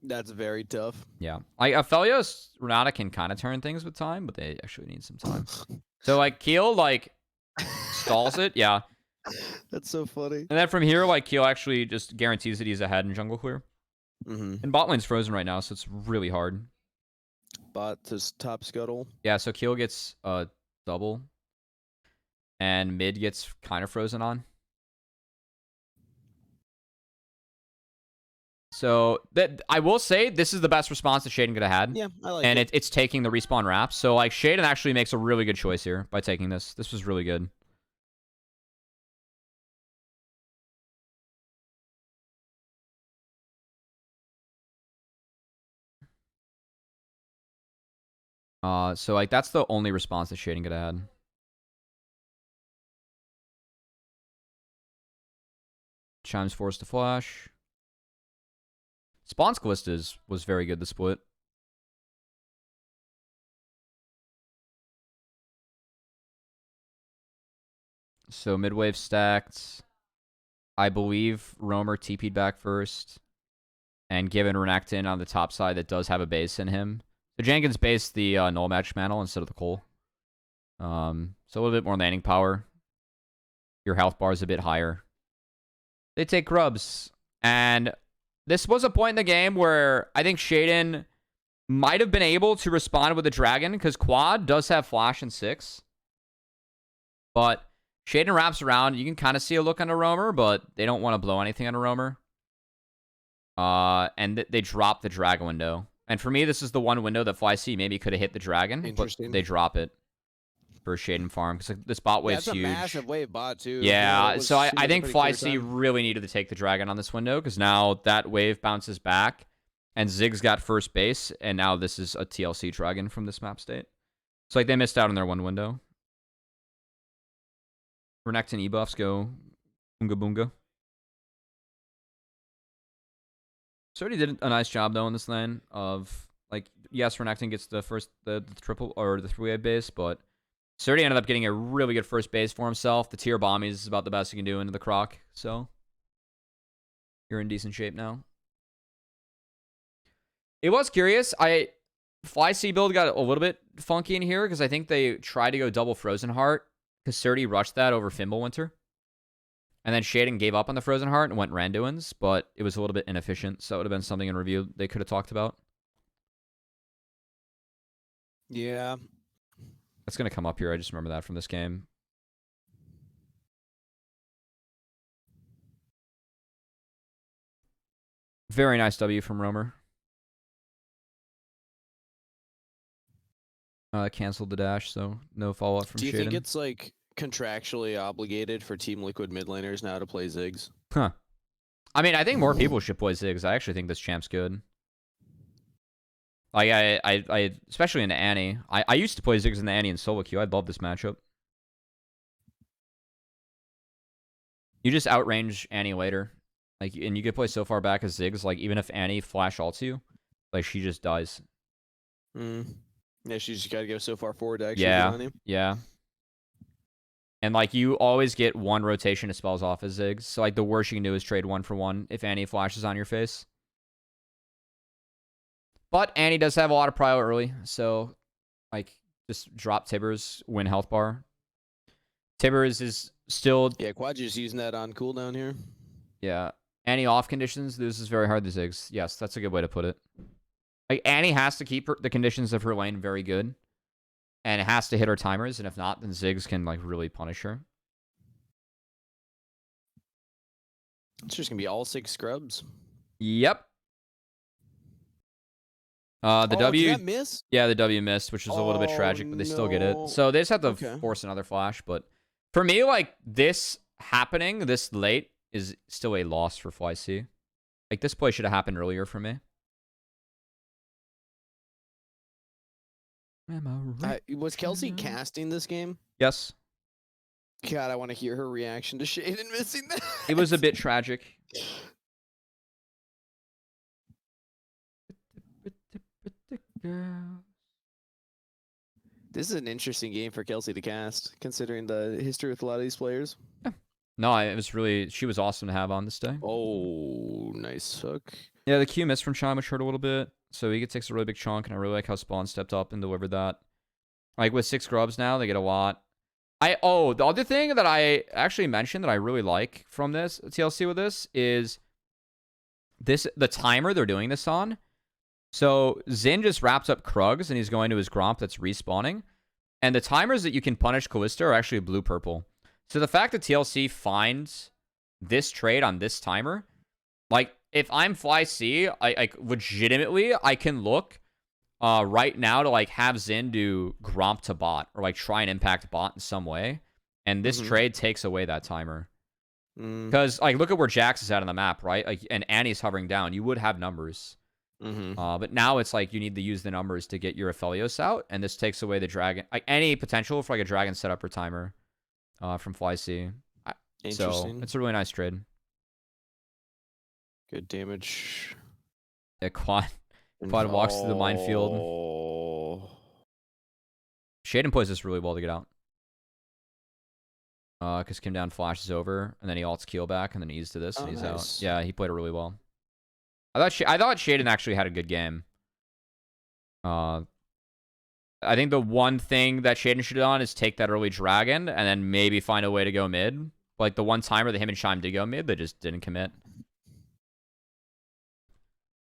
That's very tough. Yeah. Like, Aphelios, Renata can kind of turn things with time, but they actually need some time. So, like, Keel, like, stalls it, yeah. That's so funny. And then from here, like, Keel actually just guarantees that he's ahead in jungle clear. And bot lane's frozen right now, so it's really hard. Bot to top scuttle. Yeah, so Keel gets a double. And mid gets kind of frozen on. So that I will say this is the best response that Shaden could have had. Yeah, I like and it. It's taking the respawn wraps. So like Shaden actually makes a really good choice here by taking this. This was really good. So like that's the only response that Shaden could have had. Chime's forced to flash. Spawn's Callistas was very good, the split. So mid-wave stacked. I believe Roamer TP'd back first. And given Renekton on the top side that does have a base in him. So Jenkins based the null match mantle instead of the Cole. So a little bit more landing power. Your health bar is a bit higher. They take grubs. And this was a point in the game where I think Shaden might have been able to respond with a dragon because Quad does have flash in 6. But Shaden wraps around. You can kind of see a look on a roamer, but they don't want to blow anything on a roamer. And they drop the dragon window. And for me, this is the one window that FLYC maybe could have hit the dragon, but they drop it for Shaden farm because like, this bot wave's huge. That's a massive wave bot too. Yeah, so I think FLYC really needed to take the dragon on this window because now that wave bounces back, and Zig's got first base, and now this is a TLC dragon from this map state. So like they missed out on their one window. Renekton e-buffs go boonga boonga. So he did a nice job though in this lane of like yes, Renekton gets the first the triple or the 3-wave base, but Surdy ended up getting a really good first base for himself. The tier bombies is about the best he can do into the croc, so you're in decent shape now. It was curious. FLYC build got a little bit funky in here because I think they tried to go double Frozen Heart because Surdy rushed that over Fimbulwinter. And then Shaden gave up on the Frozen Heart and went Randuin's, but it was a little bit inefficient, so it would have been something in review they could have talked about. Yeah. That's going to come up here. I just remember that from this game. Very nice W from Roamer. Canceled the dash, so no follow-up from Shaden. Do you think it's like contractually obligated for Team Liquid mid laners now to play Ziggs? Huh. I mean, I think more people should play Ziggs. I actually think this champ's good. Like, I especially in the Annie. I used to play Ziggs in the Annie and solo queue. I love this matchup. You just outrange Annie later. Like, and you can play so far back as Ziggs. Like, even if Annie flash ults you, like, she just dies. Yeah, she's just got to go so far forward to actually get on him. Yeah. And, like, you always get one rotation of spells off as Ziggs. So, like, the worst you can do is trade 1-for-1 if Annie flashes on your face. But Annie does have a lot of prio early. So, like, just drop Tibbers, win health bar. Tibbers is still... Yeah, Quad just using that on cooldown here. Yeah. Annie off conditions, this is very hard to Ziggs. Yes, that's a good way to put it. Like, Annie has to keep the conditions of her lane very good. and it has to hit her timers, and if not, then Ziggs can like really punish her. It's just gonna be all 6 scrubs. Yep. The W. Did that miss? Yeah, the W missed, which is a little bit tragic, but they still get it. So they just have to force another flash. But for me, like this happening this late is still a loss for FLYC. Like this play should have happened earlier for me. Am I right? Was Kelsey casting this game? Yes. God, I want to hear her reaction to Shaden missing that. It was a bit tragic. This is an interesting game for Kelsey to cast, considering the history with a lot of these players. Yeah. No, it was really... She was awesome to have on this day. Oh, nice hook. Yeah, the Q missed from Chime, which hurt a little bit. So he takes a really big chunk, and I really like how Spawn stepped up and delivered that. Like, with 6 grubs now, they get a lot. The other thing that I actually mentioned that I really like from this TLC with this is the timer they're doing this on. So Zin just wraps up Krugs, and he's going to his Gromp that's respawning. And the timers that you can punish Callista are actually blue-purple. So the fact that TLC finds this trade on this timer, like, if I'm FLYC, I legitimately, I can look right now to, like, have Zin do Gromp to bot, or, like, try and impact bot in some way. And this trade takes away that timer. Because, like, look at where Jax is at on the map, right? Like, and Annie's hovering down. You would have numbers. But now it's like you need to use the numbers to get your Aphelios out, and this takes away the dragon, like any potential for like a dragon setup or timer from FLYC. So it's a really nice trade. Good damage. Yeah, Quad walks through the minefield. Shaden plays this really well to get out. Because Kim down flashes over, and then he ults Keel back, and then E's to this, and he's out. Yeah, he played it really well. I thought Shaden actually had a good game. I think the one thing that Shaden should have done is take that early dragon and then maybe find a way to go mid. Like the one timer that him and Chime did go mid, they just didn't commit.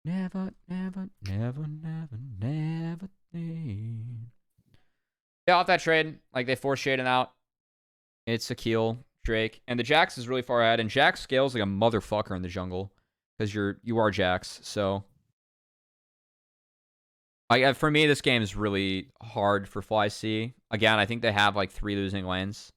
Never, never, never, never, never think. Yeah, off that trade, like they forced Shaden out. It's a Keel, Drake, and the Jax is really far ahead, and Jax scales like a motherfucker in the jungle. Because you are Jax, so for me, this game is really hard for FLYC. Again, I think they have like 3 losing lanes,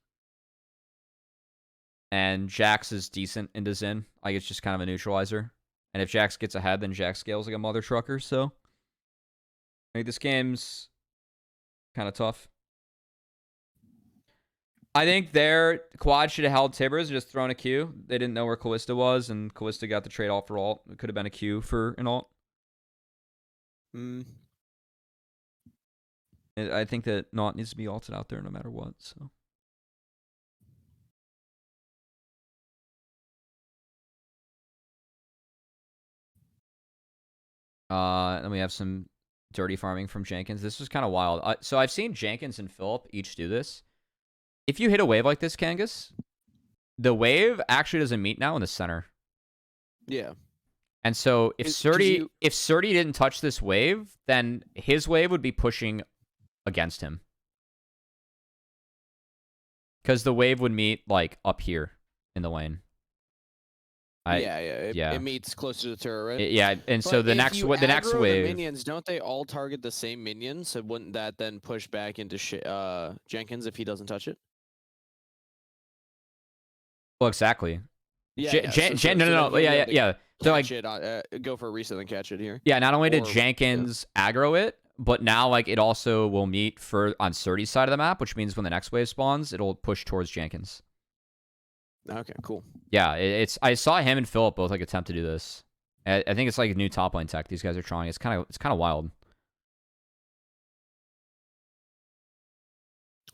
and Jax is decent into Zin. Like it's just kind of a neutralizer. And if Jax gets ahead, then Jax scales like a mother trucker. So I think this game's kind of tough. I think their quad should have held Tibbers, just thrown a Q. They didn't know where Callista was, and Callista got the trade alt for alt. It could have been a Q for an alt. I think that Naught needs to be alted out there no matter what. So. Then we have some dirty farming from Jenkins. This was kind of wild. So I've seen Jenkins and Philip each do this. If you hit a wave like this, Kangas, the wave actually doesn't meet now in the center. Yeah. And so if Surdy didn't touch this wave, then his wave would be pushing against him. Because the wave would meet like up here in the lane. It meets closer to the turret, right? Yeah, and so the next wave, the minions, don't they all target the same minion? So wouldn't that then push back into Jenkins if he doesn't touch it? Well, exactly. Yeah. Yeah. So like, go for a reset and catch it here. Yeah. Not only did Jenkins aggro it, but now like it also will meet on Surdy's side of the map, which means when the next wave spawns, it'll push towards Jenkins. Okay, cool. Yeah, I saw him and Philip both like attempt to do this. I think it's like a new top lane tech these guys are trying. It's kind of wild.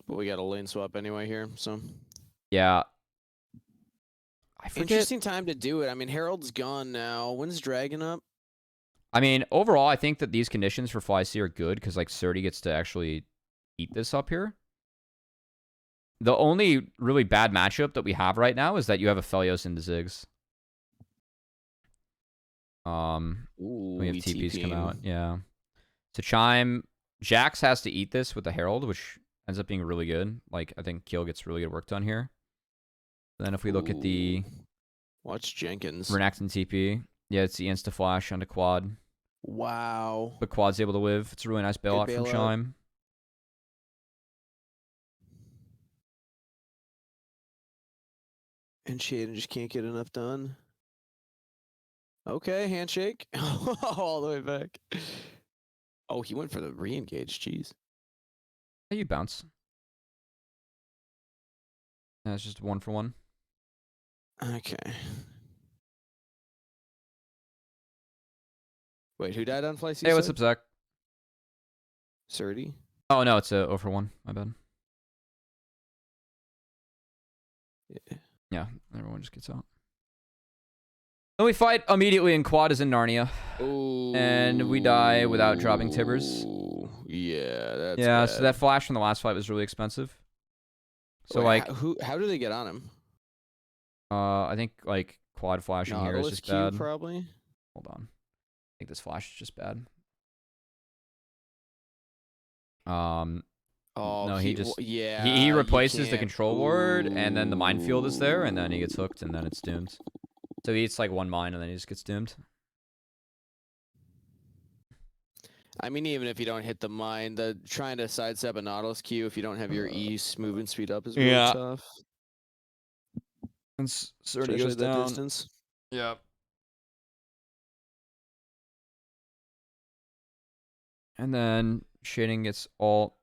But we got a lane swap anyway here, so yeah. I forget. Interesting time to do it. I mean, Herald's gone now. When's Dragon up? I mean, overall, I think that these conditions for FLYC are good because like Surdy gets to actually eat this up here. The only really bad matchup that we have right now is that you have Aphelios into Ziggs. We have TPs come out. Yeah. So Chime Jax has to eat this with the Herald, which ends up being really good. Like, I think Keel gets really good work done here. Then if we look at the... Watch Jenkins. Renekton TP. Yeah, it's the insta-flash onto quad. Wow. But quad's able to live. It's a really nice bailout from Chime. And Shaden just can't get enough done. Okay, handshake. All the way back. Oh, he went for the re-engage. Jeez. Hey, you bounce. Yeah, it's just 1 for 1. Okay. Wait, who died on FLYC? Hey, what's up, Zach? Surdy? Oh, no, it's a 0 for 1. My bad. Yeah, everyone just gets out. Then we fight immediately, and quad is in Narnia. Ooh. And we die without dropping Tibbers. Yeah, that's yeah. bad. So that flash from the last fight was really expensive. So wait, like, how do they get on him? I think like quad flashing here is just bad. Probably. Hold on, I think this flash is just bad. Oh, no, he replaces the control ward, and then the minefield is there, and then he gets hooked, and then it's doomed. So he eats like 1 mine, and then he just gets doomed. I mean, even if you don't hit the mine, trying to sidestep a Nautilus Q if you don't have your E movement speed up is really tough. And Surdy goes down. Distance. Yeah. And then Shading gets ult.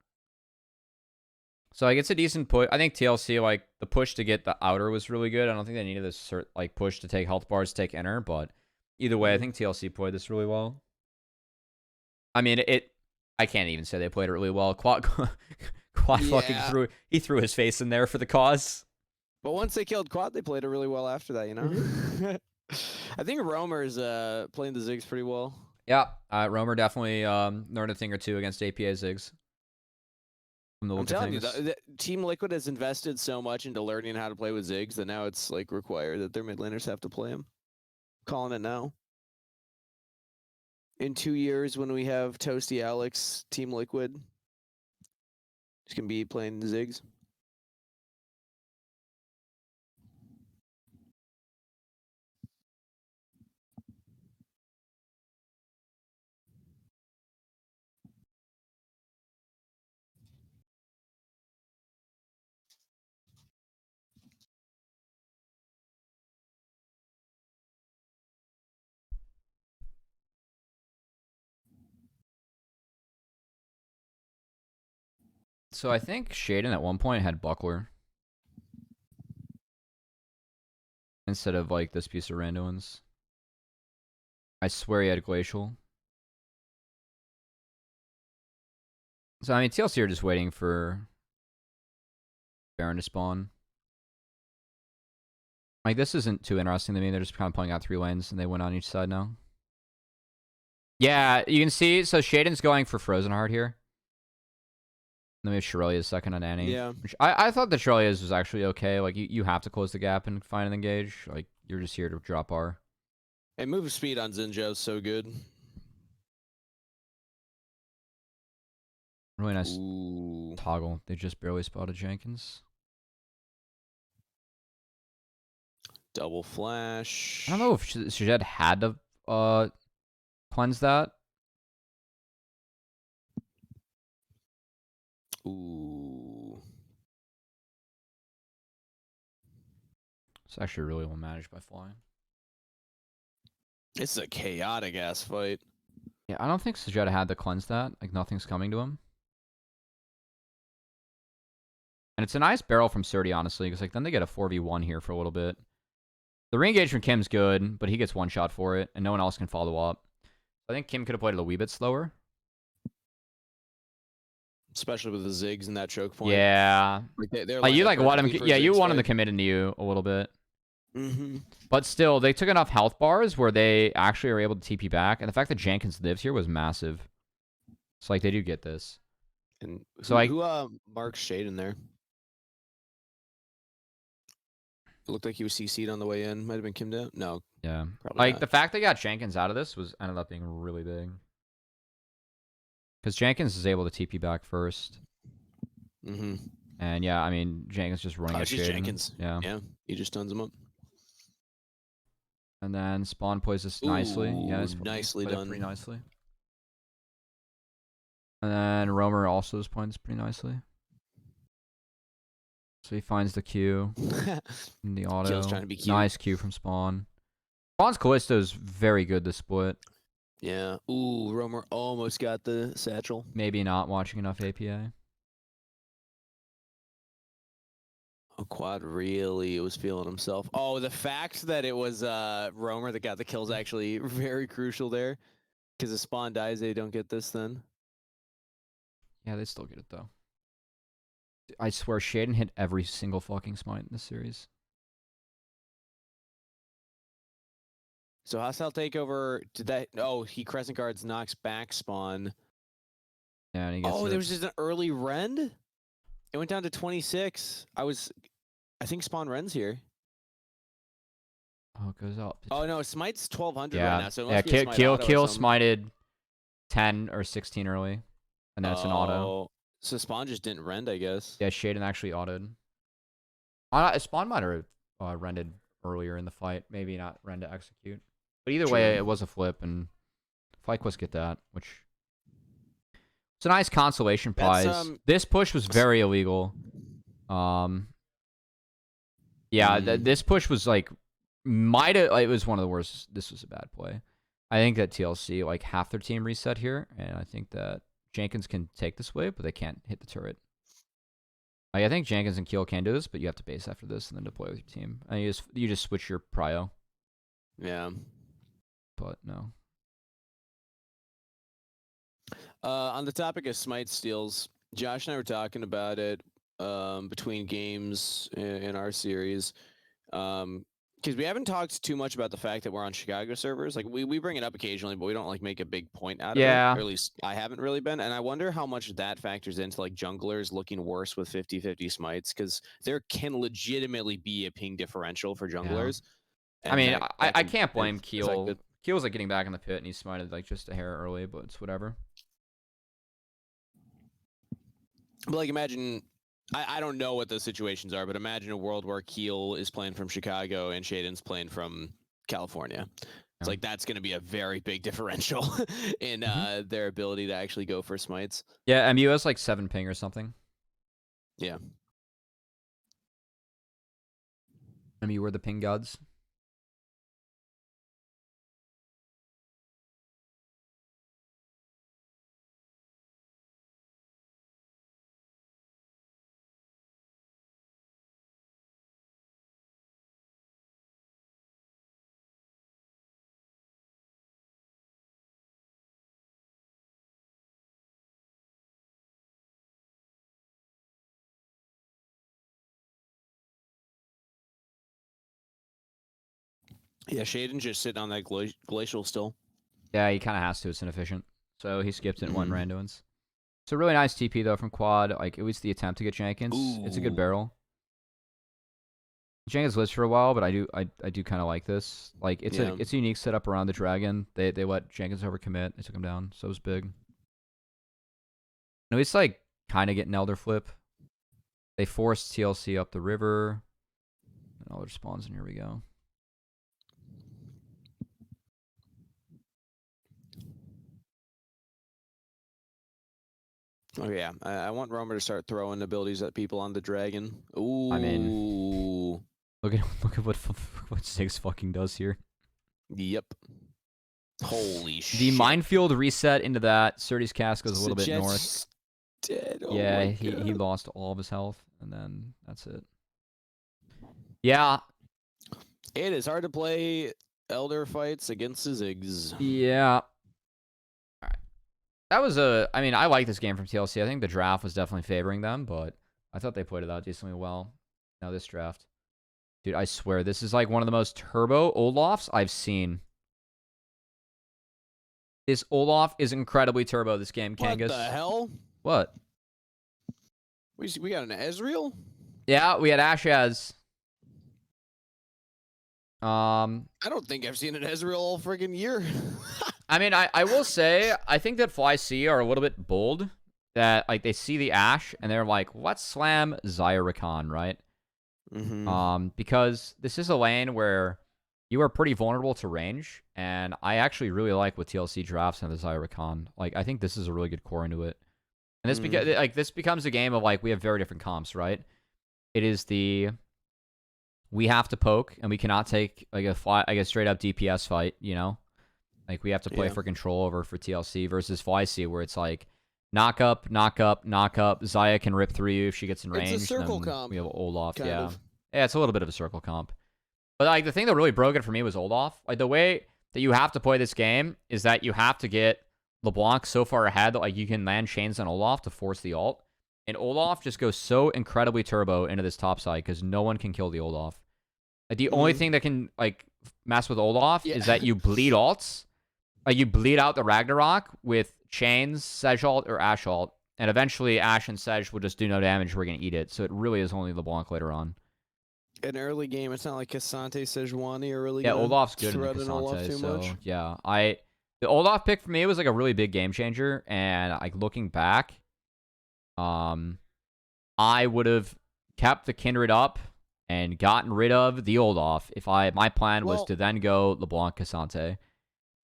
So like it's a decent push. I think TLC, like the push to get the outer was really good. I don't think they needed this like push to take health bars, take inner, but either way, I think TLC played this really well. I mean, I can't even say they played it really well. Quad fucking threw his face in there for the cause. But once they killed Quad, they played it really well after that, you know? I think Roamer's playing the Ziggs pretty well. Yeah, Roamer definitely learned a thing or two against APA Ziggs. I'm telling you, the Team Liquid has invested so much into learning how to play with Ziggs that now it's like required that their mid laners have to play him. Calling it now. In 2 years, when we have Toasty Alex, Team Liquid, he's gonna be playing the Ziggs. So I think Shaden at one point had Buckler instead of like this piece of randoms. I swear he had Glacial. So I mean, TLC are just waiting for Baron to spawn. Like this isn't too interesting to me. They're just kind of playing out 3 lanes, and they win on each side now. Yeah, you can see. So Shaden's going for Frozen Heart here. Then we have Shirelia's second on Annie. Yeah. Which I thought the Shirelia's was actually okay. Like, you have to close the gap and find an engage. Like, you're just here to drop R. And move speed on Zinjo is so good. Really nice toggle. They just barely spotted Jenkins. Double flash. I don't know if Shajed had to cleanse that. Ooh. It's actually really well managed by Fly. This is a chaotic ass fight. Yeah, I don't think Sajeda had to cleanse that. Like, nothing's coming to him. And it's a nice barrel from Surdy, honestly, because like then they get a 4v1 here for a little bit. The re-engage from Kim's good, but he gets one shot for it, and no one else can follow up. I think Kim could have played it a wee bit slower. Especially with the Ziggs and that choke point. Yeah. Like you like want him. Yeah, you want him to commit into you a little bit. Mm-hmm. But still, they took enough health bars where they actually are able to TP back, and the fact that Jenkins lives here was massive. So like they do get this. And so who marks Shade in there? It looked like he was CC'd on the way in. Might have been Kim down. No. Yeah. Like not. The fact they got Jenkins out of this ended up being really big. Because Jenkins is able to TP back first. Mm-hmm. And yeah, I mean, Jenkins just running at Shaden. Jenkins. Yeah, he just stuns him up. And then Spawn plays this nicely. Yeah, nicely done. Pretty nicely. And then Roamer also is playing this pretty nicely. So he finds the Q in the auto. Kill's trying to be cute. Nice Q from Spawn. Spawn's Callisto is very good this split. Yeah. Ooh, Roamer almost got the satchel. Maybe not watching enough APA. Oh, Quad really was feeling himself. Oh, the fact that it was Roamer that got the kill is actually very crucial there. Because if Spawn dies, they don't get this then. Yeah, they still get it though. I swear, Shaden hit every single fucking smite in this series. So hostile takeover, did that... Oh, he Crescent Guards knocks back Spawn. Yeah, and he gets there was just an early rend? It went down to 26. I think Spawn Ren's here. Oh, it goes up. Oh no, Smite's 1200 yeah. right now. So it must be a Smite Kill auto smited 10 or 16 early. And then it's an auto. So Spawn just didn't rend, I guess. Yeah, Shaden actually autoed. Spawn might have rended earlier in the fight. Maybe not rend to execute. But either way, it was a flip, and FlyQuest get that, which... It's a nice consolation prize. This push was very illegal. Yeah, this push was like it was one of the worst. This was a bad play. I think that TLC like half their team reset here, and I think that Jenkins can take this wave, but they can't hit the turret. Like, I think Jenkins and Keel can do this, but you have to base after this and then deploy with your team. And you just switch your prio. Yeah. But no. On the topic of smite steals, Josh and I were talking about it between games in our series. Because we haven't talked too much about the fact that we're on Chicago servers. Like, we bring it up occasionally, but we don't like make a big point out of it. Or at least I haven't really been. And I wonder how much that factors into like junglers looking worse with 50-50 smites, because there can legitimately be a ping differential for junglers. Yeah. I mean, I can't blame Keel. Keel's like getting back in the pit and he smited like just a hair early, but it's whatever. But like, imagine, I don't know what those situations are, but imagine a world where Keel is playing from Chicago and Shaden's playing from California. It's like, that's going to be a very big differential in their ability to actually go for smites. Yeah, MU has like 7 ping or something. Yeah. MU were the ping gods. Yeah, Shaden's just sitting on that glacial still. Yeah, he kind of has to. It's inefficient. So he skipped it and went randoms. It's a really nice TP, though, from Quad. Like, at least the attempt to get Jenkins. Ooh. It's a good barrel. Jenkins lives for a while, but I do kind of like this. Like, it's a unique setup around the dragon. They let Jenkins overcommit. They took him down. So it was big. No, it's like kind of getting Elder Flip. They forced TLC up the river. And Elder spawns, and here we go. Oh yeah, I want Roamer to start throwing abilities at people on the dragon. Ooh. I mean, look at what Ziggs fucking does here. Yep. Holy shit. The minefield reset into that. Surdy's cast goes a little bit north. Dead. Oh yeah, he lost all of his health, and then that's it. Yeah. It is hard to play Elder fights against the Ziggs. Yeah. That was I mean, I like this game from TLC. I think the draft was definitely favoring them, but I thought they played it out decently well. Now this draft. Dude, I swear, this is like one of the most turbo Olafs I've seen. This Olaf is incredibly turbo, this game, Kangas. What the hell? What? We got an Ezreal? Yeah, we had Ashaz. I don't think I've seen an Ezreal all friggin' year. I mean, I will say, I think that FLYC are a little bit bold. That, like, they see the Ashe, and they're like, let's slam Xayah Rakan, right? Because this is a lane where you are pretty vulnerable to range, and I actually really like what TLC drafts and the Xayah Rakan. Like, I think this is a really good core into it. And this this becomes a game of, like, we have very different comps, right? It is we have to poke, and we cannot take, like, a straight up DPS fight, you know? Like, we have to play for control over for TLC versus FLYC, where it's like, knock up, knock up, knock up. Xayah can rip through you if she gets in range. It's a circle comp. We have Olaf, Yeah, it's a little bit of a circle comp. But, like, the thing that really broke it for me was Olaf. Like, the way that you have to play this game is that you have to get LeBlanc so far ahead that, like, you can land chains on Olaf to force the ult. And Olaf just goes so incredibly turbo into this top side because no one can kill the Olaf. Like, the only thing that can, like, mess with Olaf is that you bleed ults. Like, you bleed out the Ragnarok with chains, Sej ult, or Ashe ult. And eventually, Ashe and Sej will just do no damage. We're going to eat it. So it really is only LeBlanc later on. An early game, it's not like Cassante, Sejuani are really Olaf's good in the Cassante. So, yeah. The Olaf pick for me was, like, a really big game changer. And, like, looking back, I would have kept the Kindred up and gotten rid of the Olaf if my plan was to then go LeBlanc Cassante.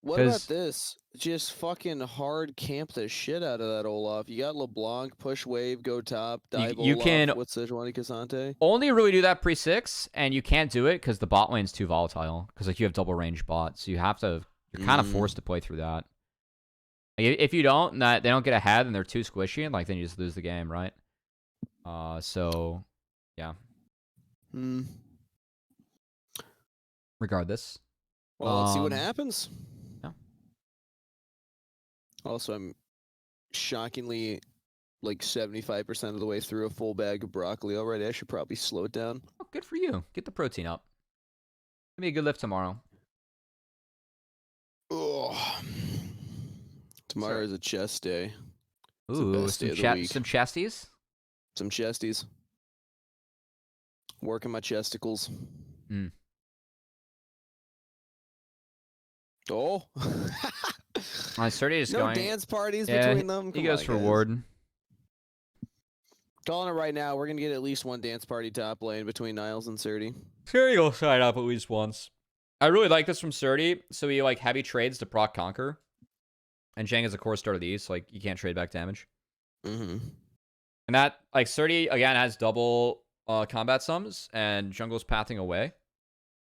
What about this? Just fucking hard camp the shit out of that Olaf. You got LeBlanc, push wave, go top, dive you Olaf can with Sejuani Cassante. Only really do that pre-6, and you can't do it because the bot lane's too volatile. Because, like, you have double range bot, so you're kind of forced to play through that. Like, if you don't, and they don't get ahead, and they're too squishy, and, like, then you just lose the game, right? So, yeah. Regardless. Well, let's see what happens. Yeah. Also, I'm shockingly like 75% of the way through a full bag of broccoli already. I should probably slow it down. Oh, good for you. Get the protein up. Give me a good lift tomorrow. Oh. Tomorrow is a chest day. Ooh, some chesties? Some chesties. Working my chesticles. Oh. Sturdy is going. No dance parties between them. He goes for ward. Calling it right now. We're going to get at least one dance party top lane between Niles and Surdy. Surdy will side up at least once. I really like this from Surdy. So he, like, heavy trades to proc Conquer. And Zhang is a core starter of these. Like, you can't trade back damage. And that, like, Surdy, again, has double combat sums. And jungle's pathing away.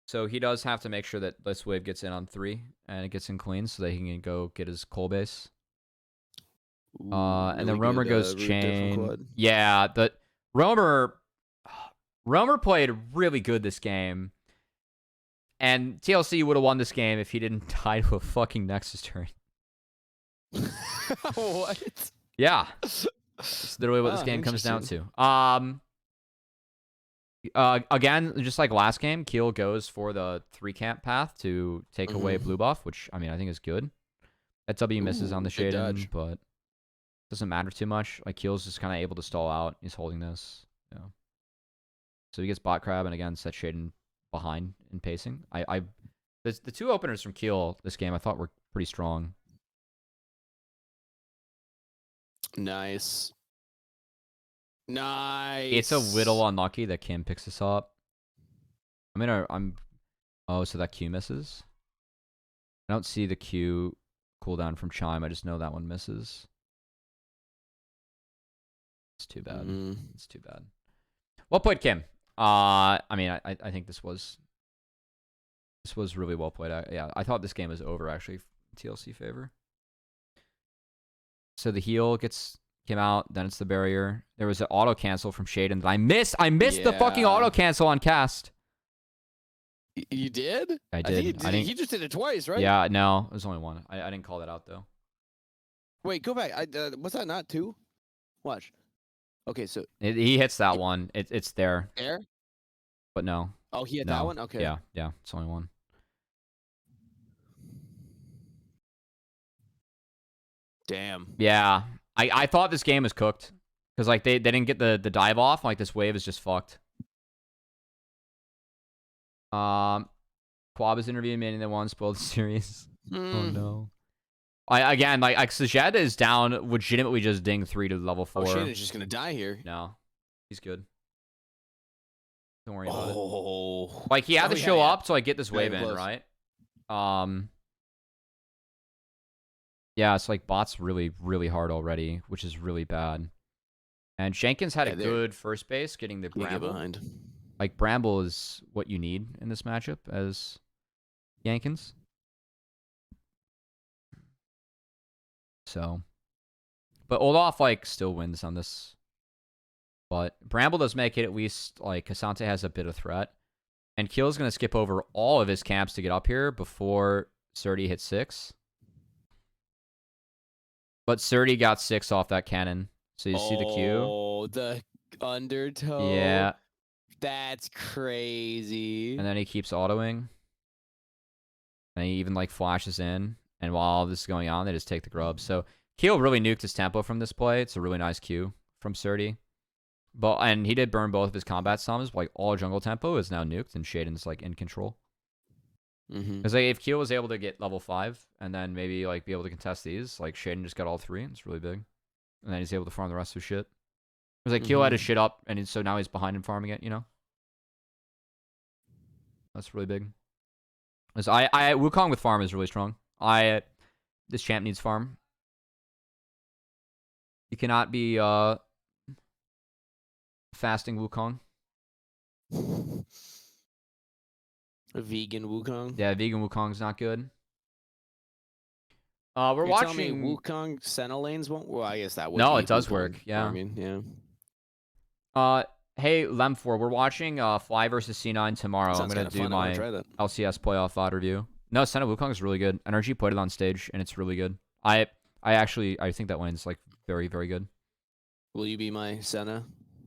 So he does have to make sure that this wave gets in on 3. And it gets in clean so that he can go get his coal base. And then Roamer goes chain. Yeah, the Roamer played really good this game. And TLC would have won this game if he didn't die to a fucking Nexus turn. What? Yeah. That's literally what this game comes down to. Again, just like last game, Keel goes for the 3 camp path to take away blue buff, which, I mean, I think is good. That W misses on the Shaden, but doesn't matter too much. Like, Keel's just kind of able to stall out. He's holding this. Yeah. So he gets bot crab and again set Shaden behind in pacing. The 2 openers from Keel this game I thought were pretty strong. Nice. It's a little unlucky that Kim picks this up. Oh, so that Q misses. I don't see the Q cooldown from Chime. I just know that one misses. It's too bad. It's too bad. Well played, Kim. I mean, I think this was really well played. Yeah, I thought this game was over actually in TLC favor. So the heal came out, then it's the barrier. There was an auto cancel from Shaden. I missed the fucking auto cancel on cast. You did? I did. He just did it twice, right? Yeah, no, it was only one. I didn't call that out though. Wait, go back. Was that not 2? Watch. Okay, so he hits that one. It's there. There? But no. Oh, he hit that one? Okay. Yeah, it's only one. Damn. Yeah. I thought this game was cooked. Because, like, they didn't get the dive off. Like, this wave is just fucked. Quab is interviewing me and they want to spoil the series. Oh, no. Again, like Sajed is down, legitimately just ding 3 to level 4. Oh, Shannon's just gonna die here. No, he's good. Don't worry about it. Oh. Like, he had to show up to, like, get this wave Very in, close. right? Yeah, it's like bot's really, really hard already, which is really bad. And Jenkins had a good first base, getting the Bramble. Behind. Like, Bramble is what you need in this matchup as Jenkins. So, but Olaf, like, still wins on this. But Bramble does make it at least, like, Cassante has a bit of threat. And Keel's going to skip over all of his camps to get up here before Surdy hits 6. But Surdy got 6 off that cannon. So you see the Q? Oh, the undertow. Yeah. That's crazy. And then he keeps autoing. And he even, like, flashes in. And while all this is going on, they just take the grub. So Keel really nuked his tempo from this play. It's a really nice Q from Surdy. And he did burn both of his combat summons. Like, all jungle tempo is now nuked, and Shaden's, like, in control. Because like, if Keel was able to get level 5, and then maybe, like, be able to contest these, like, Shaden just got all 3. It's really big. And then he's able to farm the rest of his shit. Because, like, Keel had his shit up, and so now he's behind in farming it, you know? That's really big. Because Wukong with farm is really strong. This champ needs farm. You cannot be, fasting Wukong. A vegan Wukong? Yeah, vegan Wukong's not good. We're watching. Tell me Wukong Senna lanes won't. Well, I guess that would. No, be it does Wukong work. Yeah. farming, yeah. Hey Lem4, we're watching Fly versus C9 tomorrow. Sounds I'm gonna do fun. my Try that. LCS playoff VoD review. No, Senna Wukong is really good. Energy played it on stage, and it's really good. I think that lane's like very, very good. Will you be my Senna,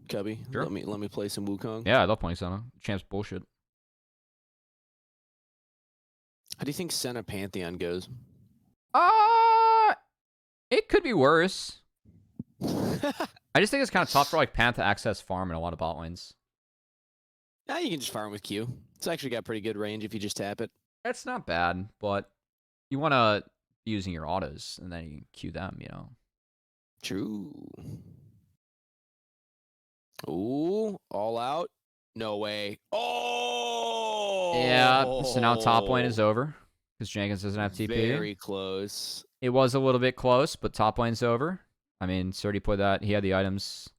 Cubby? Sure. Let me play some Wukong. Yeah, I love playing Senna. Champ's bullshit. How do you think Senna Pantheon goes? It could be worse. I just think it's kind of tough for like Panth to access farm in a lot of bot lanes. Nah, you can just farm with Q. It's actually got pretty good range if you just tap it. It's not bad, but you want to be using your autos, and then you can Q them, you know? True. Ooh, all out. No way. Oh! Yeah, so now top lane is over, because Jenkins doesn't have TP. Very close. It was a little bit close, but top lane's over. I mean, Surdy played that. He had the items.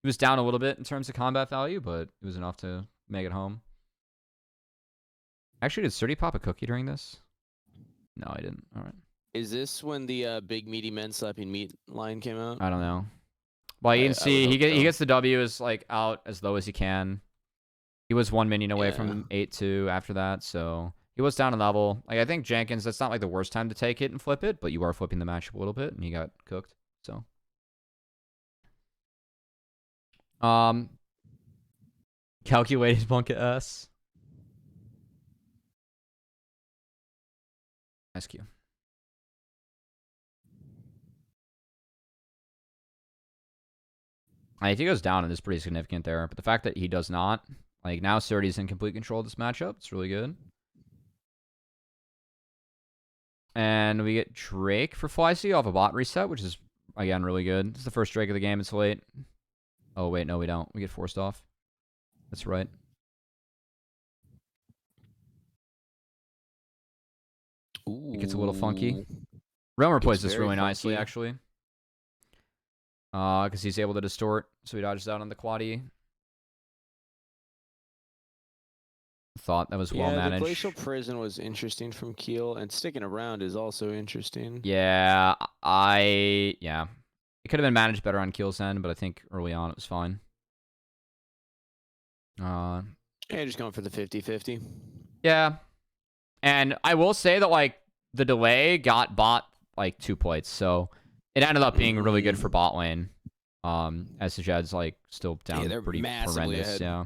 He was down a little bit in terms of combat value, but it was enough to make it home. Actually, did Surdy pop a cookie during this? No, I didn't. All right. Is this when the big meaty men slapping meat line came out? I don't know. Well, you can see he gets the W is like out as low as he can. He was 1 minion away from 8-2 after that, so he was down a level. Like, I think Jenkins, that's not like the worst time to take it and flip it, but you are flipping the matchup a little bit, and he got cooked. So, calculated Bunka S. Nice Q. If he goes down, it's pretty significant there. But the fact that he does not, like, now Surdy's in complete control of this matchup. It's really good. And we get Drake for FLYC off a bot reset, which is, again, really good. It's the first Drake of the game. It's late. Oh, wait. No, we don't. We get forced off. That's right. Ooh. It gets a little funky. Realmer plays this really funky. nicely, actually. Because he's able to distort, so he dodges out on the quaddy. Thought that was well managed. The Glacial Prison was interesting from Keel, and sticking around is also interesting. Yeah, It could have been managed better on Keel's end, but I think early on it was fine. Yeah, just going for the 50-50. Yeah. And I will say that, like, the delay got bot, like, 2 plates, so it ended up being really good for bot lane. As Sajad's, like, still down pretty horrendous, ahead. yeah.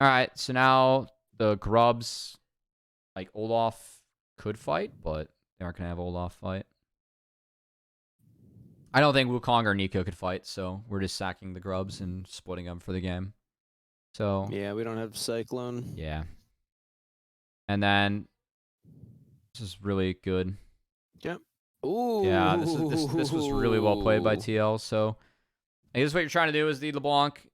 Alright, so now the Grubs, like, Olaf could fight, but they aren't going to have Olaf fight. I don't think Wukong or Nico could fight, so we're just sacking the grubs and splitting them for the game. So yeah, we don't have Cyclone. Yeah. And then this is really good. Yep. Ooh. Yeah, this was really well played by TL. So I guess what you're trying to do is the LeBlanc,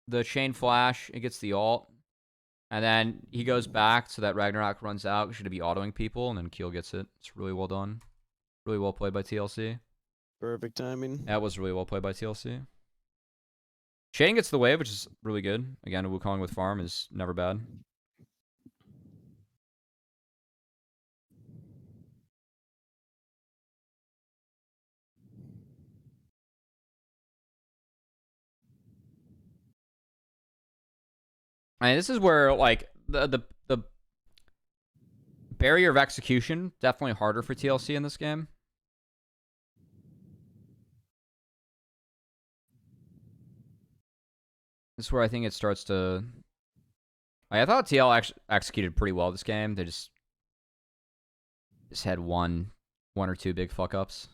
the chain flash, it gets the ult. And then he goes back so that Ragnarok runs out. Should be autoing people, and then Keel gets it. It's really well done. Really well played by TLC. Perfect timing. That was really well played by TLC. Shane gets the wave, which is really good. Again, Wukong with farm is never bad. I mean, this is where, like, the barrier of execution, definitely harder for TLC in this game. This is where I think it starts to... I thought TL executed pretty well this game. They just had one or two big fuck-ups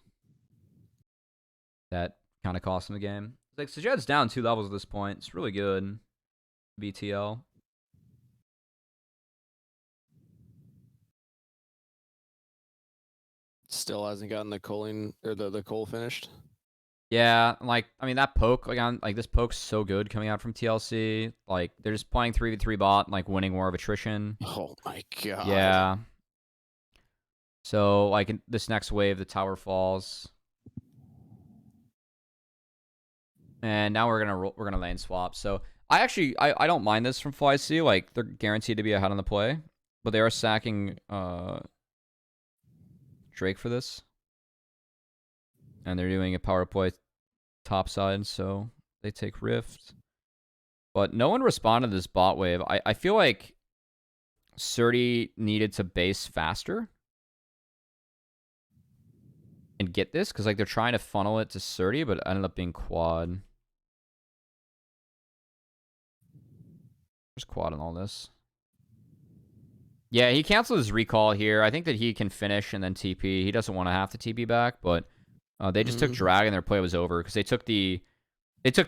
that kind of cost them the game. Like, Sajad's down 2 levels at this point. It's really good. BTL. Still hasn't gotten the coaling or the coal finished. Yeah, like, I mean, that poke, like this poke's so good coming out from TLC. Like, they're just playing 3v3 bot, like, winning war of attrition. Oh my god. Yeah. So, like, in this next wave, the tower falls. And now we're gonna lane swap. So, I don't mind this from FLYC. Like, they're guaranteed to be ahead on the play. But they are sacking, Drake for this. And they're doing a power play top side, so they take Rift. But no one responded to this bot wave. I feel like Surdy needed to base faster and get this, because, like, they're trying to funnel it to Surdy, but it ended up being quad. There's quad in all this. Yeah, he canceled his recall here. I think that he can finish and then TP. He doesn't want to have to TP back, but they just took drag and their play was over because they took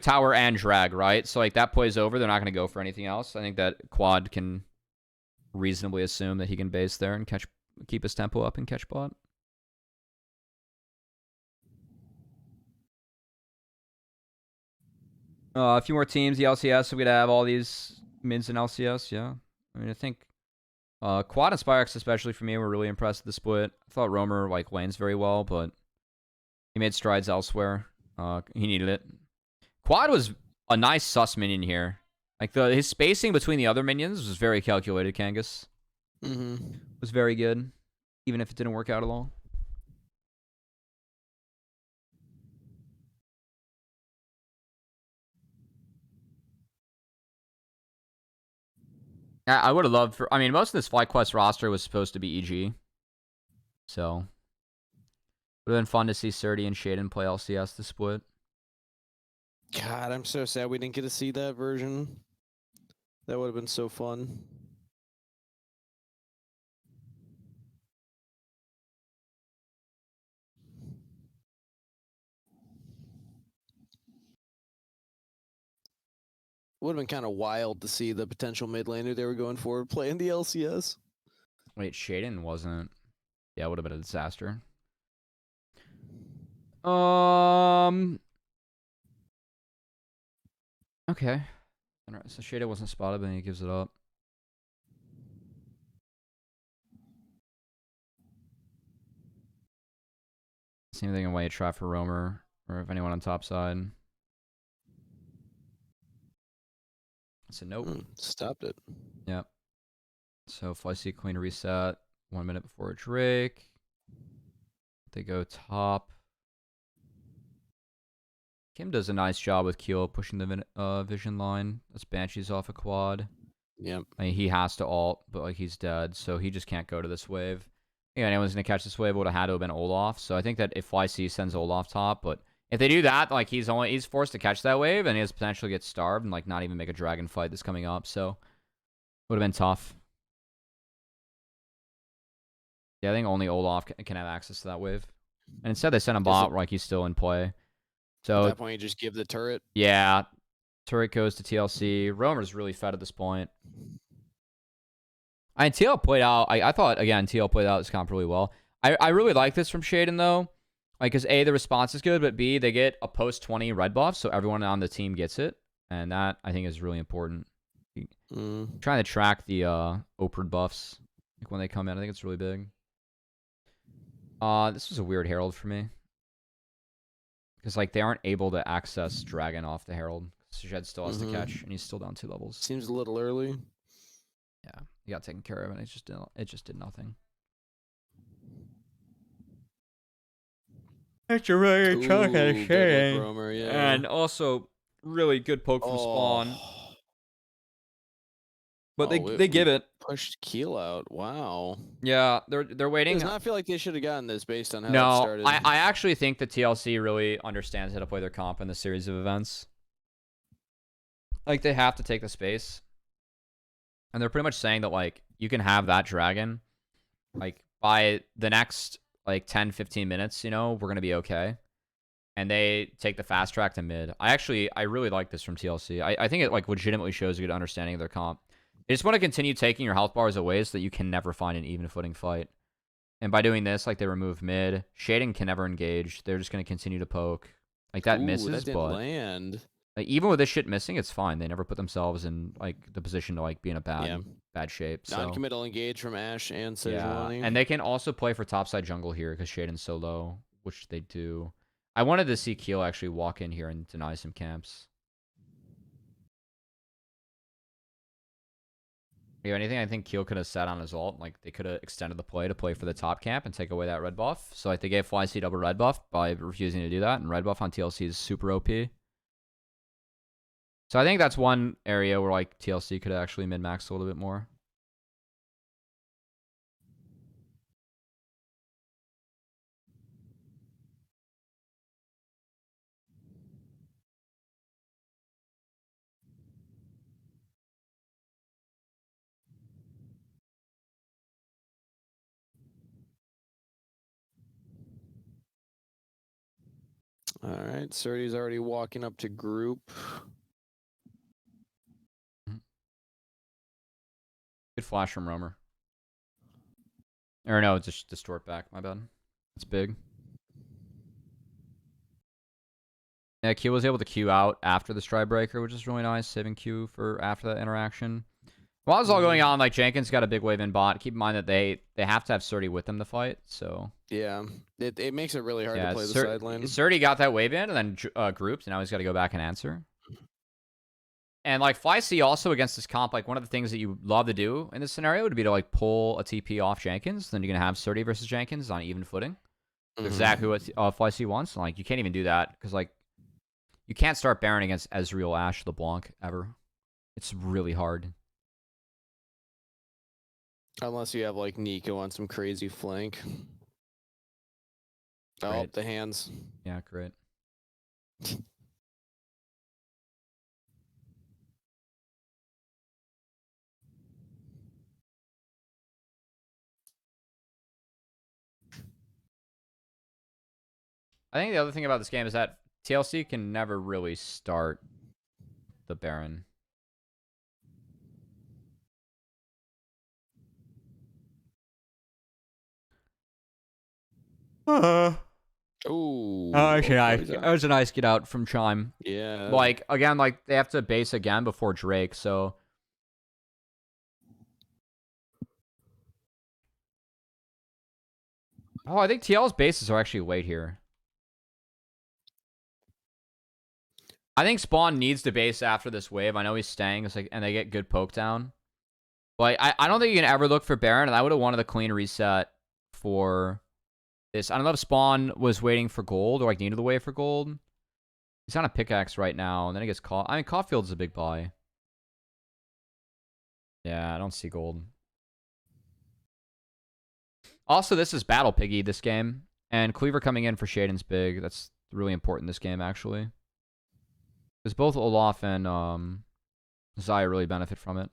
tower and drag, right? So, like, that play's over. They're not going to go for anything else. I think that quad can reasonably assume that he can base there and keep his tempo up and catch bot. A few more teams, the LCS, so we'd have all these mids in LCS, yeah. I mean, I think Quad and Spyrex, especially for me, were really impressed with the split. I thought Roamer, like, lanes very well, but he made strides elsewhere. He needed it. Quad was a nice sus minion here. Like, his spacing between the other minions was very calculated, Kangas. Was very good, even if it didn't work out at all. I would have loved for... I mean, most of this FlyQuest roster was supposed to be EG. So, would have been fun to see Surdy and Shaden play LCS to split. God, I'm so sad we didn't get to see that version. That would have been so fun. Would have been kind of wild to see the potential mid laner they were going for playing the LCS. Wait, Shaden wasn't... Yeah, it would have been a disaster. Okay. So Shaden wasn't spotted, but then he gives it up. Same thing in way you try for Roamer, or if anyone on top side. It's a nope. Stopped it. Yep. So FLYC clean reset 1 minute before Drake. They go top. Kim does a nice job with Keel pushing the vision line. That's Banshee's off a quad. Yep. I mean, he has to ult, but, like, he's dead, so he just can't go to this wave. Yeah, anyone's gonna catch this wave would have had to have been Olaf. So I think that if FLYC sends Olaf top, but if they do that, like, he's forced to catch that wave, and he has potential to get starved and, like, not even make a dragon fight that's coming up. So would have been tough. Yeah, I think only Olaf can have access to that wave. And instead they sent him bot like he's still in play. So at that point, you just give the turret. Yeah, turret goes to TLC. Roamer's really fed at this point. I mean, TL played out. I thought, again, TL played out this comp really well. I really like this from Shaden, though. Like, because A, the response is good, but B, they get a post-20 red buff, so everyone on the team gets it. And that, I think, is really important. Trying to track the Operd buffs like when they come in. I think it's really big. This was a weird Herald for me. Because, like, they aren't able to access Dragon off the Herald. Shed still has to catch, and he's still down 2 levels. Seems a little early. Yeah, he got taken care of, and it just did nothing. That's a really chunk of shit. Yeah. And also, really good poke from Spawn. But they give it. Pushed Keel out. Wow. Yeah, they're waiting. Does not feel like they should have gotten this based on how it started. I actually think the TLC really understands how to play their comp in this series of events. Like, they have to take the space. And they're pretty much saying that, like, you can have that dragon. Like, by the next, like, 10, 15 minutes, you know, we're going to be okay. And they take the fast track to mid. I really like this from TLC. I think it, like, legitimately shows a good understanding of their comp. They just want to continue taking your health bars away so that you can never find an even footing fight. And by doing this, like, they remove mid. Shading can never engage. They're just going to continue to poke. Like, that misses, that didn't but... land. Like, even with this shit missing, it's fine. They never put themselves in, like, the position to, like, be in a bad shape. So. Non-committal engage from Ashe and Sejuani. Yeah, and they can also play for topside jungle here because Shaden's so low, which they do. I wanted to see Keel actually walk in here and deny some camps. You have anything? I think Keel could have sat on his ult. Like, they could have extended the play to play for the top camp and take away that red buff. So, like, they gave FLYC double red buff by refusing to do that. And red buff on TLC is super OP. So I think that's one area where, like, TLC could actually min-max a little bit more. All right, Surdy's already walking up to group. Good flash from Roamer. Or no, just distort back. My bad. It's big. Yeah, Q was able to Q out after the stride breaker, which is really nice. Saving Q for after that interaction. While this is all going on, like, Jenkins got a big wave in bot. Keep in mind that they have to have Surdy with them to fight, so... Yeah, it makes it really hard to play the side lane. Surdy got that wave in and then grouped, and now he's got to go back and answer. And, like, FLYC also against this comp, like, one of the things that you love to do in this scenario would be to, like, pull a TP off Jenkins. Then you're going to have Surdy versus Jenkins on even footing. Exactly what FLYC wants. And, like, you can't even do that because, like, you can't start Baron against Ezreal, Ashe, LeBlanc ever. It's really hard. Unless you have, like, Nico on some crazy flank. Oh, the hands. Yeah, great. I think the other thing about this game is that TLC can never really start the Baron. Ooh. That was a nice get out from Chime. Yeah. Like, again, like, they have to base again before Drake, so... Oh, I think TL's bases are actually late here. I think Spawn needs to base after this wave. I know he's staying, it's like, and they get good poke down. But I don't think you can ever look for Baron, and I would have wanted a clean reset for this. I don't know if Spawn was waiting for gold or, like, needed the wave for gold. He's on a pickaxe right now, and then he gets caught. I mean, Caulfield's a big buy. Yeah, I don't see gold. Also, this is Battle Piggy, this game. And Cleaver coming in for Shaden's big. That's really important this game, actually. Because both Olaf and Xayah really benefit from it.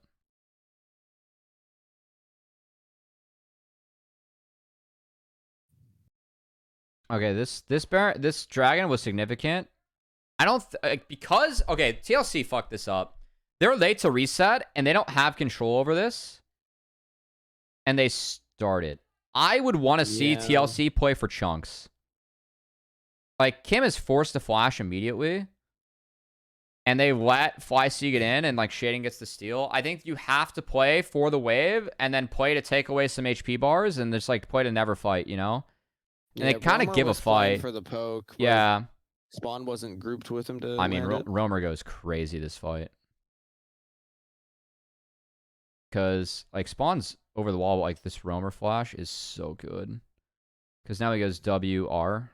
Okay, this dragon was significant. I don't because okay, TLC fucked this up. They're late to reset and they don't have control over this. And they started. I would want to see TLC play for chunks. Like Kim is forced to flash immediately. And they let FLYC get in and like Shading gets the steal. I think you have to play for the wave and then play to take away some HP bars and just like play to never fight, you know? And they kind of give a fight for the poke. Yeah. Spawn wasn't grouped with him to I mean, Roamer goes crazy this fight. Because, like, Spawn's over the wall, but, like, this Roamer flash is so good. Because now he goes WR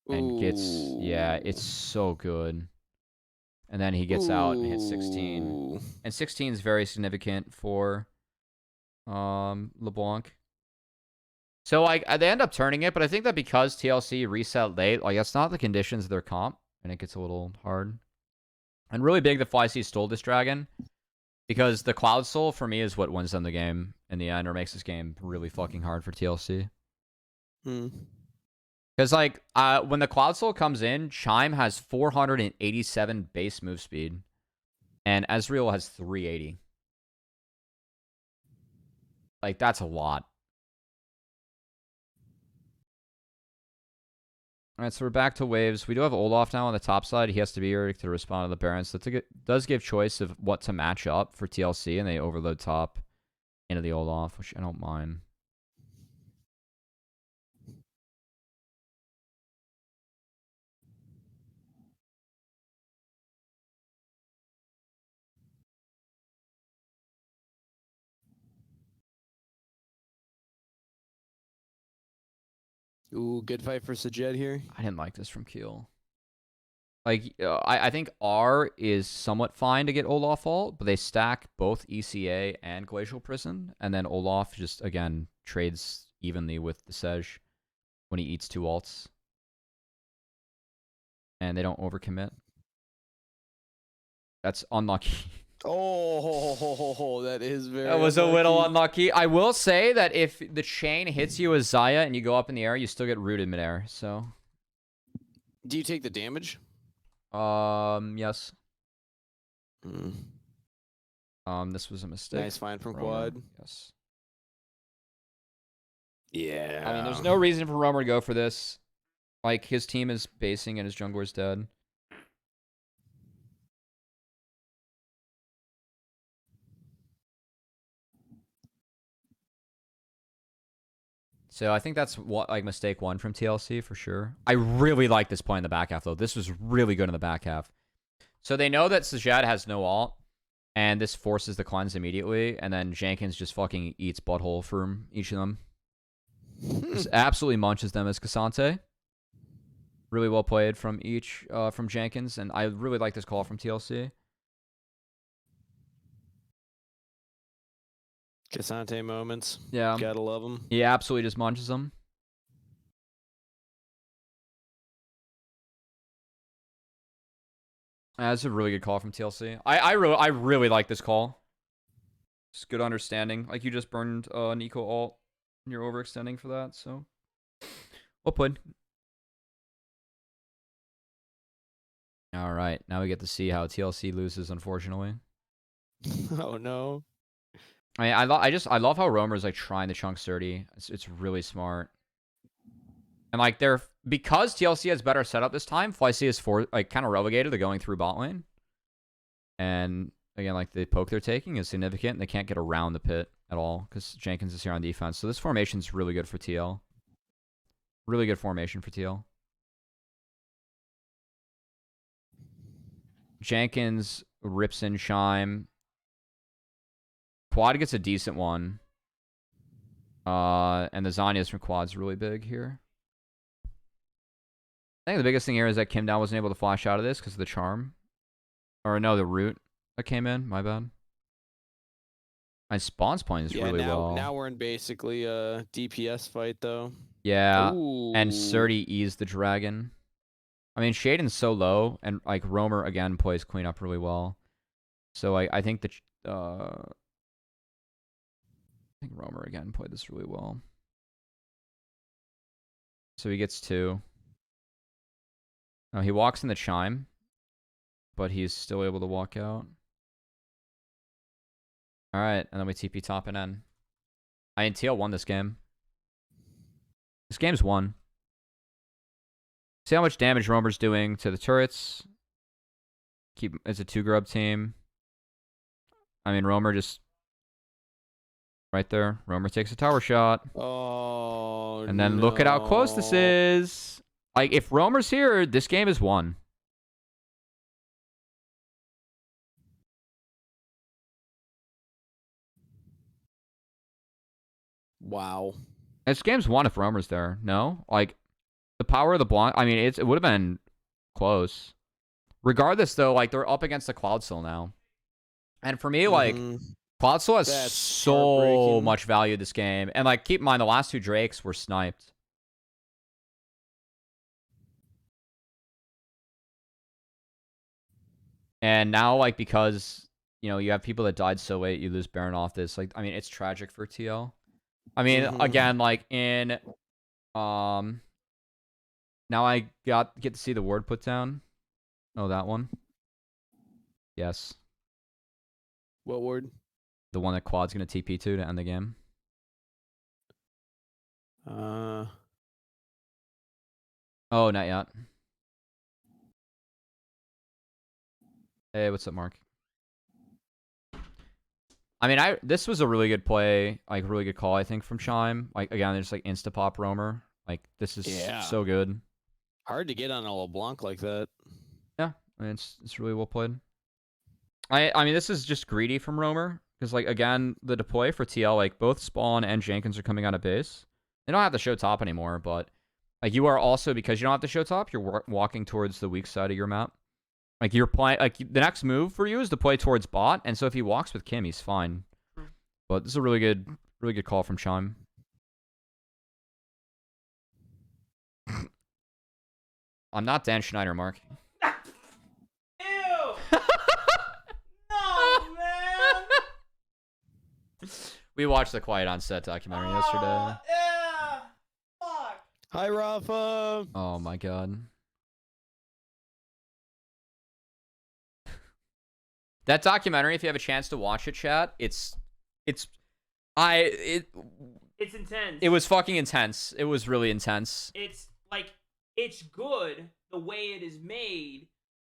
and gets... Yeah, it's so good. And then he gets out and hits 16. And 16 is very significant for LeBlanc. So, like, they end up turning it, but I think that because TLC reset late, like, that's not the conditions of their comp, and it gets a little hard. And really big that FLYC stole this dragon, because the Cloud Soul, for me, is what wins them the game in the end, or makes this game really fucking hard for TLC. Because, like, when the Cloud Soul comes in, Chime has 487 base move speed, and Ezreal has 380. Like, that's a lot. All right, so we're back to waves. We do have Olaf now on the top side. He has to be here to respond to the Baron. So it does give choice of what to match up for TLC, and they overload top into the Olaf, which I don't mind. Ooh, good fight for Sajed here. I didn't like this from Keel. Like, I think R is somewhat fine to get Olaf ult, but they stack both ECA and Glacial Prison, and then Olaf just, again, trades evenly with the Sej when he eats 2 ults. And they don't overcommit. That's unlucky. Oh, that is very That was unlucky. A little unlucky. I will say that if the chain hits you as Xayah and you go up in the air, you still get rooted midair, so... Do you take the damage? Yes. This was a mistake. Nice find from Quad. Yes. Yeah. I mean, there's no reason for Roamer to go for this. Like, his team is basing and his jungler's dead. So I think that's what like mistake 1 from TLC for sure. I really like this play in the back half though. This was really good in the back half. So they know that Sajad has no ult, and this forces the cleanse immediately, and then Jenkins just fucking eats butthole from each of them. Just absolutely munches them as Cassante. Really well played from from Jenkins, and I really like this call from TLC. Cassante moments. Yeah. Gotta love them. He absolutely just munches them. That's a really good call from TLC. I really like this call. It's good understanding. Like, you just burned NACL ult, and you're overextending for that, so... Well played. Alright, now we get to see how TLC loses, unfortunately. Oh, no. I mean, I love how Roamer's like trying to chunk 30. It's really smart. And like because TLC has better setup this time, FLYC is kind of relegated to going through bot lane. And again, like the poke they're taking is significant, and they can't get around the pit at all because Jenkins is here on defense. So this formation's really good for TL. Really good formation for TL. Jenkins rips in Chime. Quad gets a decent one. And the Zanyas from Quad's really big here. I think the biggest thing here is that Kim Down wasn't able to flash out of this because of the charm. Or no, the root that came in. My bad. And Spawn's playing this really well. Now we're in basically a DPS fight, though. Yeah. Ooh. And Surdy eased the dragon. I mean, Shaden's so low, and like Roamer again plays clean up really well. So I think that I think Roamer again played this really well. So he gets 2. Oh, he walks in the chime, but he's still able to walk out. All right, and then we TP top and N. I mean, TL won this game. This game's won. See how much damage Roamer's doing to the turrets. It's a 2-grub team. I mean, Roamer just right there. Roamer takes a tower shot. Oh, and then look at how close this is. Like, if Roamer's here, this game is won. Wow. This game's won if Roamer's there. No? Like, the power of the block. I mean, it would have been close. Regardless, though, like, they're up against the Cloud Soul now. And for me, like, Cloud Soul has so much value this game. And, like, keep in mind, the last 2 Drakes were sniped. And now, like, because, you know, you have people that died so late, you lose Baron off this. Like, I mean, it's tragic for TL. I mean, again, like, in, now I get to see the ward put down. Oh, that one? Yes. What ward? The one that Quad's going to TP to end the game. Oh, not yet. Hey, what's up, Mark? I mean, this was a really good play, like, really good call, I think, from Chime. Like, again, there's, like, insta-pop Roamer. Like, this is so good. Hard to get on a LeBlanc like that. Yeah, I mean, it's really well played. I mean, this is just greedy from Roamer. Because, like, again, the deploy for TL, like, both Spawn and Jenkins are coming out of base. They don't have to show top anymore, but, like, you are also, because you don't have to show top, you're walking towards the weak side of your map. Like, you're playing, like, the next move for you is to play towards bot, and so if he walks with Kim, he's fine. But this is a really good call from Chime. I'm not Dan Schneider, Mark. Ew! No, man! We watched the Quiet on Set documentary yesterday. Yeah! Fuck! Hi, Rafa! Oh my god. That documentary, if you have a chance to watch it, chat, it's intense. It was fucking intense. It was really intense. It's like, it's good the way it is made,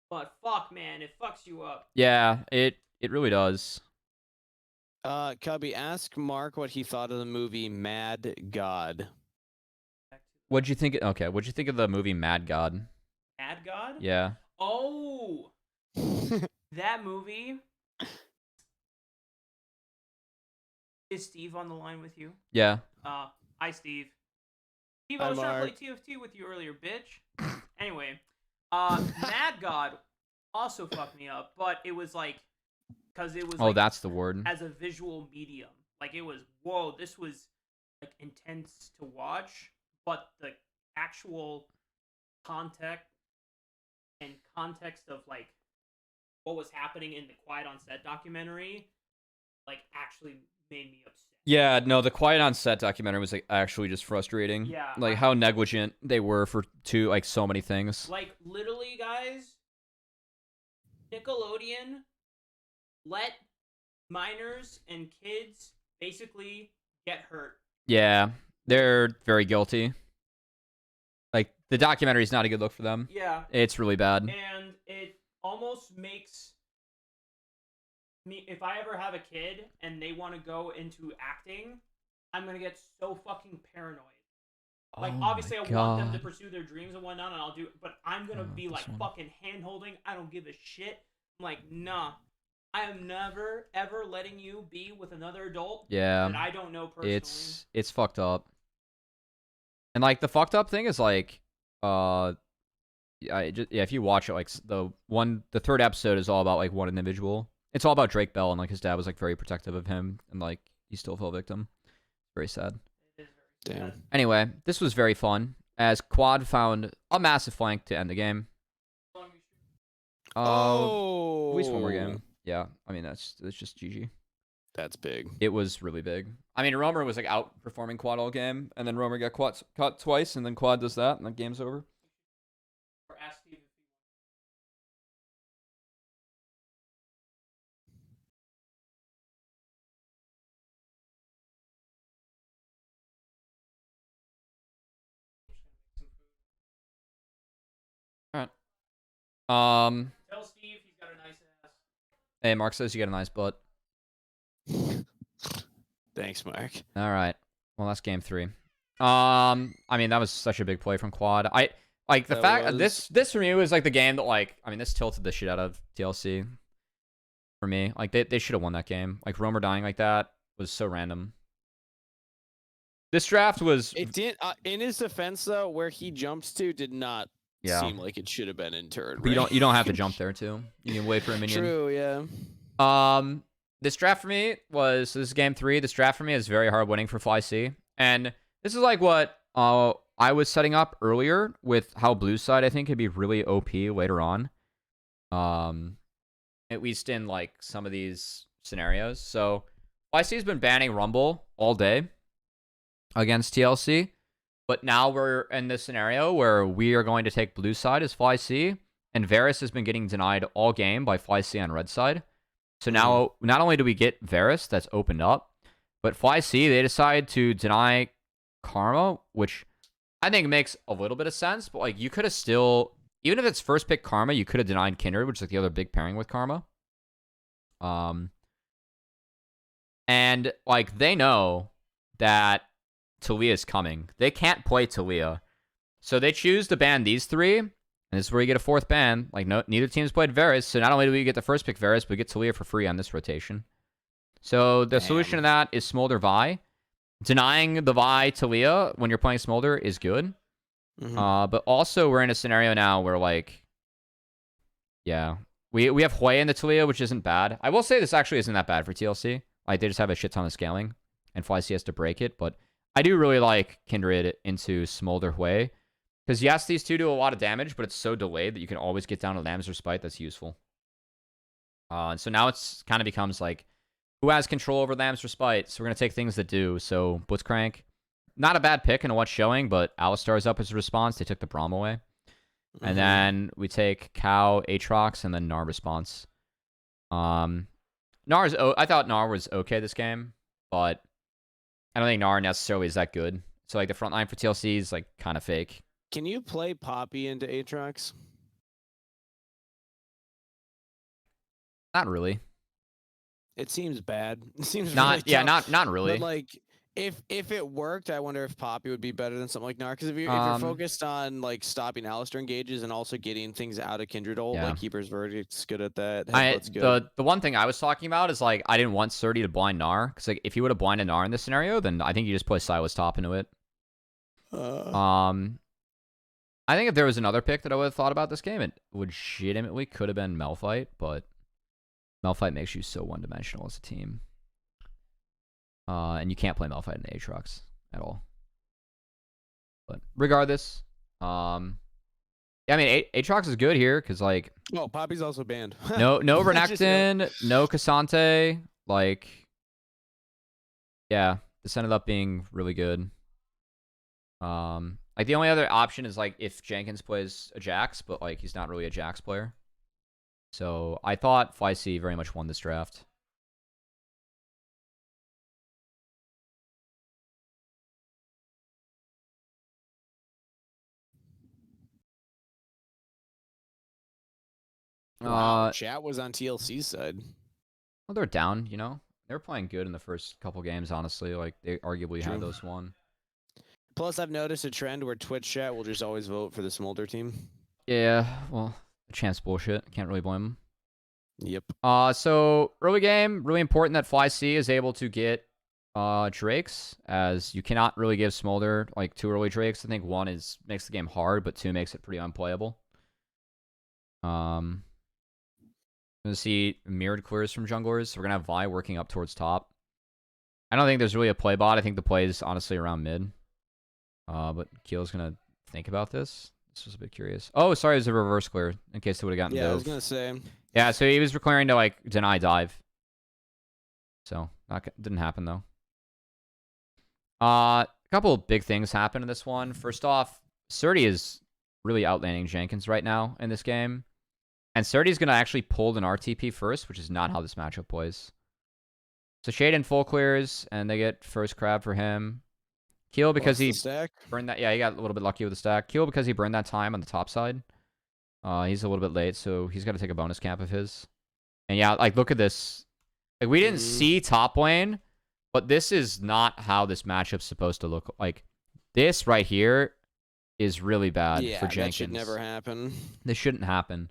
but fuck, man, it fucks you up. Yeah, it really does. Cubby, ask Mark what he thought of the movie Mad God. What'd you think? Okay, what'd you think of the movie Mad God? Mad God? Yeah. Oh! That movie. Is Steve on the line with you? Yeah. Hi, Steve. Steve, I was trying to play TFT with you earlier, bitch. Anyway, Mad God also fucked me up, but it was like, because it was like, that's the word. As a visual medium. Like, it was, whoa, this was, like, intense to watch, but the actual context of, like, what was happening in the Quiet on Set documentary, like, actually made me upset. Yeah, no, the Quiet on Set documentary was, like, actually just frustrating. Yeah. Like, how negligent they were for so many things. Like, literally, guys, Nickelodeon let minors and kids basically get hurt. Yeah, they're very guilty. Like, the documentary is not a good look for them. Yeah. It's really bad. And it almost makes me, if I ever have a kid and they want to go into acting, I'm going to get so fucking paranoid. Like, obviously, I want them to pursue their dreams and whatnot, and I'll do, but I'm going to be, like, fucking hand-holding. I don't give a shit. I'm like, nah. I am never, ever letting you be with another adult that I don't know personally. It's fucked up. And, like, the fucked up thing is, like, if you watch it, like, the 3rd episode is all about, like, one individual. It's all about Drake Bell, and, like, his dad was, like, very protective of him, and, like, he still fell victim. Very sad. Damn. Anyway, this was very fun, as Quad found a massive flank to end the game. At least one more game. Yeah, I mean, that's just GG. That's big. It was really big. I mean, Roamer was like outperforming Quad all game, and then Roamer got caught twice, and then Quad does that, and then game's over. All right. Tell Steve he's got a nice ass. Hey, Mark says you got a nice butt. Thanks, Mark. All right. Well, that's game 3. I mean, that was such a big play from Quad. I like the fact this for me was like the game that like I mean this tilted the shit out of TLC for me. Like they should have won that game. Like Roamer dying like that was so random. This draft was. It did in his defense though, where he jumps to did not seem like it should have been in turn. But you don't have to jump there too. You can wait for a minion. True. Yeah. This draft for me was this is game 3. This draft for me is very hard winning for FLYC, and this is like what I was setting up earlier with how blue side I think could be really OP later on. At least in like some of these scenarios. So FLYC has been banning Rumble all day against TLC, but now we're in this scenario where we are going to take blue side as FLYC, and Varus has been getting denied all game by FLYC on red side. So now, not only do we get Varus that's opened up, but FLYC, they decide to deny Karma, which I think makes a little bit of sense, but like you could have still, even if it's first pick Karma, you could have denied Kindred, which is like the other big pairing with Karma. And like they know that Talia is coming. They can't play Talia. So they choose to ban these 3. And this is where you get a 4th ban. Like neither team's played Varus, so not only do we get the first pick Varus, but we get Talia for free on this rotation. So the solution to that is Smolder Vi. Denying the Vi Talia when you're playing Smolder is good. But also we're in a scenario now where like, yeah, we have Hui in the Talia, which isn't bad. I will say this actually isn't that bad for TLC. Like they just have a shit ton of scaling, and FLYC has to break it. But I do really like Kindred into Smolder Hui. Because yes, these two do a lot of damage, but it's so delayed that you can always get down to Lambs or Spite. That's useful. And so now it's kind of becomes like, who has control over Lambs or Spite? So we're going to take things that do. So Blitzcrank, not a bad pick in what's showing, but Alistar's up as a response. They took the Braum away. And then we take Cow, Aatrox, and then Gnar response. I thought Gnar was okay this game, but I don't think Gnar necessarily is that good. So like the front line for TLC is like kind of fake. Can you play Poppy into Aatrox? Not really. It seems bad. It seems not really tough. not really. But like if it worked, I wonder if Poppy would be better than something like Gnar. Because if you're focused on like stopping Alistar engages and also getting things out of Kindred ult, like Keeper's Verdict's good at that. The one thing I was talking about is like I didn't want Surdy to blind Gnar, because like if you would have blinded Gnar in this scenario, then I think you just play Silas top into it. I think if there was another pick that I would have thought about this game, it legitimately could have been Malphite, but Malphite makes you so one-dimensional as a team. And you can't play Malphite in Aatrox at all. But regardless, yeah, I mean, Aatrox is good here, because, like... Oh, Poppy's also banned. no Renekton, no Cassante, like... Yeah, this ended up being really good. Like, the only other option is, like, if Jenkins plays a Jax, but, like, he's not really a Jax player. So, I thought FLYC very much won this draft. Wow, chat was on TLC's side. Well, they're down, you know? They were playing good in the first couple games, honestly. Like, they arguably had those won. Plus, I've noticed a trend where Twitch chat will just always vote for the Smolder team. Yeah, well, the champ's bullshit. Can't really blame them. Yep. So, early game, really important that FLYC is able to get Drakes, as you cannot really give Smolder, like, 2 early Drakes. I think 1 makes the game hard, but 2 makes it pretty unplayable. I'm going to see mirrored clears from junglers. So we're going to have Vi working up towards top. I don't think there's really a play bot. I think the play is honestly around mid. But Keel's going to think about this. This was a bit curious. Oh, sorry, it was a reverse clear, in case they would have gotten I was going to say. Yeah, so he was clearing to, like, deny dive. So, Didn't happen though. A couple of big things happen in this one. First off, Surdy is really outlanding Jenkins right now in this game. And Surdy's going to actually pull an RTP first, which is not how this matchup plays. So Shaden full clears, and they get first crab for him. Keel because he burned that. Yeah, he got a little bit lucky with the stack. Keel because he burned that time on the top side. He's a little bit late, so he's got to take a bonus camp of his. And yeah, like, look at this. Like, we didn't see top lane, but this is not how this matchup's supposed to look. Like, this right here is really bad for Jenkins. That should never happen. This shouldn't happen.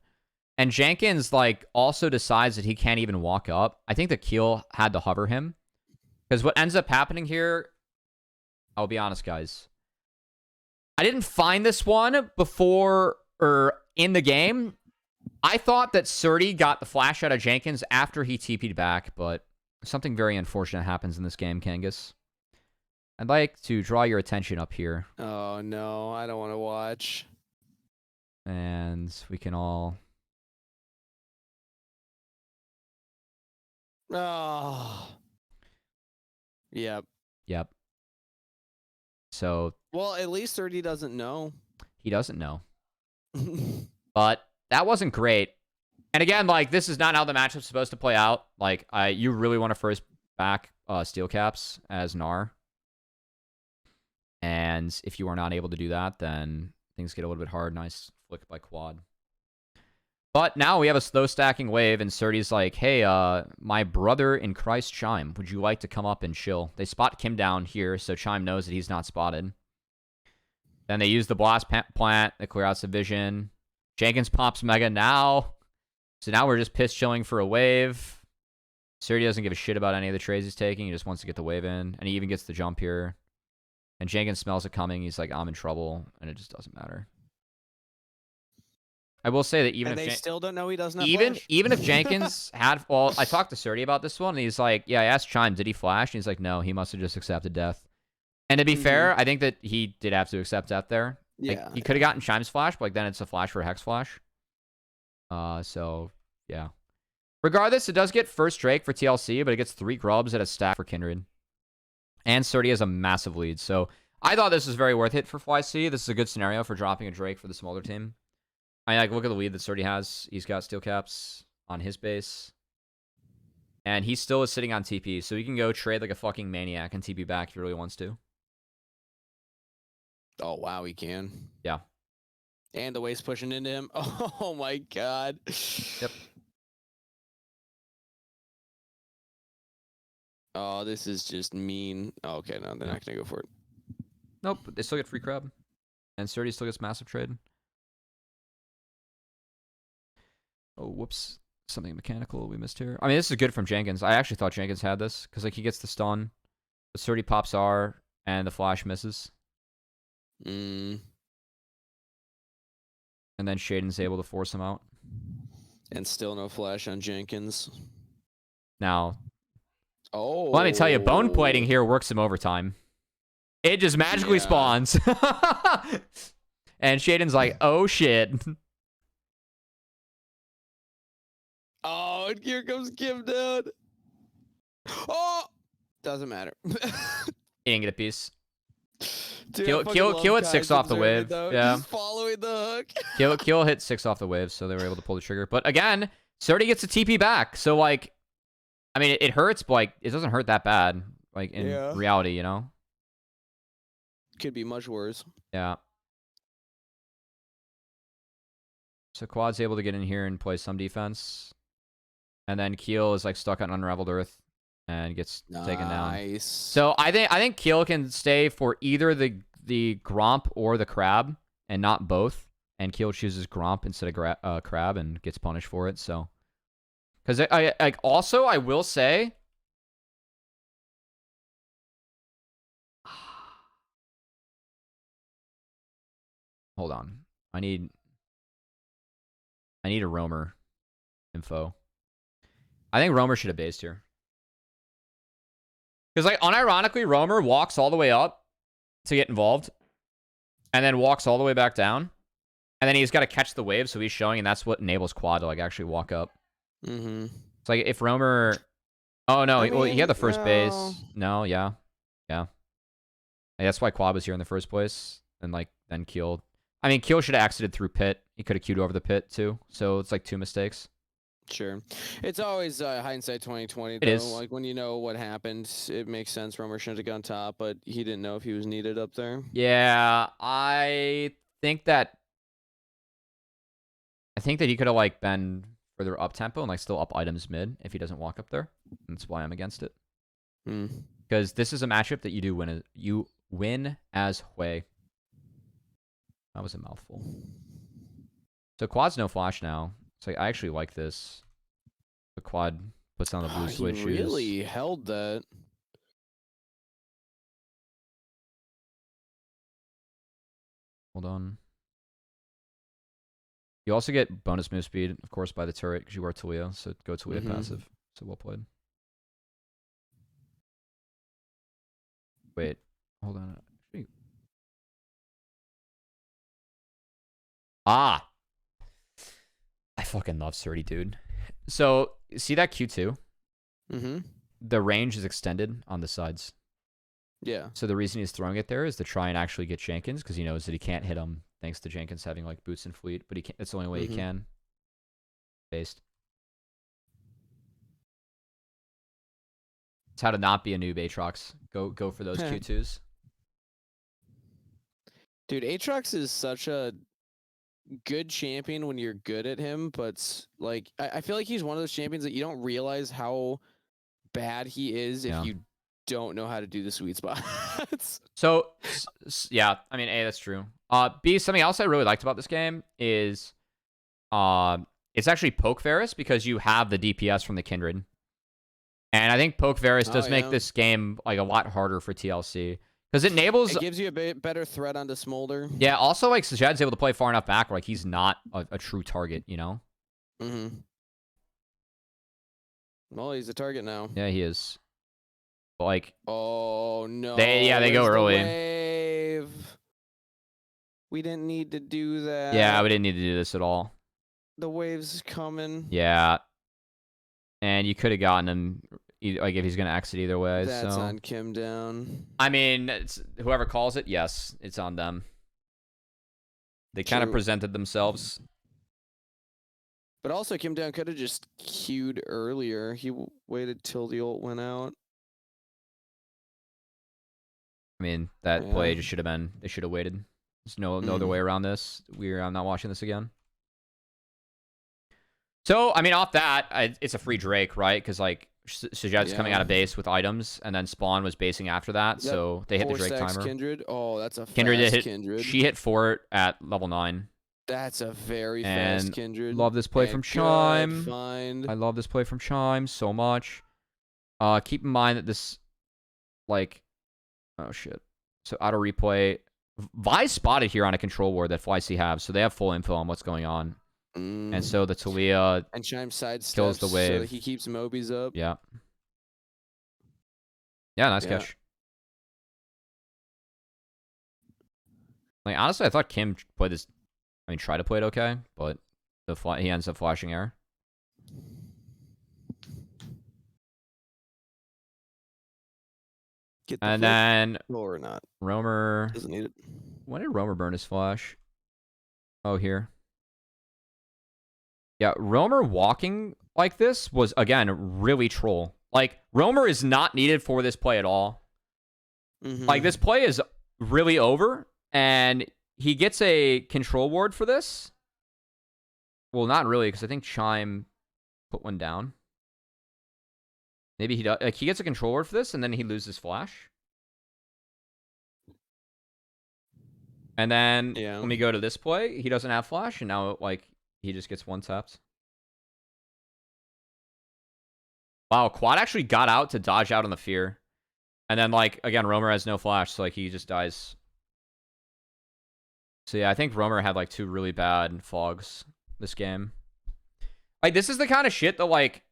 And Jenkins, like, also decides that he can't even walk up. I think the Keel had to hover him. Because what ends up happening here, I'll be honest, guys. I didn't find this one before or in the game. I thought that Surdy got the flash out of Jenkins after he TP'd back, but something very unfortunate happens in this game, Kangas. I'd like to draw your attention up here. Oh, no. I don't want to watch. And we can all... Oh. Yep. Yep. So... Well, at least 30 doesn't know. He doesn't know. But that wasn't great. And again, like, this is not how the matchup's supposed to play out. Like, you really want to first back steel caps as Gnar. And if you are not able to do that, then things get a little bit hard. Nice flick by Quad. But now we have a slow stacking wave, and Surdy's like, hey, my brother in Christ, Chime, would you like to come up and chill? They spot Kim down here, so Chime knows that he's not spotted. Then they use the blast plant. They clear out some vision. Jenkins pops Mega now. So now we're just piss chilling for a wave. Surdy doesn't give a shit about any of the trades he's taking. He just wants to get the wave in. And he even gets the jump here. And Jenkins smells it coming. He's like, I'm in trouble. And it just doesn't matter. I will say that even and if... they still don't know he doesn't have even if Jenkins had... Well, I talked to Surdy about this one. And he's like, yeah, I asked Chime, did he flash? And he's like, no, he must have just accepted death. And to be fair, I think that he did have to accept death there. Yeah. Like, he could have gotten Chime's flash, but like, then it's a flash for a Hex flash. So, yeah. Regardless, it does get first Drake for TLC, but it gets 3 grubs at a stack for Kindred. And Surdy has a massive lead. So, I thought this was very worth it for FLYC. This is a good scenario for dropping a Drake for the smaller team. I mean, like, look at the lead that Surdy has. He's got steel caps on his base. And he still is sitting on TP, so he can go trade like a fucking maniac and TP back if he really wants to. Oh, wow, he can. Yeah. And the wave's pushing into him. Oh, my God. Yep. Oh, this is just mean. Oh, okay, no, they're not going to go for it. Nope, they still get free crab. And Surdy still gets massive trade. Oh, whoops. Something mechanical we missed here. I mean, this is good from Jenkins. I actually thought Jenkins had this, because like he gets the stun. The Surdy pops R, and the flash misses. And then Shaden's able to force him out. And still no flash on Jenkins. Now, let me tell you, bone plating here works some overtime. It just magically spawns. And Shaden's like, oh shit. Oh, and here comes Kim down. Oh! Doesn't matter. He didn't get a piece. Dude, Kill hit 6 off the wave. Yeah. He's following the Kill hook. hit 6 off the wave, so they were able to pull the trigger. But again, Surdy gets a TP back. So, like, I mean, it hurts, but, like, it doesn't hurt that bad. Like, in reality, you know? Could be much worse. Yeah. So Quad's able to get in here and play some defense. And then Keel is, like, stuck on Unraveled Earth and gets taken down. So I think Keel can stay for either the Gromp or the Crab, and not both. And Keel chooses Gromp instead of Crab and gets punished for it. So, because I will say, hold on, I need a roamer info. I think roamer should have based here. Because, like, unironically, roamer walks all the way up to get involved. And then walks all the way back down. And then he's got to catch the wave, so he's showing, and that's what enables Quad to, like, actually walk up. It's like, if roamer Oh, no. I Well, he had the first no. base. No, yeah. Yeah. That's why Quad was here in the first place. And, like, then Keel. I mean, Keel should have exited through pit. He could have queued over the pit, too. So it's, like, 2 mistakes. Sure. It's always hindsight 2020, though. It is. Like, when you know what happened, it makes sense. Romer shouldn't have gone top, but he didn't know if he was needed up there. Yeah, I think that he could have, like, been further up tempo and, like, still up items mid if he doesn't walk up there. That's why I'm against it. Because this is a matchup that you win as Hui. That was a mouthful. So Quad's no flash now. So I actually like this. The Quad puts down the blue switch. He really held that. Hold on. You also get bonus move speed, of course, by the turret because you are Talia. So go Talia passive. So well played. Wait, hold on. Ah! I fucking love Surdy, dude. So, see that Q2? The range is extended on the sides. Yeah. So the reason he's throwing it there is to try and actually get Jenkins, because he knows that he can't hit him thanks to Jenkins having, like, boots and fleet, but he can't, that's the only way he can. Based. It's how to not be a noob, Aatrox. Go for those Q2s. Dude, Aatrox is such a good champion when you're good at him, but like I feel like he's one of those champions that you don't realize how bad he is if you don't know how to do the sweet spots. So, yeah, I mean, A, that's true. B, something else I really liked about this game is it's actually Poke Varus because you have the DPS from the Kindred. And I think Poke Varus does make this game like a lot harder for TLC. Because it enables... It gives you a bit better threat onto Smolder. Yeah, also, like, Sajad's able to play far enough back where, like, he's not a true target, you know? Well, he's a target now. Yeah, he is. But, like... Oh, no. They go early. Wave. We didn't need to do that. Yeah, we didn't need to do this at all. The wave's coming. Yeah. And you could have gotten him... Like, if he's going to exit either way. That's on Kim down. I mean, it's, whoever calls it, yes, it's on them. They kind of presented themselves. But also, Kim down could have just queued earlier. He waited till the ult went out. I mean, that play just should have been... They should have waited. There's no other way around this. I'm not watching this again. So, I mean, off that, it's a free Drake, right? Because, like... Sajad's coming out of base with items, and then Spawn was basing after that, so they hit the Drake timer. Kindred. Oh, that's a Kindred fast Kindred. She hit Fort at level 9. That's a very fast Kindred. Love this play from Chime. I love this play from Chime so much. Keep in mind that this, like... Oh, shit. So, auto replay. Vi spotted here on a control ward that FLYC have, so they have full info on what's going on. And so the Talia and Chime sidesteps kills the wave. So that he keeps Mobies up. Yeah. Yeah, nice catch. Like, honestly, I thought Kim played this... I mean, tried to play it okay, but he ends up flashing air. And then... Or not. Romer... Doesn't need it. When did Romer burn his flash? Oh, here. Yeah, Romer walking like this was, again, really troll. Like, Romer is not needed for this play at all. Like, this play is really over, and he gets a control ward for this. Well, not really, because I think Chime put one down. Maybe he does. Like, he gets a control ward for this, and then he loses flash. And then when we go to this play, he doesn't have flash, and now, like... He just gets one tapped. Wow, Quad actually got out to dodge out on the fear. And then, like, again, Romer has no flash, so, like, he just dies. So, yeah, I think Romer had, like, 2 really bad fogs this game. Like, this is the kind of shit that, like...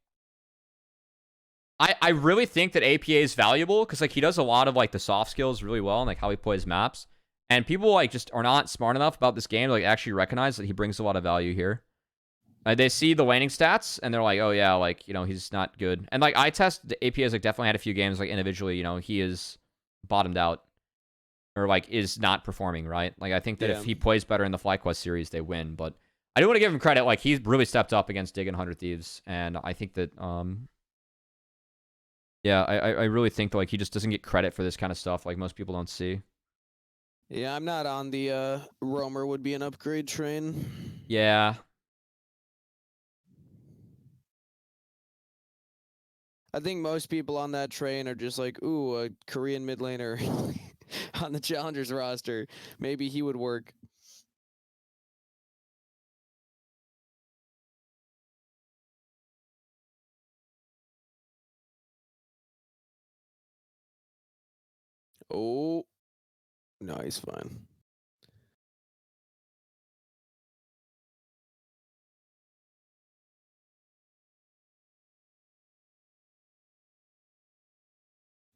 I really think that APA is valuable, because, like, he does a lot of, like, the soft skills really well, and, like, how he plays maps. And people, like, just are not smart enough about this game to, like, actually recognize that he brings a lot of value here. They see the laning stats and they're like, oh yeah, like, you know, he's not good. And like I test the AP has like definitely had a few games like individually, you know, he is bottomed out or like is not performing, right? Like I think that if he plays better in the FlyQuest series, they win. But I do want to give him credit. Like he's really stepped up against Dig and 100 Thieves, and I think that yeah, I really think that like he just doesn't get credit for this kind of stuff. Like most people don't see. Yeah, I'm not on the Roamer would be an upgrade train. Yeah. I think most people on that train are just like, ooh, a Korean mid laner on the Challengers roster. Maybe he would work. Oh, no, he's fine.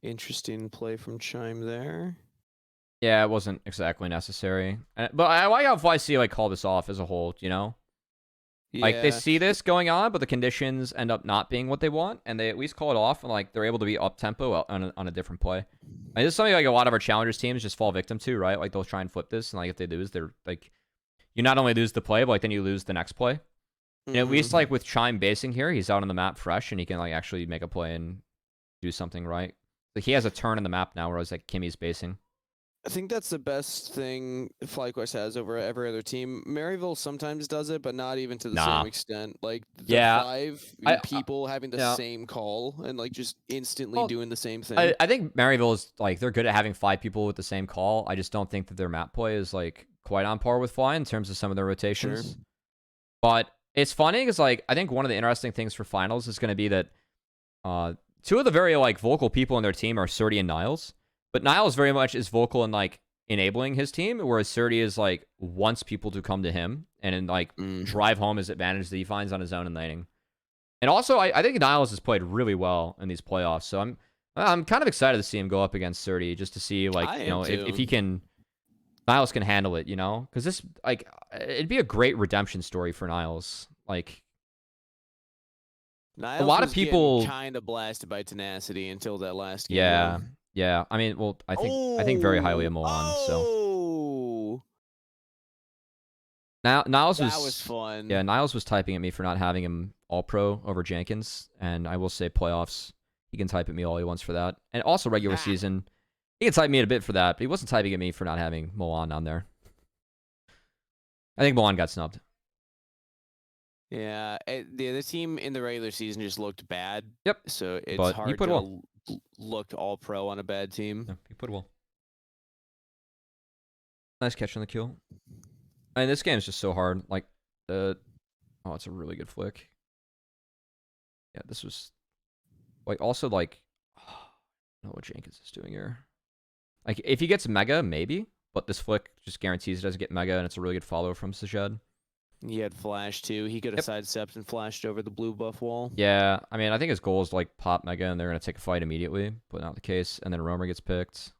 Interesting play from Chime there. Yeah, it wasn't exactly necessary. But I like how FLYC like called this off as a whole, you know? Yeah. Like they see this going on, but the conditions end up not being what they want, and they at least call it off, and like they're able to be up tempo on a different play. And this is something like a lot of our challengers teams just fall victim to, right? Like they'll try and flip this, and like if they lose, they're like, you not only lose the play, but like then you lose the next play. And at least like with Chime basing here, he's out on the map fresh, and he can like actually make a play and do something right. Like he has a turn in the map now, whereas like Kimmy's basing. I think that's the best thing FlyQuest has over every other team. Maryville sometimes does it, but not even to the same extent. Like the 5 people having the same call and like just instantly doing the same thing. I think Maryville is like they're good at having 5 people with the same call. I just don't think that their map play is like quite on par with Fly in terms of some of their rotations. Sure. But it's funny because like I think one of the interesting things for finals is going to be that 2 of the very like vocal people in their team are Surdy and Niles. But Niles very much is vocal in like enabling his team, whereas Surdy is like wants people to come to him and in like drive home his advantage that he finds on his own and laning. And also, I think Niles has played really well in these playoffs, so I'm kind of excited to see him go up against Surdy just to see like you know if he can Niles can handle it, you know, because this like it'd be a great redemption story for Niles. Like Niles a lot of people kind of blasted by tenacity until that last game. Yeah. Yeah, I mean, well, I think very highly of Milan. So now Niles was fun. Yeah, Niles was typing at me for not having him all pro over Jenkins, and I will say playoffs, he can type at me all he wants for that, and also regular season, he can type me a bit for that, but he wasn't typing at me for not having Milan on there. I think Milan got snubbed. Yeah, the team in the regular season just looked bad. Yep. So it's hard to look all pro on a bad team. Yeah, he put well. Nice catch on the kill. I mean, this game is just so hard. Like, oh, it's a really good flick. Yeah, this was like also like, I don't know what Jenkins is doing here. Like, if he gets Mega, maybe, but this flick just guarantees he doesn't get Mega, and it's a really good follow from Sajed. He had flash too. He could have sidestepped and flashed over the blue buff wall. Yeah, I mean, I think his goal is to, like, pop Mega, and they're going to take a fight immediately, but not the case. And then Roamer gets picked.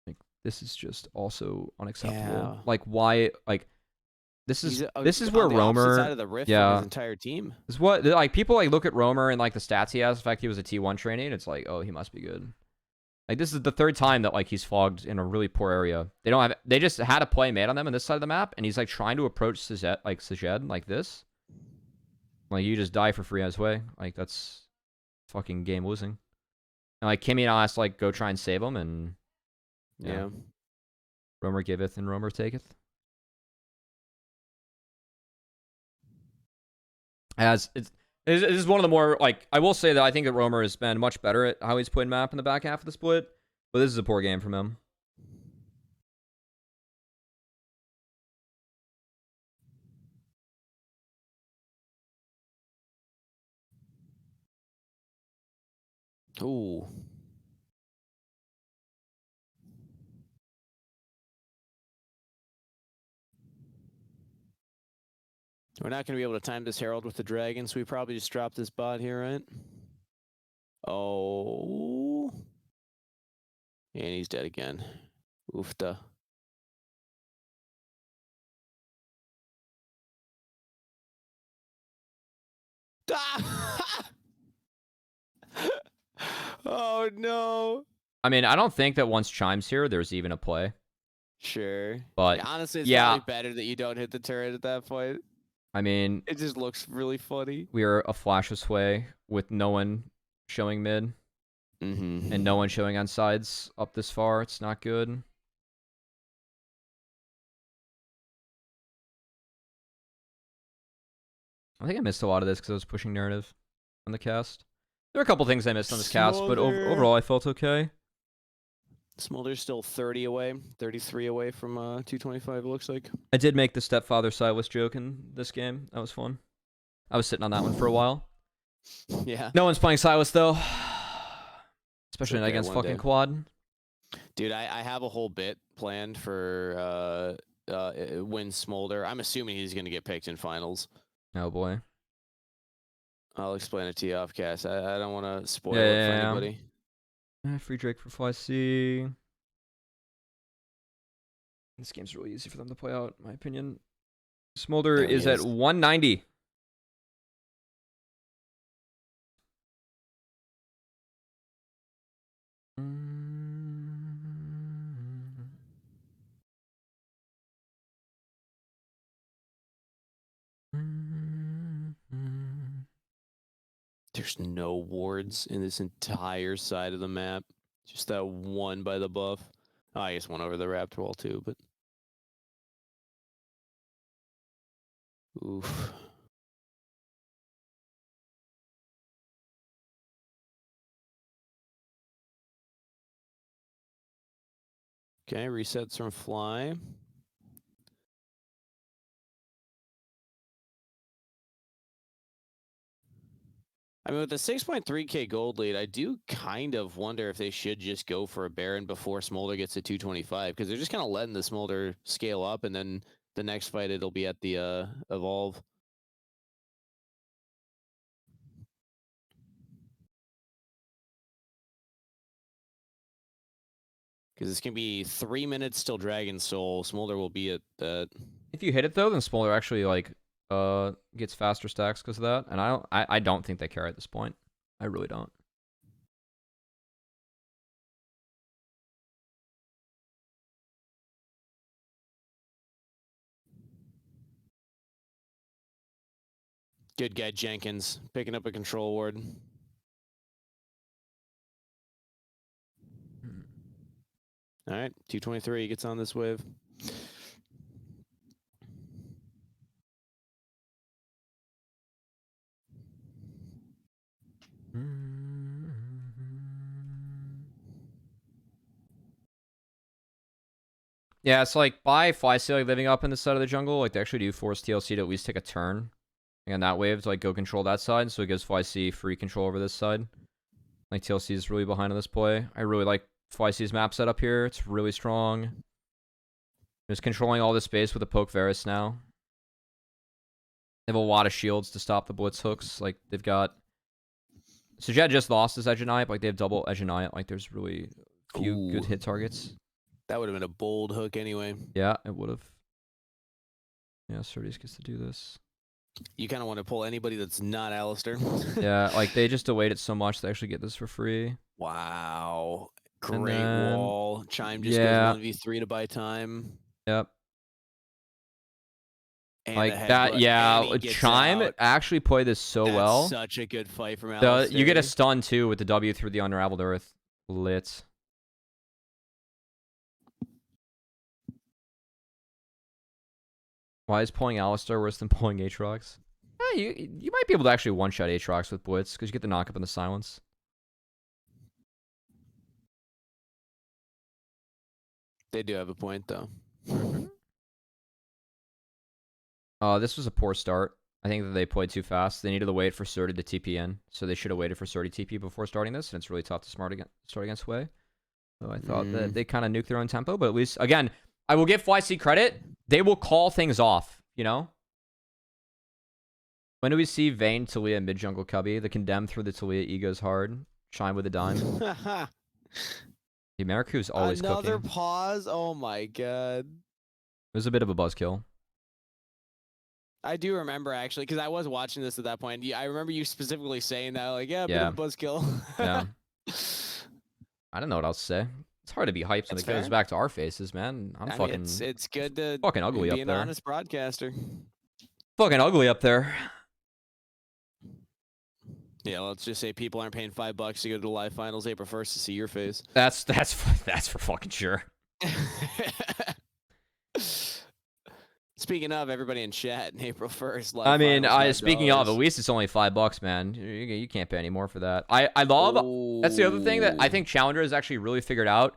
Like, this is just also unacceptable. Yeah. Like, why? Like, this is where Roamer side of the rift from his entire team. This is what like people like look at Roamer and like the stats he has. The fact he was a T1 trainee, and it's like, oh, he must be good. Like, this is the 3rd time that, like, he's fogged in a really poor area. They just had a play made on them on this side of the map, and he's, like, trying to approach Sajed like this. Like, you just die for free as way. Like, that's fucking game losing. And, like, Kimmy now has to, like, go try and save him, and... Yeah. Roamer giveth and Roamer taketh. This is one of the more, like, I will say that I think that Roamer has been much better at how he's played map in the back half of the split, but this is a poor game from him. Ooh. We're not going to be able to time this Herald with the dragon, so we probably just drop this bot here, right? Oh. And he's dead again. Oofta. Oh no. I mean, I don't think that once Chime's here, there's even a play. Sure. But yeah, honestly, it's yeah, probably better that you don't hit the turret at that point. I mean, it just looks really funny. We are a flashless way with no one showing mid. And no one showing on sides up this far. It's not good. I think I missed a lot of this because I was pushing narrative on the cast. There are a couple things I missed on this cast, but overall I felt okay. Smolder's still 30 away, 33 away from 225, it looks like. I did make the stepfather Silas joke in this game. That was fun. I was sitting on that one for a while. Yeah. No one's playing Silas, though. Especially okay, against fucking quad. Dude, I have a whole bit planned for win Smolder. I'm assuming he's going to get picked in finals. Oh, boy. I'll explain it to you off cast. I don't want to spoil it for anybody. Free Drake for FLYC. This game's really easy for them to play out, in my opinion. Smolder is at 190. There's no wards in this entire side of the map. Just that one by the buff. Oh, I guess one over the raptor wall too, but... Oof. Okay, resets from Fly. I mean, with the 6.3k gold lead, I do kind of wonder if they should just go for a Baron before Smolder gets to 225, because they're just kind of letting the Smolder scale up, and then the next fight it'll be at the Evolve. Because it's going to be 3 minutes till Dragon Soul. Smolder will be at that. If you hit it, though, then Smolder actually, like, gets faster stacks because of that. And I don't think they care at this point. I really don't. Good guy, Jenkins, picking up a control ward. All right, 223 gets on this wave. Yeah, it's like by FLYC like living up in the side of the jungle, like they actually do force TLC to at least take a turn. And that wave to like go control that side, so it gives FLYC free control over this side. Like TLC is really behind on this play. I really like FLYC's map setup here. It's really strong. Just controlling all this space with a poke Varus now. They have a lot of shields to stop the blitz hooks. Like they've got. So Jet just lost his Edge and Eye, like they have double Edge and Eye. Like there's really few good hit targets. That would have been a bold hook anyway. Yeah, it would have. Yeah, Certes gets to do this. You kind of want to pull anybody that's not Alistair. Yeah, like they just delayed it so much they actually get this for free. Wow. Great wall. Chime just goes 1v3 to buy time. Yep. And like that, yeah. Chime actually played this so well. Such a good fight from Alistair. You get a stun too with the W through the Unraveled Earth. Lit. Why is pulling Alistair worse than pulling Aatrox? You might be able to actually one-shot Aatrox with Blitz, because you get the knock-up and the silence. They do have a point, though. This was a poor start. I think that they played too fast. They needed to wait for Surdy to TP in, so they should have waited for Surdy TP before starting this, and it's really tough to start against Way. So I thought that they kind of nuked their own tempo, but at least, again, I will give FLYC credit. They will call things off, you know? When do we see Vayne, Talia, mid-jungle Cubby? The condemned through the Talia egos hard. Shine with a dime. The Americu's always cooking. Another pause? Oh my god. It was a bit of a buzzkill. I do remember actually, because I was watching this at that point. I remember you specifically saying that, like, yeah, bit Yeah. of a buzzkill. Yeah. I don't know what else to say. It's hard to be hyped when it goes back to our faces, man. I mean, it's good to fucking ugly be up an there. honest broadcaster. Fucking ugly up there. Yeah, let's just say people aren't paying $5 to go to the live finals April 1st to see your face. That's for fucking sure. Speaking of, everybody in chat, April 1st. I mean, speaking of, at least it's only $5, man. You can't pay any more for that. I love. That's the other thing that I think Challenger has actually really figured out.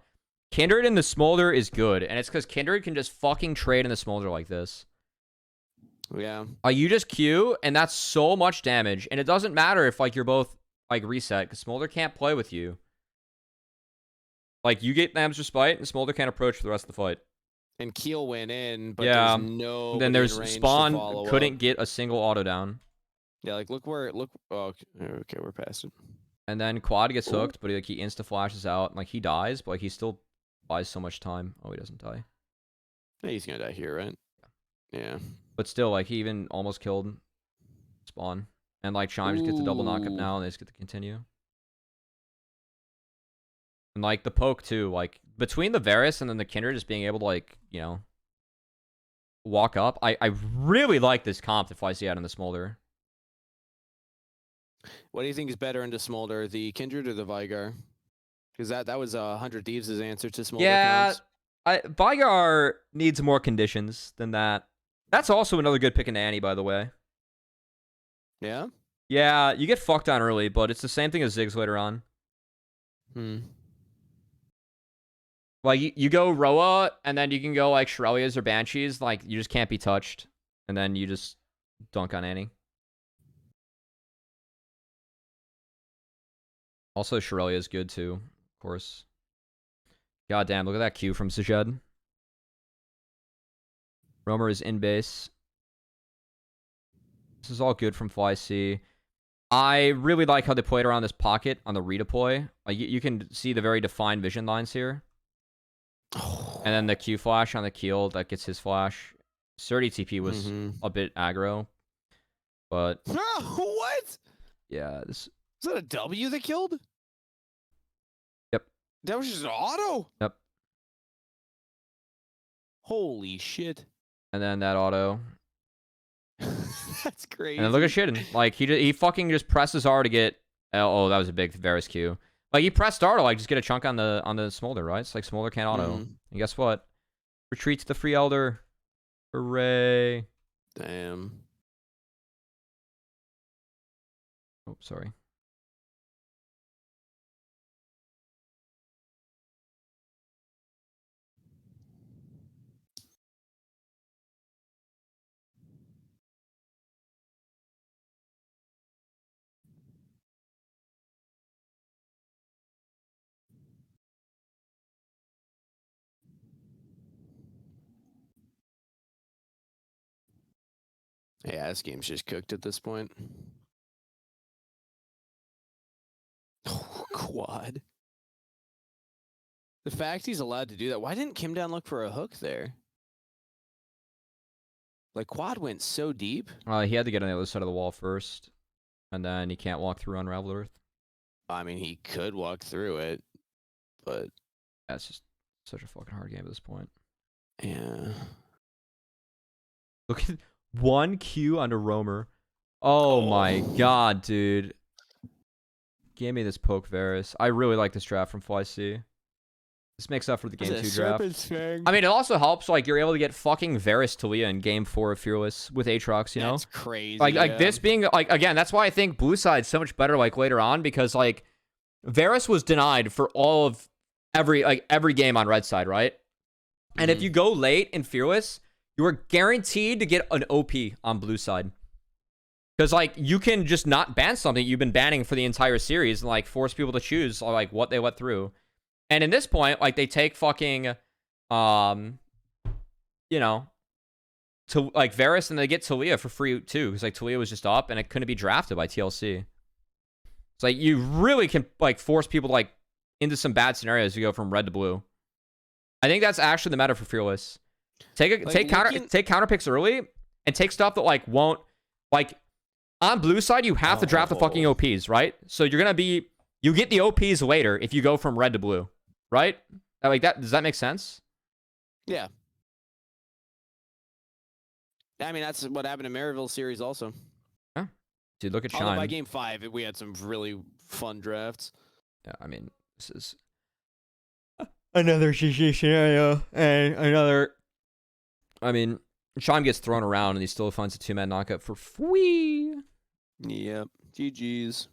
Kindred in the Smolder is good, and it's because Kindred can just fucking trade in the Smolder like this. Yeah. You just Q, and that's so much damage, and it doesn't matter if like you're both like reset, because Smolder can't play with you. Like you get Lamb's Respite, and Smolder can't approach for the rest of the fight. And Keel went in, but yeah, there's no. Then there's Spawn couldn't get a single auto down. Yeah, like look. Oh, okay, we're past it. And then Quad gets hooked, but he insta flashes out, and like he dies, but like he still buys so much time. Oh, he doesn't die. Yeah, he's gonna die here, right? Yeah. But still, like he even almost killed Spawn, and like Chimes gets a double knockup now, and they just get to continue. And like the poke too, like between the Varus and then the Kindred just being able to like, you know, walk up. I really like this comp to FLYC out in the Smolder. What do you think is better into Smolder, the Kindred or the Vigar? Because that was 100 Thieves' answer to Smolder. Yeah, Vigar needs more conditions than that. That's also another good pick in Annie, by the way. Yeah? Yeah, you get fucked on early, but it's the same thing as Ziggs later on. Like, you go Roa, and then you can go, like, Shirelias or Banshees. Like, you just can't be touched. And then you just dunk on Annie. Also, Shirelia is good, too, of course. God damn, look at that Q from Sejed. Roamer is in base. This is all good from FLYC. I really like how they played around this pocket on the redeploy. Like, you can see the very defined vision lines here. And then the Q flash on the Keel that gets his flash. Surdy TP was a bit aggro. But what? Yeah, this is that a W that killed? Yep. That was just an auto? Yep. Holy shit. And then that auto. That's crazy. And then look at Shitten. Like he fucking just presses R to get oh, that was a big Varus Q. Like, he pressed R to, like, just get a chunk on the Smolder, right? It's like Smolder can't auto. And guess what? Retreat to the Free Elder. Hooray. Damn. Oh, sorry. Yeah, this game's just cooked at this point. Oh, Quad. The fact he's allowed to do that. Why didn't Kim Down look for a hook there? Like, Quad went so deep. He had to get on the other side of the wall first. And then he can't walk through Unraveled Earth. I mean, he could walk through it, but... That's just such a fucking hard game at this point. Yeah. Look at... 1 Q onto Roamer. Oh my god, dude. Give me this poke Varus. I really like this draft from FLYC. This makes up for the game 2 draft. I mean, it also helps, like, you're able to get fucking Varus Talia in game 4 of Fearless with Aatrox, you know? That's crazy. Like this being, like, again, that's why I think Blue Side's so much better, like, later on, because, like, Varus was denied for all of every game on Red Side, right? And if you go late in Fearless, you are guaranteed to get an OP on Blue Side. Because, like, you can just not ban something you've been banning for the entire series and, like, force people to choose, like, what they let through. And in this point, like, they take fucking, you know, to, like, Varus, and they get Talia for free, too. Because, like, Talia was just up, and it couldn't be drafted by TLC. It's like, you really can, like, force people, like, into some bad scenarios to go from red to blue. I think that's actually the meta for Fearless. Take counter picks early, and take stuff that like won't like on blue side you have to draft the fucking OPs, right? So you're gonna be you get the OPs later if you go from red to blue, right? Like that. Does that make sense? Yeah. I mean, that's what happened in Maryville series also. Yeah. Dude, look at Although Shine. by game 5, we had some really fun drafts. Yeah, I mean, this is another GG scenario and another. I mean, Shime gets thrown around and he still finds a 2-man knockup for free. Yep. GG's.